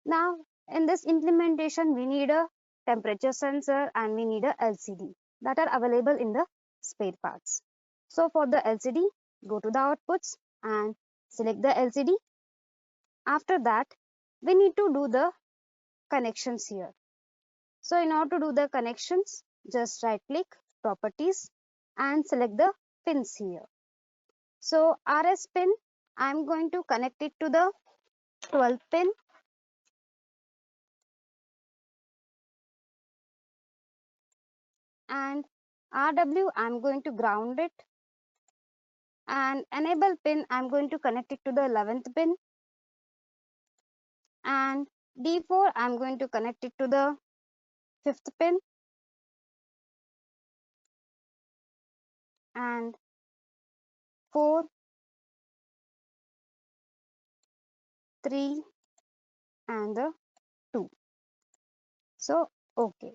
Now, in this implementation, we need a temperature sensor and we need a LCD that are available in the spare parts. So for the LCD, go to the outputs and select the LCD. After that, we need to do the connections here. So in order to do the connections, just right click, properties, and select the pins here. So RS pin, I am going to connect it to the 12 pin. And RW, I am going to ground it. And enable pin, I am going to connect it to the 11th pin. And D4, I am going to connect it to the 5th pin. And 4, 3, and the 2. So, okay.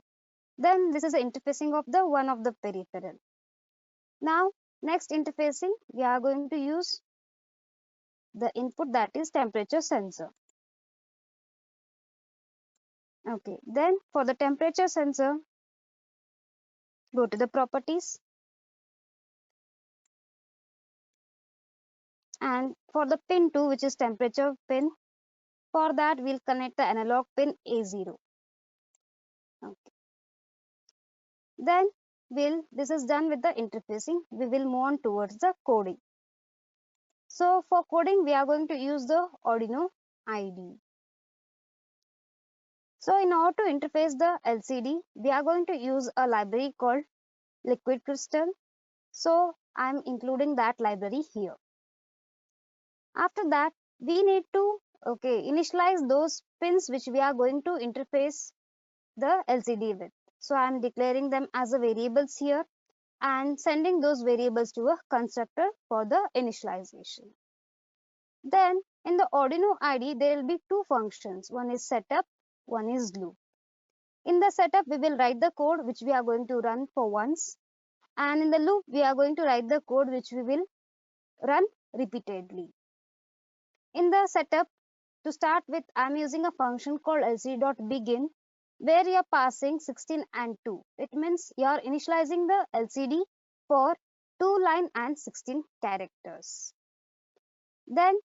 Then this is the interfacing of the one of the peripheral. Now, next interfacing, we are going to use the input that is temperature sensor. Okay, then for the temperature sensor, go to the properties. And for the pin 2, which is temperature pin, for that we'll connect the analog pin A0. Okay. Then this is done with the interfacing. We will move on towards the coding. So for coding, we are going to use the Arduino IDE. So in order to interface the LCD, we are going to use a library called Liquid Crystal. So I'm including that library here. After that, we need to initialize those pins which we are going to interface the LCD with. So I'm declaring them as a variables here and sending those variables to a constructor for the initialization. Then in the Arduino IDE, there will be two functions. One is setup, one is loop. In the setup, we will write the code which we are going to run for once. And in the loop, we are going to write the code which we will run repeatedly. In the setup, to start with, I'm using a function called lcd.begin where you're passing 16 and 2. It means you're initializing the LCD for 2 line and 16 characters. Then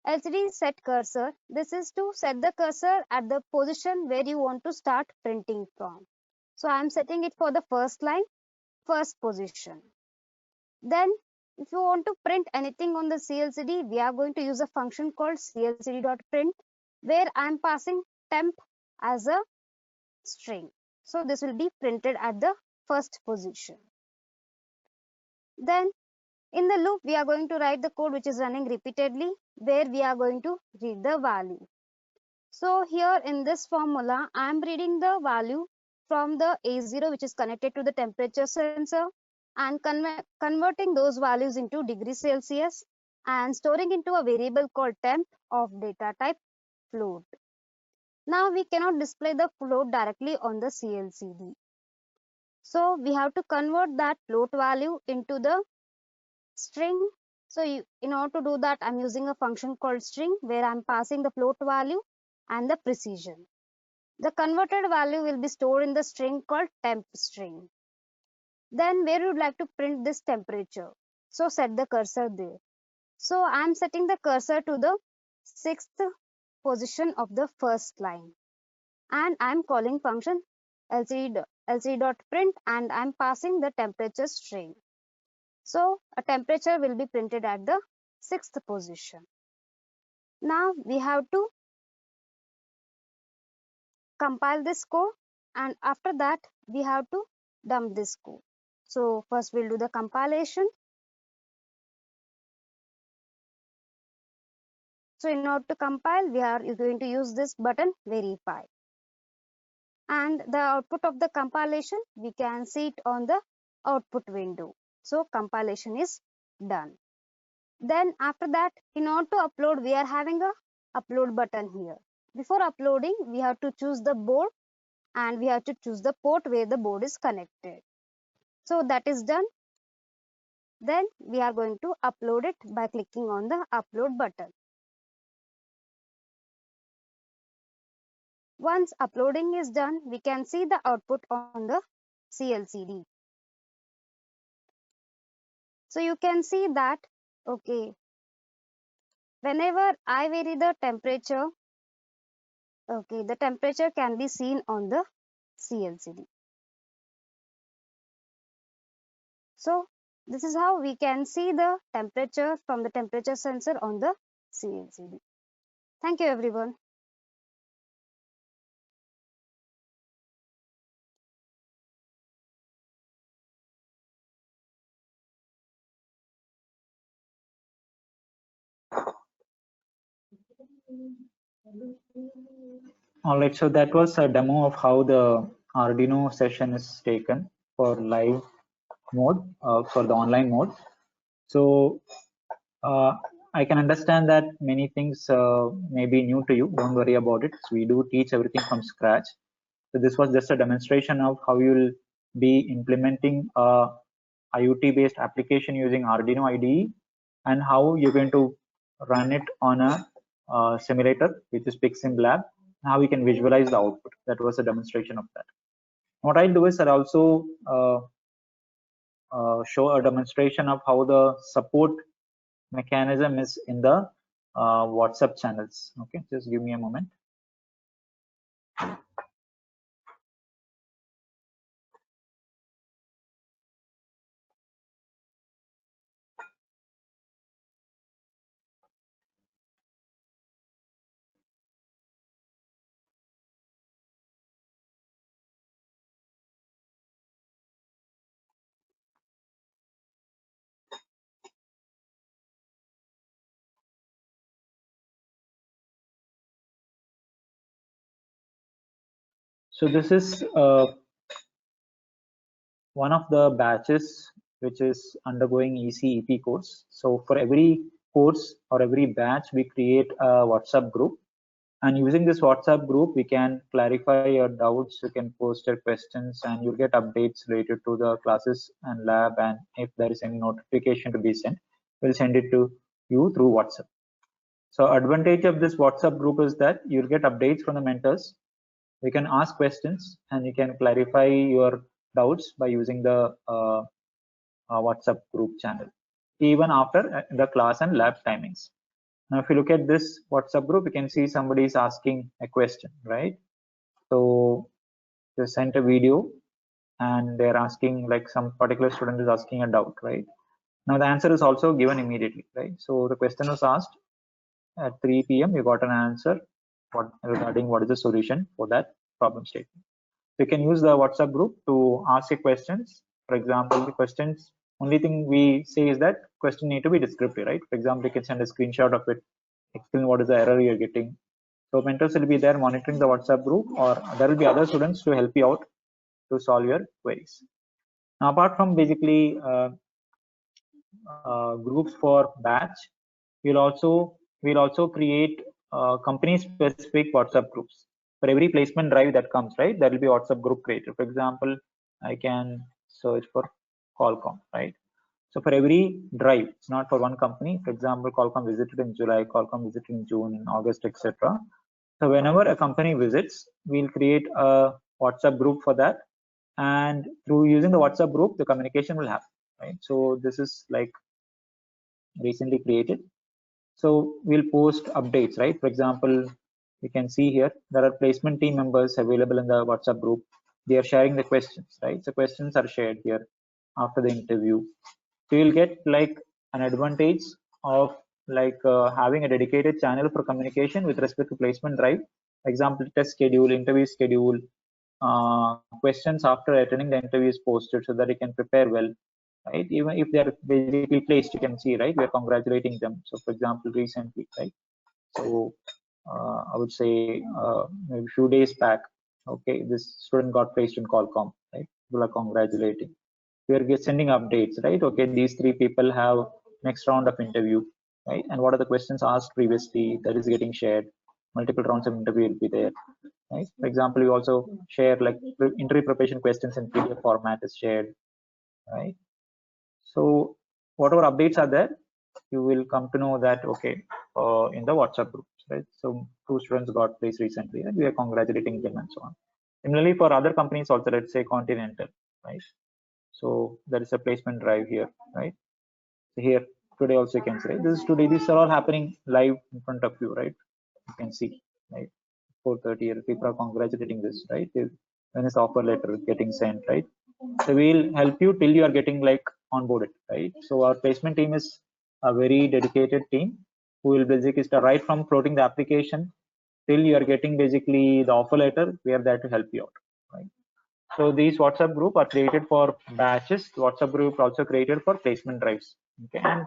LCD set cursor. This is to set the cursor at the position where you want to start printing from. So I'm setting it for the first line, first position. Then if you want to print anything on the CLCD, we are going to use a function called clcd.print, where I'm passing temp as a string. So this will be printed at the first position. Then in the loop, we are going to write the code which is running repeatedly, where we are going to read the value. So here in this formula, I am reading the value from the A0, which is connected to the temperature sensor, and converting those values into degrees Celsius and storing into a variable called temp of data type float. Now we cannot display the float directly on the CLCD. So we have to convert that float value into the string. So in order to do that, I'm using a function called string, where I'm passing the float value and the precision. The converted value will be stored in the string called temp string. Then where you would like to print this temperature, so set the cursor there. So I'm setting the cursor to the 6th position of the first line, and I'm calling function lcd.print, and I'm passing the temperature string. So a temperature will be printed at the 6th position. Now we have to compile this code, and after that we have to dump this code. So first we'll do the compilation. So in order to compile, we are going to use this button verify. And the output of the compilation, we can see it on the output window. So compilation is done. Then after that, in order to upload, we are having a upload button here. Before uploading, we have to choose the board, and we have to choose the port where the board is connected. So that is done. Then we are going to upload it by clicking on the upload button. Once uploading is done, we can see the output on the CLCD. So you can see that, okay, whenever I vary the temperature, okay, the temperature can be seen on the CLCD. So this is how we can see the temperature from the temperature sensor on the CLCD. Thank you, everyone. All right, so that was a demo of how the Arduino session is taken for live mode, for the online mode. So I can understand that many things may be new to you. Don't worry about it. So we do teach everything from scratch. So this was just a demonstration of how you'll be implementing a IoT-based application using Arduino IDE, and how you're going to run it on a simulator, which is PixSim Lab, and how we can visualize the output. That was a demonstration of that. What I'll do is I'll also show a demonstration of how the support mechanism is in the WhatsApp channels. Okay, just give me a moment. So this is one of the batches which is undergoing EC-EP course. So for every course or every batch, we create a WhatsApp group. And using this WhatsApp group, we can clarify your doubts, you can post your questions, and you'll get updates related to the classes and lab. And if there is any notification to be sent, we'll send it to you through WhatsApp. So advantage of this WhatsApp group is that you'll get updates from the mentors. You can ask questions and you can clarify your doubts by using the WhatsApp group channel, even after the class and lab timings. Now, if you look at this WhatsApp group, you can see somebody is asking a question, right? So they sent a video and they're asking, like, some particular student is asking a doubt, right? Now the answer is also given immediately, right? So the question was asked at 3 p.m. You got an answer regarding what is the solution for that problem statement. You can use the WhatsApp group to ask your questions. For example, the questions, only thing we say is that question need to be descriptive, right? For example, you can send a screenshot of it, explain what is the error you're getting. So mentors will be there monitoring the WhatsApp group, or there will be other students to help you out to solve your queries. Now, apart from basically groups for batch, we'll also create company specific WhatsApp groups. For every placement drive that comes, right, there will be WhatsApp group created. For example, I can search for Qualcomm, right? So for every drive, it's not for one company. For example, Qualcomm visited in July, Qualcomm visited in June, August, etc. So whenever a company visits, we'll create a WhatsApp group for that, and through using the WhatsApp group, the communication will happen, right? So this is like recently created. So we'll post updates, right? For example, you can see here there are placement team members available in the WhatsApp group. They are sharing the questions, right? So questions are shared here after the interview. So you'll get like an advantage of like having a dedicated channel for communication with respect to placement drive. Example, test schedule, interview schedule, questions after attending the interview is posted so that you can prepare well, right? Even if they're basically placed, you can see, right? We're congratulating them. So for example, recently, right? So I would say maybe a few days back, okay, this student got placed in Qualcomm, right? People are congratulating. We are sending updates, right? Okay, these 3 people have next round of interview, right? And what are the questions asked previously that is getting shared? Multiple rounds of interview will be there, right? For example, you also share like interview preparation questions in PDF format is shared, right? So whatever updates are there, you will come to know that, okay, in the WhatsApp groups, right? So 2 students got placed recently, and we are congratulating them and so on. Similarly, for other companies also, let's say Continental, right? So there is a placement drive here, right? So here today also you can say this is today. These are all happening live in front of you, right? You can see, right? 4:30 here, people are congratulating this, right? When is offer letter getting sent, right? So we'll help you till you are getting like onboarded, right? So our placement team is a very dedicated team who will basically start right from floating the application till you are getting basically the offer letter. We are there to help you out, right? So these WhatsApp group are created for batches. WhatsApp group also created for placement drives. Okay, and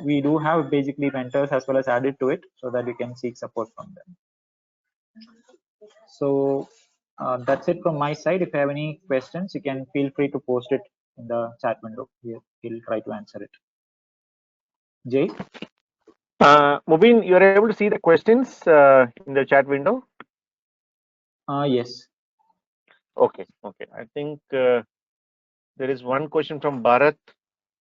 we do have basically mentors as well as added to it so that you can seek support from them. So that's it from my side. If you have any questions, you can feel free to post it in the chat window. We'll try to answer it. Jay? Mubeen, you're able to see the questions in the chat window? Yes. Okay. I think there is one question from Bharat.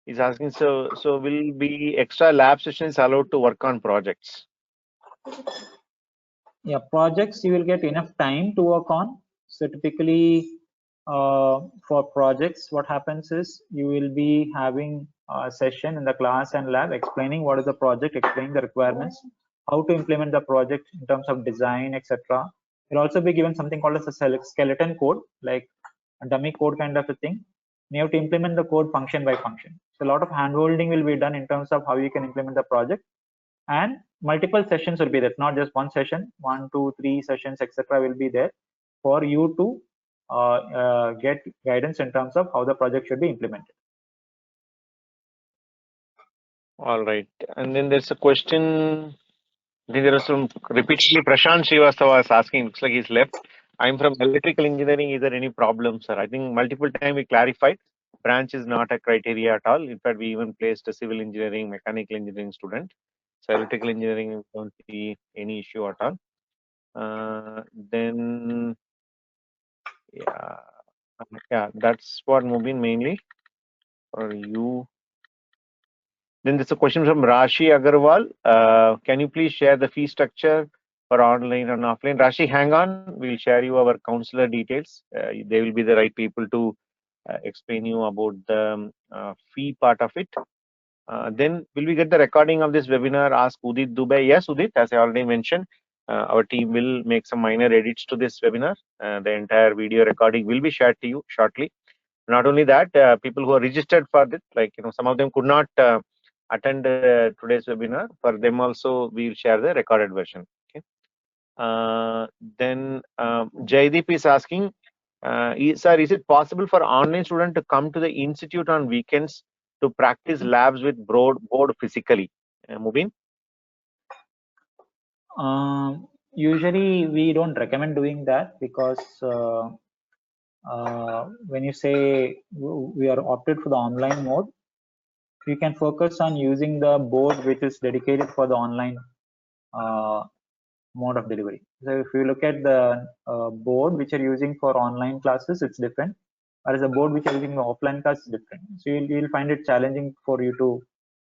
He's asking, so will be extra lab sessions allowed to work on projects? Yeah, projects you will get enough time to work on. So typically for projects, what happens is you will be having a session in the class and lab explaining what is the project, explaining the requirements, how to implement the project in terms of design, etc. You'll also be given something called as a skeleton code, like a dummy code kind of a thing. And you have to implement the code function by function. So a lot of handholding will be done in terms of how you can implement the project, and multiple sessions will be there, not just one session, 1, 2, 3 sessions, etc. will be there for you to get guidance in terms of how the project should be implemented. All right. And then there's a question. I think there was some repeatedly Prashant Srivastava is asking, looks like he's left. I'm from electrical engineering. Is there any problem, sir? I think multiple times we clarified branch is not a criteria at all. In fact, we even placed a civil engineering, mechanical engineering student. So electrical engineering, we don't see any issue at all. Then, yeah, that's what Mubeen mainly for you. Then there's a question from Rashi Agarwal. Can you please share the fee structure for online and offline. Rashi, hang on. We'll share you our counselor details. They will be the right people to explain you about the fee part of it. Then will we get the recording of this webinar? Ask Udit Dubey. Yes, Udit, as I already mentioned, our team will make some minor edits to this webinar. The entire video recording will be shared to you shortly. Not only that, people who are registered for this, like some of them could not attend today's webinar. For them also, we will share the recorded version. Okay. Then Jaideep is asking, sir, is it possible for online student to come to the institute on weekends to practice labs with board physically? Mubeen? Usually we don't recommend doing that because when you say we are opted for the online mode, we can focus on using the board which is dedicated for the online mode of delivery. So if you look at the board which you're using for online classes, it's different, whereas the board which you're using for offline class is different. So you'll find it challenging for you to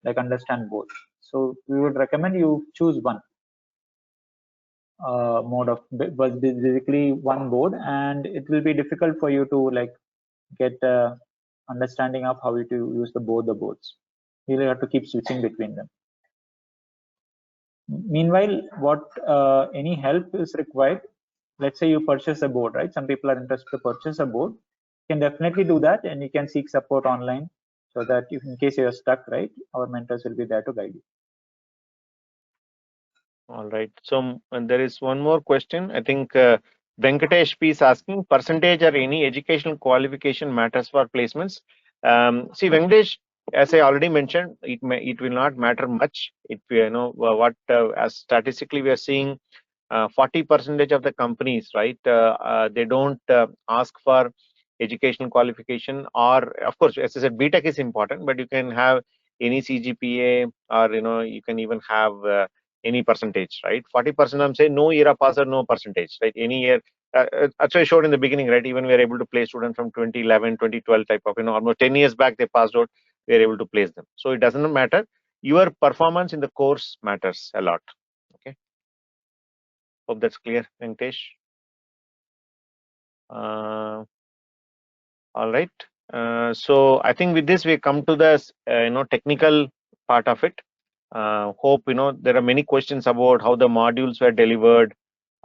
like understand both. So we would recommend you choose one mode of, but basically one board, and it will be difficult for you to like get understanding of how to use the boards. You'll have to keep switching between them. Meanwhile, what any help is required, let's say you purchase a board, right? Some people are interested to purchase a board. You can definitely do that, and you can seek support online so that if in case you're stuck, right, our mentors will be there to guide you. All right. So and there is one more question. I think Venkatesh P is asking, percentage or any educational qualification matters for placements. See, Venkatesh, as I already mentioned, it will not matter much. If what as statistically we are seeing, 40% of the companies, right? They don't ask for educational qualification, or of course, as I said, BTech is important, but you can have any CGPA, or you can even have any percentage, right? 40%, I'm saying no year pass or no percentage, right? Any year. That's why I showed in the beginning, right? Even we are able to place students from 2011, 2012 type of, almost 10 years back they passed out. We are able to place them. So it doesn't matter. Your performance in the course matters a lot. Okay. Hope that's clear, Venkatesh. All right. So I think with this we come to the technical part of it. Hope there are many questions about how the modules were delivered,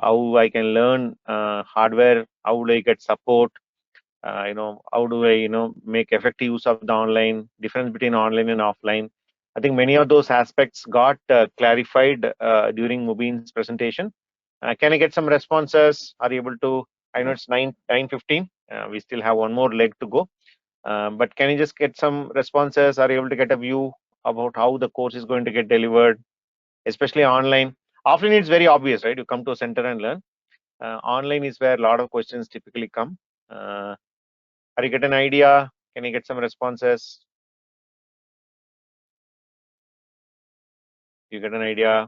how I can learn hardware, how do I get support, how do I make effective use of the online, difference between online and offline. I think many of those aspects got clarified during Mubeen's presentation. Can I get some responses? Are you able to? I know it's 9:15. We still have one more leg to go. But can you just get some responses? Are you able to get a view about how the course is going to get delivered, especially online? Offline, it's very obvious, right? You come to a center and learn. Online is where a lot of questions typically come. Are you get an idea? Can you get some responses? You get an idea?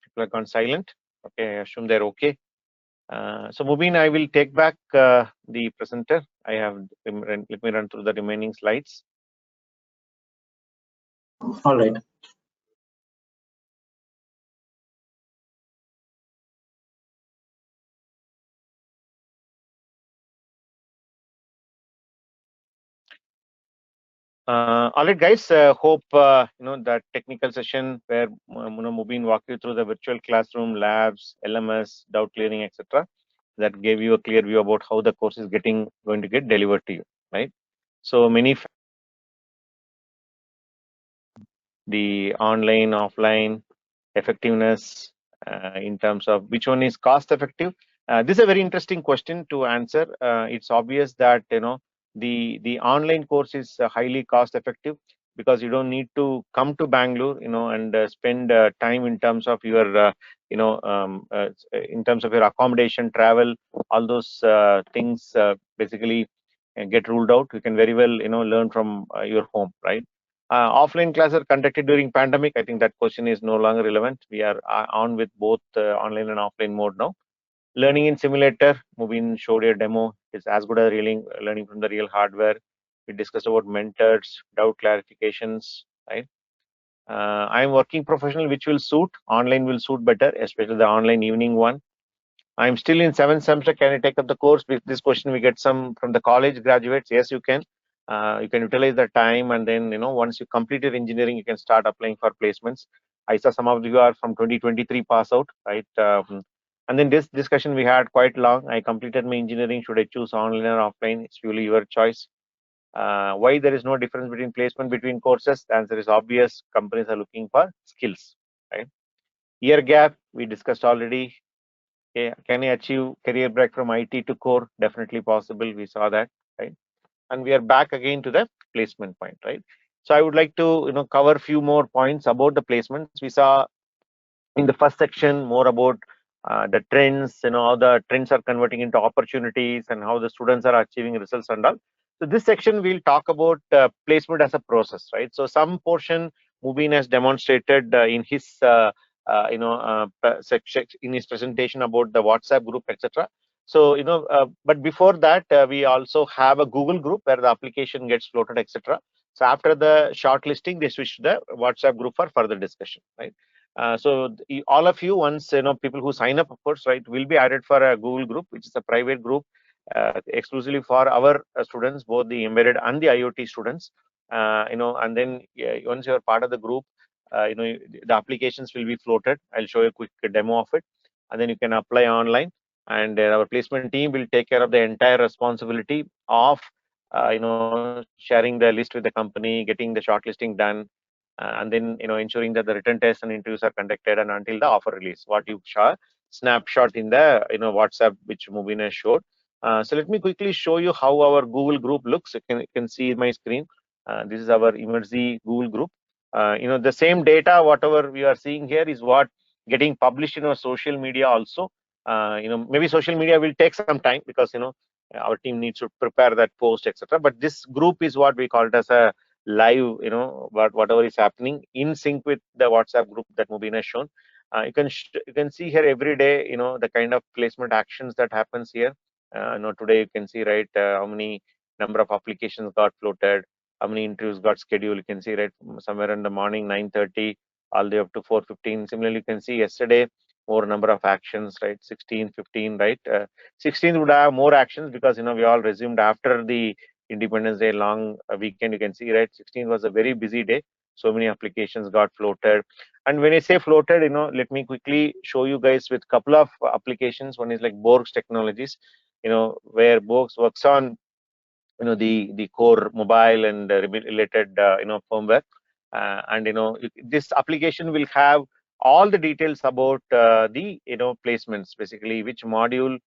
People are gone silent. Okay, I assume they're okay. So Mubeen, I will take back the presenter. I have let me run through the remaining slides. All right. All right, guys. Hope that technical session where Mubeen walked you through the virtual classroom, labs, LMS, doubt clearing, etc. That gave you a clear view about how the course is going to get delivered to you, right? So many the online, offline effectiveness in terms of which one is cost effective. This is a very interesting question to answer. It's obvious that the online course is highly cost effective because you don't need to come to Bangalore, and spend time in terms of your in terms of your accommodation, travel, all those things basically get ruled out. You can very well learn from your home, right? Offline classes are conducted during pandemic. I think that question is no longer relevant. We are on with both online and offline mode now. Learning in simulator, Mubeen showed a demo, is as good as learning from the real hardware. We discussed about mentors, doubt clarifications, right? I'm working professional, which will suit. Online will suit better, especially the online evening one. I'm still in 7th semester. Can I take up the course? With this question, we get some from the college graduates. Yes, you can. You can utilize the time, and then once you complete your engineering, you can start applying for placements. I saw some of you are from 2023 pass out, right? And then this discussion we had quite long. I completed my engineering. Should I choose online or offline? It's really your choice. Why there is no difference between placement between courses? The answer is obvious. Companies are looking for skills, right? Year gap we discussed already. Okay, can you achieve career break from IT to core? Definitely possible. We saw that, right? And we are back again to the placement point, right? So I would like to cover a few more points about the placements. We saw in the first section more about the trends, how the trends are converting into opportunities and how the students are achieving results and all. So this section we'll talk about placement as a process, right? So some portion Mubeen has demonstrated in his section in his presentation about the WhatsApp group, etc. So but before that we also have a Google group where the application gets floated, etc. So after the shortlisting, they switch to the WhatsApp group for further discussion, right? So all of you, once people who sign up, of course, right, will be added for a Google group, which is a private group exclusively for our students, both the embedded and the IoT students. And then once you're part of the group, the applications will be floated. I'll show you a quick demo of it, and then you can apply online. And our placement team will take care of the entire responsibility of sharing the list with the company, getting the shortlisting done, and then ensuring that the written tests and interviews are conducted, and until the offer release. What you saw snapshot in the WhatsApp, which Mubeen has showed. So let me quickly show you how our Google group looks. You can see my screen. This is our Emertxe Google group. The same data, whatever we are seeing here, is what getting published in our social media also. Maybe social media will take some time because our team needs to prepare that post, etc. But this group is what we call it as a live, whatever is happening in sync with the WhatsApp group that Mubeen has shown. You can see here every day, the kind of placement actions that happens here. Today you can see, right, how many number of applications got floated, how many interviews got scheduled. You can see, right, somewhere in the morning 9:30 all the way up to 4:15. Similarly, you can see yesterday more number of actions, right, 16, 15, right. 16 would have more actions because we all resumed after the Independence Day long weekend. You can see, right, 16 was a very busy day. So many applications got floated. And when I say floated, let me quickly show you guys with couple of applications. One is like Borg's Technologies, where Borg's works on the core mobile and related firmware, and this application will have all the details about the placements, basically which module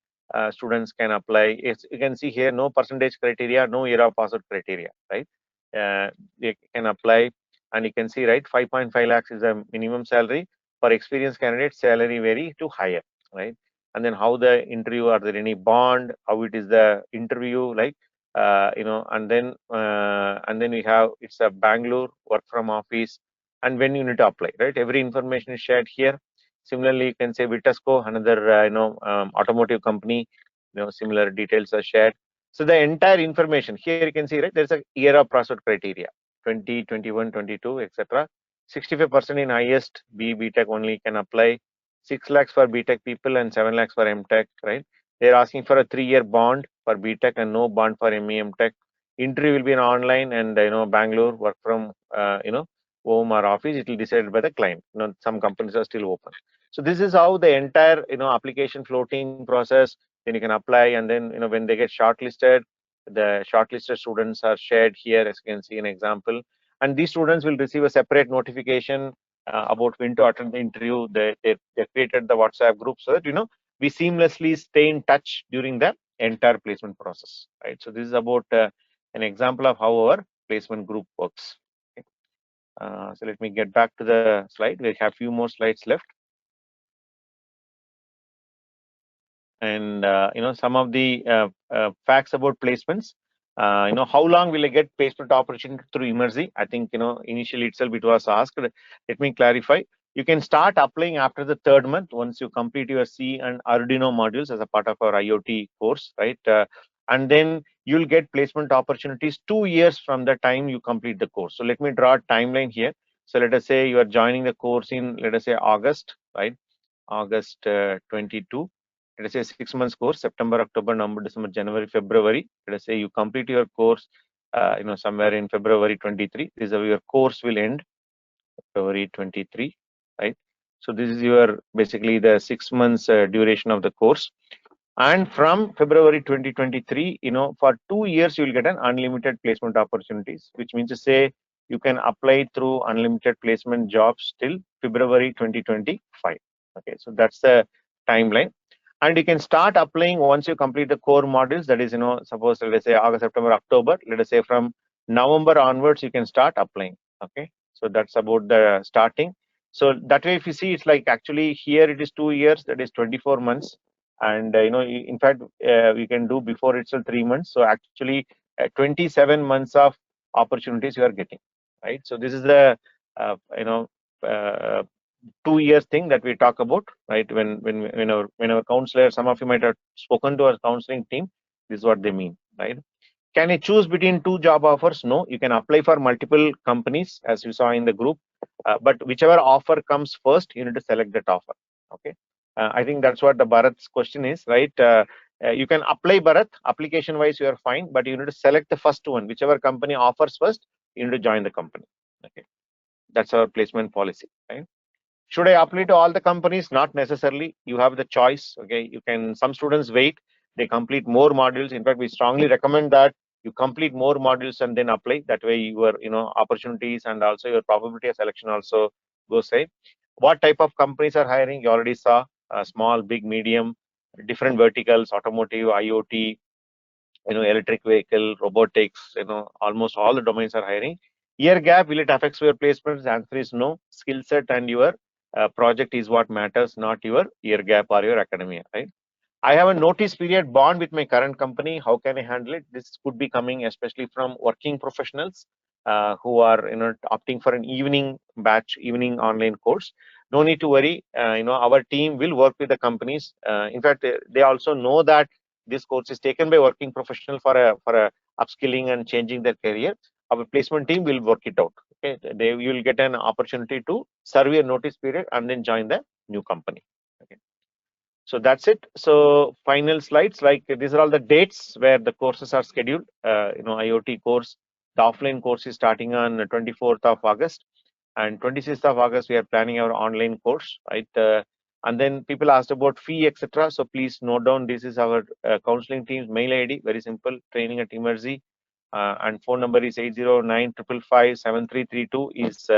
students can apply. You can see here no percentage criteria, no era password criteria, right? They can apply, and you can see, right, 5.5 lakhs is a minimum salary. For experienced candidates, salary vary to higher, right? And then how the interview, are there any bond, how it is the interview like, and then we have, it's a Bangalore work from office, and when you need to apply, right, every information is shared here. Similarly, you can say Vitasco, another automotive company, similar details are shared. So the entire information here, you can see, right, there's a year of password criteria, 20, 21, 22, etc. 65% in highest BTech only can apply. 6 lakhs for BTech people and 7 lakhs for MTech, right? They're asking for a 3-year bond for BTech and no bond for MEM Tech. Interview will be an online, and Bangalore work from home or office. It will be decided by the client. Some companies are still open. So this is how the entire application floating process. Then you can apply, and then when they get shortlisted, the shortlisted students are shared here, as you can see an example. And these students will receive a separate notification about when to attend the interview. They created the WhatsApp group so that we seamlessly stay in touch during the entire placement process, right? So this is about an example of how our placement group works. Okay. So let me get back to the slide. We have few more slides left, and some of the facts about placements. How long will I get placement opportunity through Emertxe? I think initially itself it was asked. Let me clarify. You can start applying after the 3rd month once you complete your C and Arduino modules as a part of our IoT course, right? And then you'll get placement opportunities 2 years from the time you complete the course. So let me draw a timeline here. So let us say you are joining the course in, let us say, August, right? August 22. Let us say 6 months course, September, October, November, December, January, February. Let us say you complete your course, somewhere in February 23. This is how your course will end, February 23, right? So this is your basically the 6 months duration of the course. And from February 2023, for 2 years, you will get an unlimited placement opportunities, which means to say you can apply through unlimited placement jobs till February 2025. Okay, so that's the timeline. And you can start applying once you complete the core modules. That is, suppose let us say August, September, October. Let us say from November onwards, you can start applying. Okay, so that's about the starting. So that way, if you see, it's like actually here it is 2 years, that is 24 months. And in fact, we can do before itself 3 months. So actually, 27 months of opportunities you are getting, right? So this is the uh, 2 years thing that we talk about, right? When our counselor, some of you might have spoken to our counseling team. This is what they mean, right? Can you choose between two job offers? No, you can apply for multiple companies as you saw in the group, but whichever offer comes first, you need to select that offer. Okay, I think that's what the Bharat's question is, right? You can apply, Bharat, application wise you are fine, but you need to select the first one, whichever company offers first, you need to join the company. Okay, that's our placement policy, right? Should I apply to all the companies? Not necessarily. You have the choice. Okay, you can. Some students wait; they complete more modules. In fact, we strongly recommend that you complete more modules and then apply. That way, your opportunities and also your probability of selection also goes high. What type of companies are hiring? You already saw small, big, medium, different verticals: automotive, IoT, electric vehicle, robotics, almost all the domains are hiring. Year gap, will it affect your placements? The answer is no. Skill set and your project is what matters, not your year gap or your academia, right? I have a notice period bond with my current company. How can I handle it? This could be coming especially from working professionals who are opting for an evening batch, evening online course. No need to worry. Our team will work with the companies. In fact, they also know that this course is taken by working professional for a upskilling and changing their career. Our placement team will work it out. Okay, they will get an opportunity to serve your notice period and then join the new company. Okay. So that's it. So final slides, like these are all the dates where the courses are scheduled. IoT course, the offline course is starting on 24th of August, and 26th of August we are planning our online course, right? And then people asked about fee, etc. So please note down, this is our counseling team's mail ID. Very simple, training at Emertxe, and phone number is 809-555-7332 is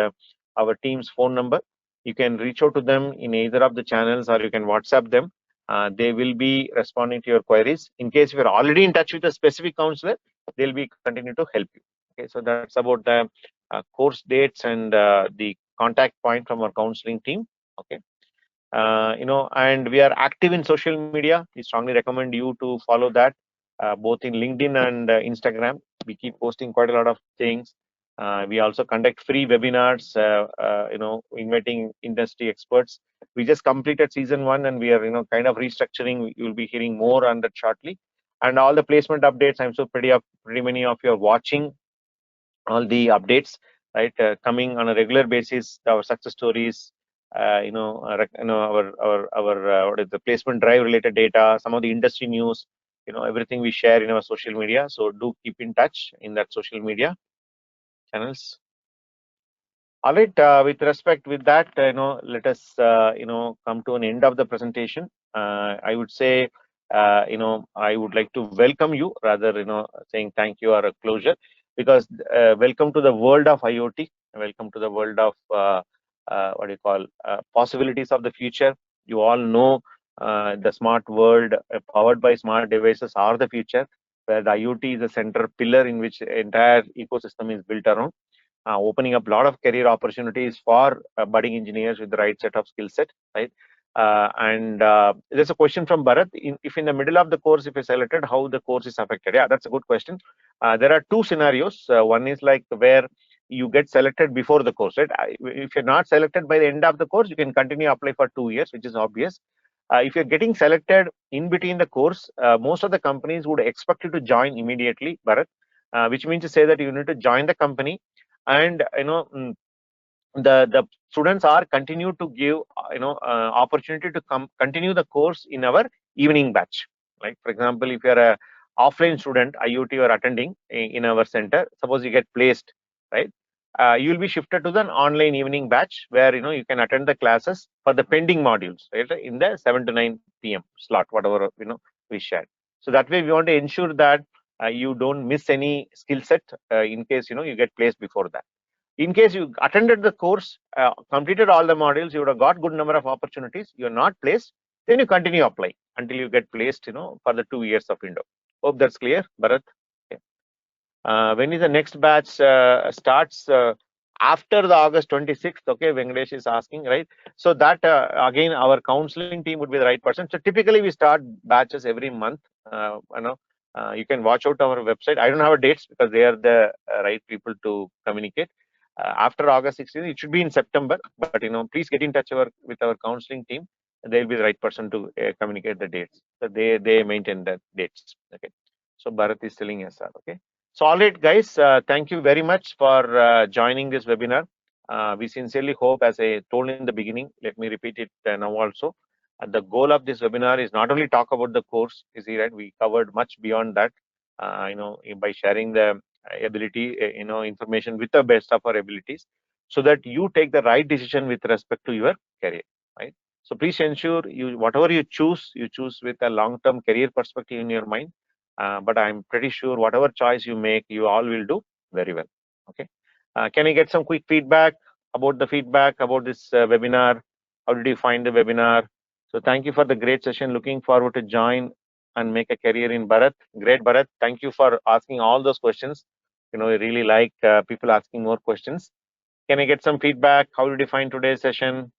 our team's phone number. You can reach out to them in either of the channels or you can WhatsApp them. They will be responding to your queries. In case you are already in touch with a specific counselor, they'll be continue to help you. Okay, so that's about the course dates and the contact point from our counseling team. Okay, and we are active in social media. We strongly recommend you to follow that, both in LinkedIn and Instagram. We keep posting quite a lot of things. We also conduct free webinars, inviting industry experts. We just completed season 1 and we are, kind of restructuring. You will be hearing more on that shortly. And all the placement updates, I'm so pretty many of you are watching all the updates, right? Coming on a regular basis, our success stories, our what is the placement drive related data, some of the industry news, everything we share in our social media. So do keep in touch in that social media channels. All right, with respect with that, let us, come to an end of the presentation. I would say, I would like to welcome you rather, saying thank you or a closure, because welcome to the world of IoT, welcome to the world of what do you call possibilities of the future. You all know the smart world powered by smart devices are the future, where the IoT is the center pillar in which entire ecosystem is built around. Opening up a lot of career opportunities for budding engineers with the right set of skill set, right? And there's a question from Bharat. If in the middle of the course, if you selected, how the course is affected? Yeah, that's a good question. There are two scenarios. One is like where you get selected before the course, right? If you're not selected by the end of the course, you can continue apply for 2 years, which is obvious. if you're getting selected in between the course, most of the companies would expect you to join immediately, Bharat, which means to say that you need to join the company, and the students are continue to give opportunity to continue the course in our evening batch. Like for example, if you are a offline student IoT you are attending in our center, suppose you get placed, right, you will be shifted to the online evening batch where you can attend the classes for the pending modules, right, in the 7 to 9 p.m. slot, whatever we shared. So that way we want to ensure that you don't miss any skill set in case you get placed before that. In case you attended the course, completed all the modules, you would have got good number of opportunities. You're not placed, then you continue applying until you get placed, for the 2 years of window. Hope that's clear, Bharat. Okay. When is the next batch starts? After the August 26th, okay, Venkatesh is asking, right? So that again, our counseling team would be the right person. So typically we start batches every month. You can watch out our website. I don't have dates because they are the right people to communicate. After August 16th, it should be in September. But please get in touch with our counseling team. They'll be the right person to communicate the dates. So they maintain the dates. Okay. So Bharat is telling us that. Okay. So all right, guys. Thank you very much for joining this webinar. We sincerely hope, as I told in the beginning, let me repeat it now also. The goal of this webinar is not only talk about the course. You see, right? We covered much beyond that. By sharing the ability, information with the best of our abilities, so that you take the right decision with respect to your career, right? So please ensure whatever you choose with a long-term career perspective in your mind. But I'm pretty sure whatever choice you make, you all will do very well. Okay. Can I get some quick feedback about this webinar? How did you find the webinar? So thank you for the great session. Looking forward to join and make a career in Bharat. Great, Bharat. Thank you for asking all those questions. I really like people asking more questions. Can I get some feedback? How did you find today's session?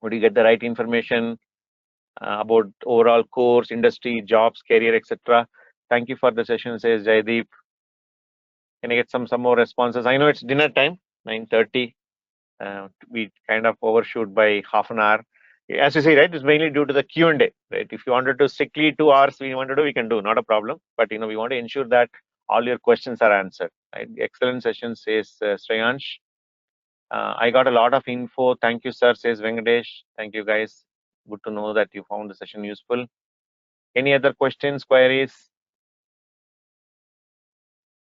Would you get the right information about overall course, industry, jobs, career, etc.? Thank you for the session, says Jaideep. Can I get some more responses? I know it's dinner time, 9:30. We kind of overshoot by half an hour. As you say, right, it's mainly due to the Q&A, right? If you wanted to strictly 2 hours, we can do, not a problem. But we want to ensure that all your questions are answered. Right? Excellent session, says Shreyansh. I got a lot of info. Thank you, sir, says Venkatesh. Thank you, guys. Good to know that you found the session useful. Any other questions, queries?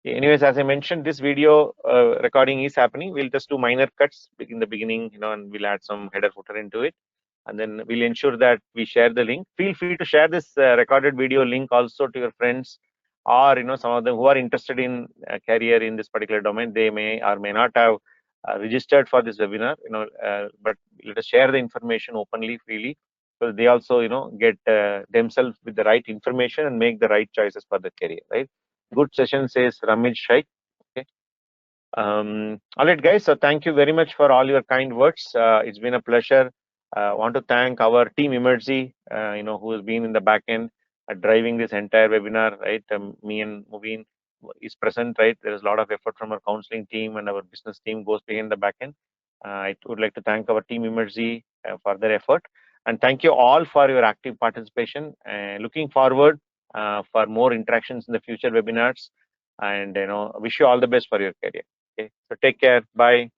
Anyways, as I mentioned, this video recording is happening. We'll just do minor cuts in the beginning, and we'll add some header footer into it. And then we'll ensure that we share the link. Feel free to share this recorded video link also to your friends, or some of them who are interested in a career in this particular domain. They may or may not have registered for this webinar, but let us share the information openly, freely, so they also get themselves with the right information and make the right choices for the career. Right? Good session, says Ramij Shaikh. Okay. All right, guys. So thank you very much for all your kind words. It's been a pleasure. Want to thank our team Emertxe, who has been in the back end driving this entire webinar. Right, me and Mubeen is present. Right, there is a lot of effort from our counseling team, and our business team goes behind the back end. I would like to thank our team Emertxe for their effort, and thank you all for your active participation. Looking forward for more interactions in the future webinars, and wish you all the best for your career. Okay, so take care. Bye.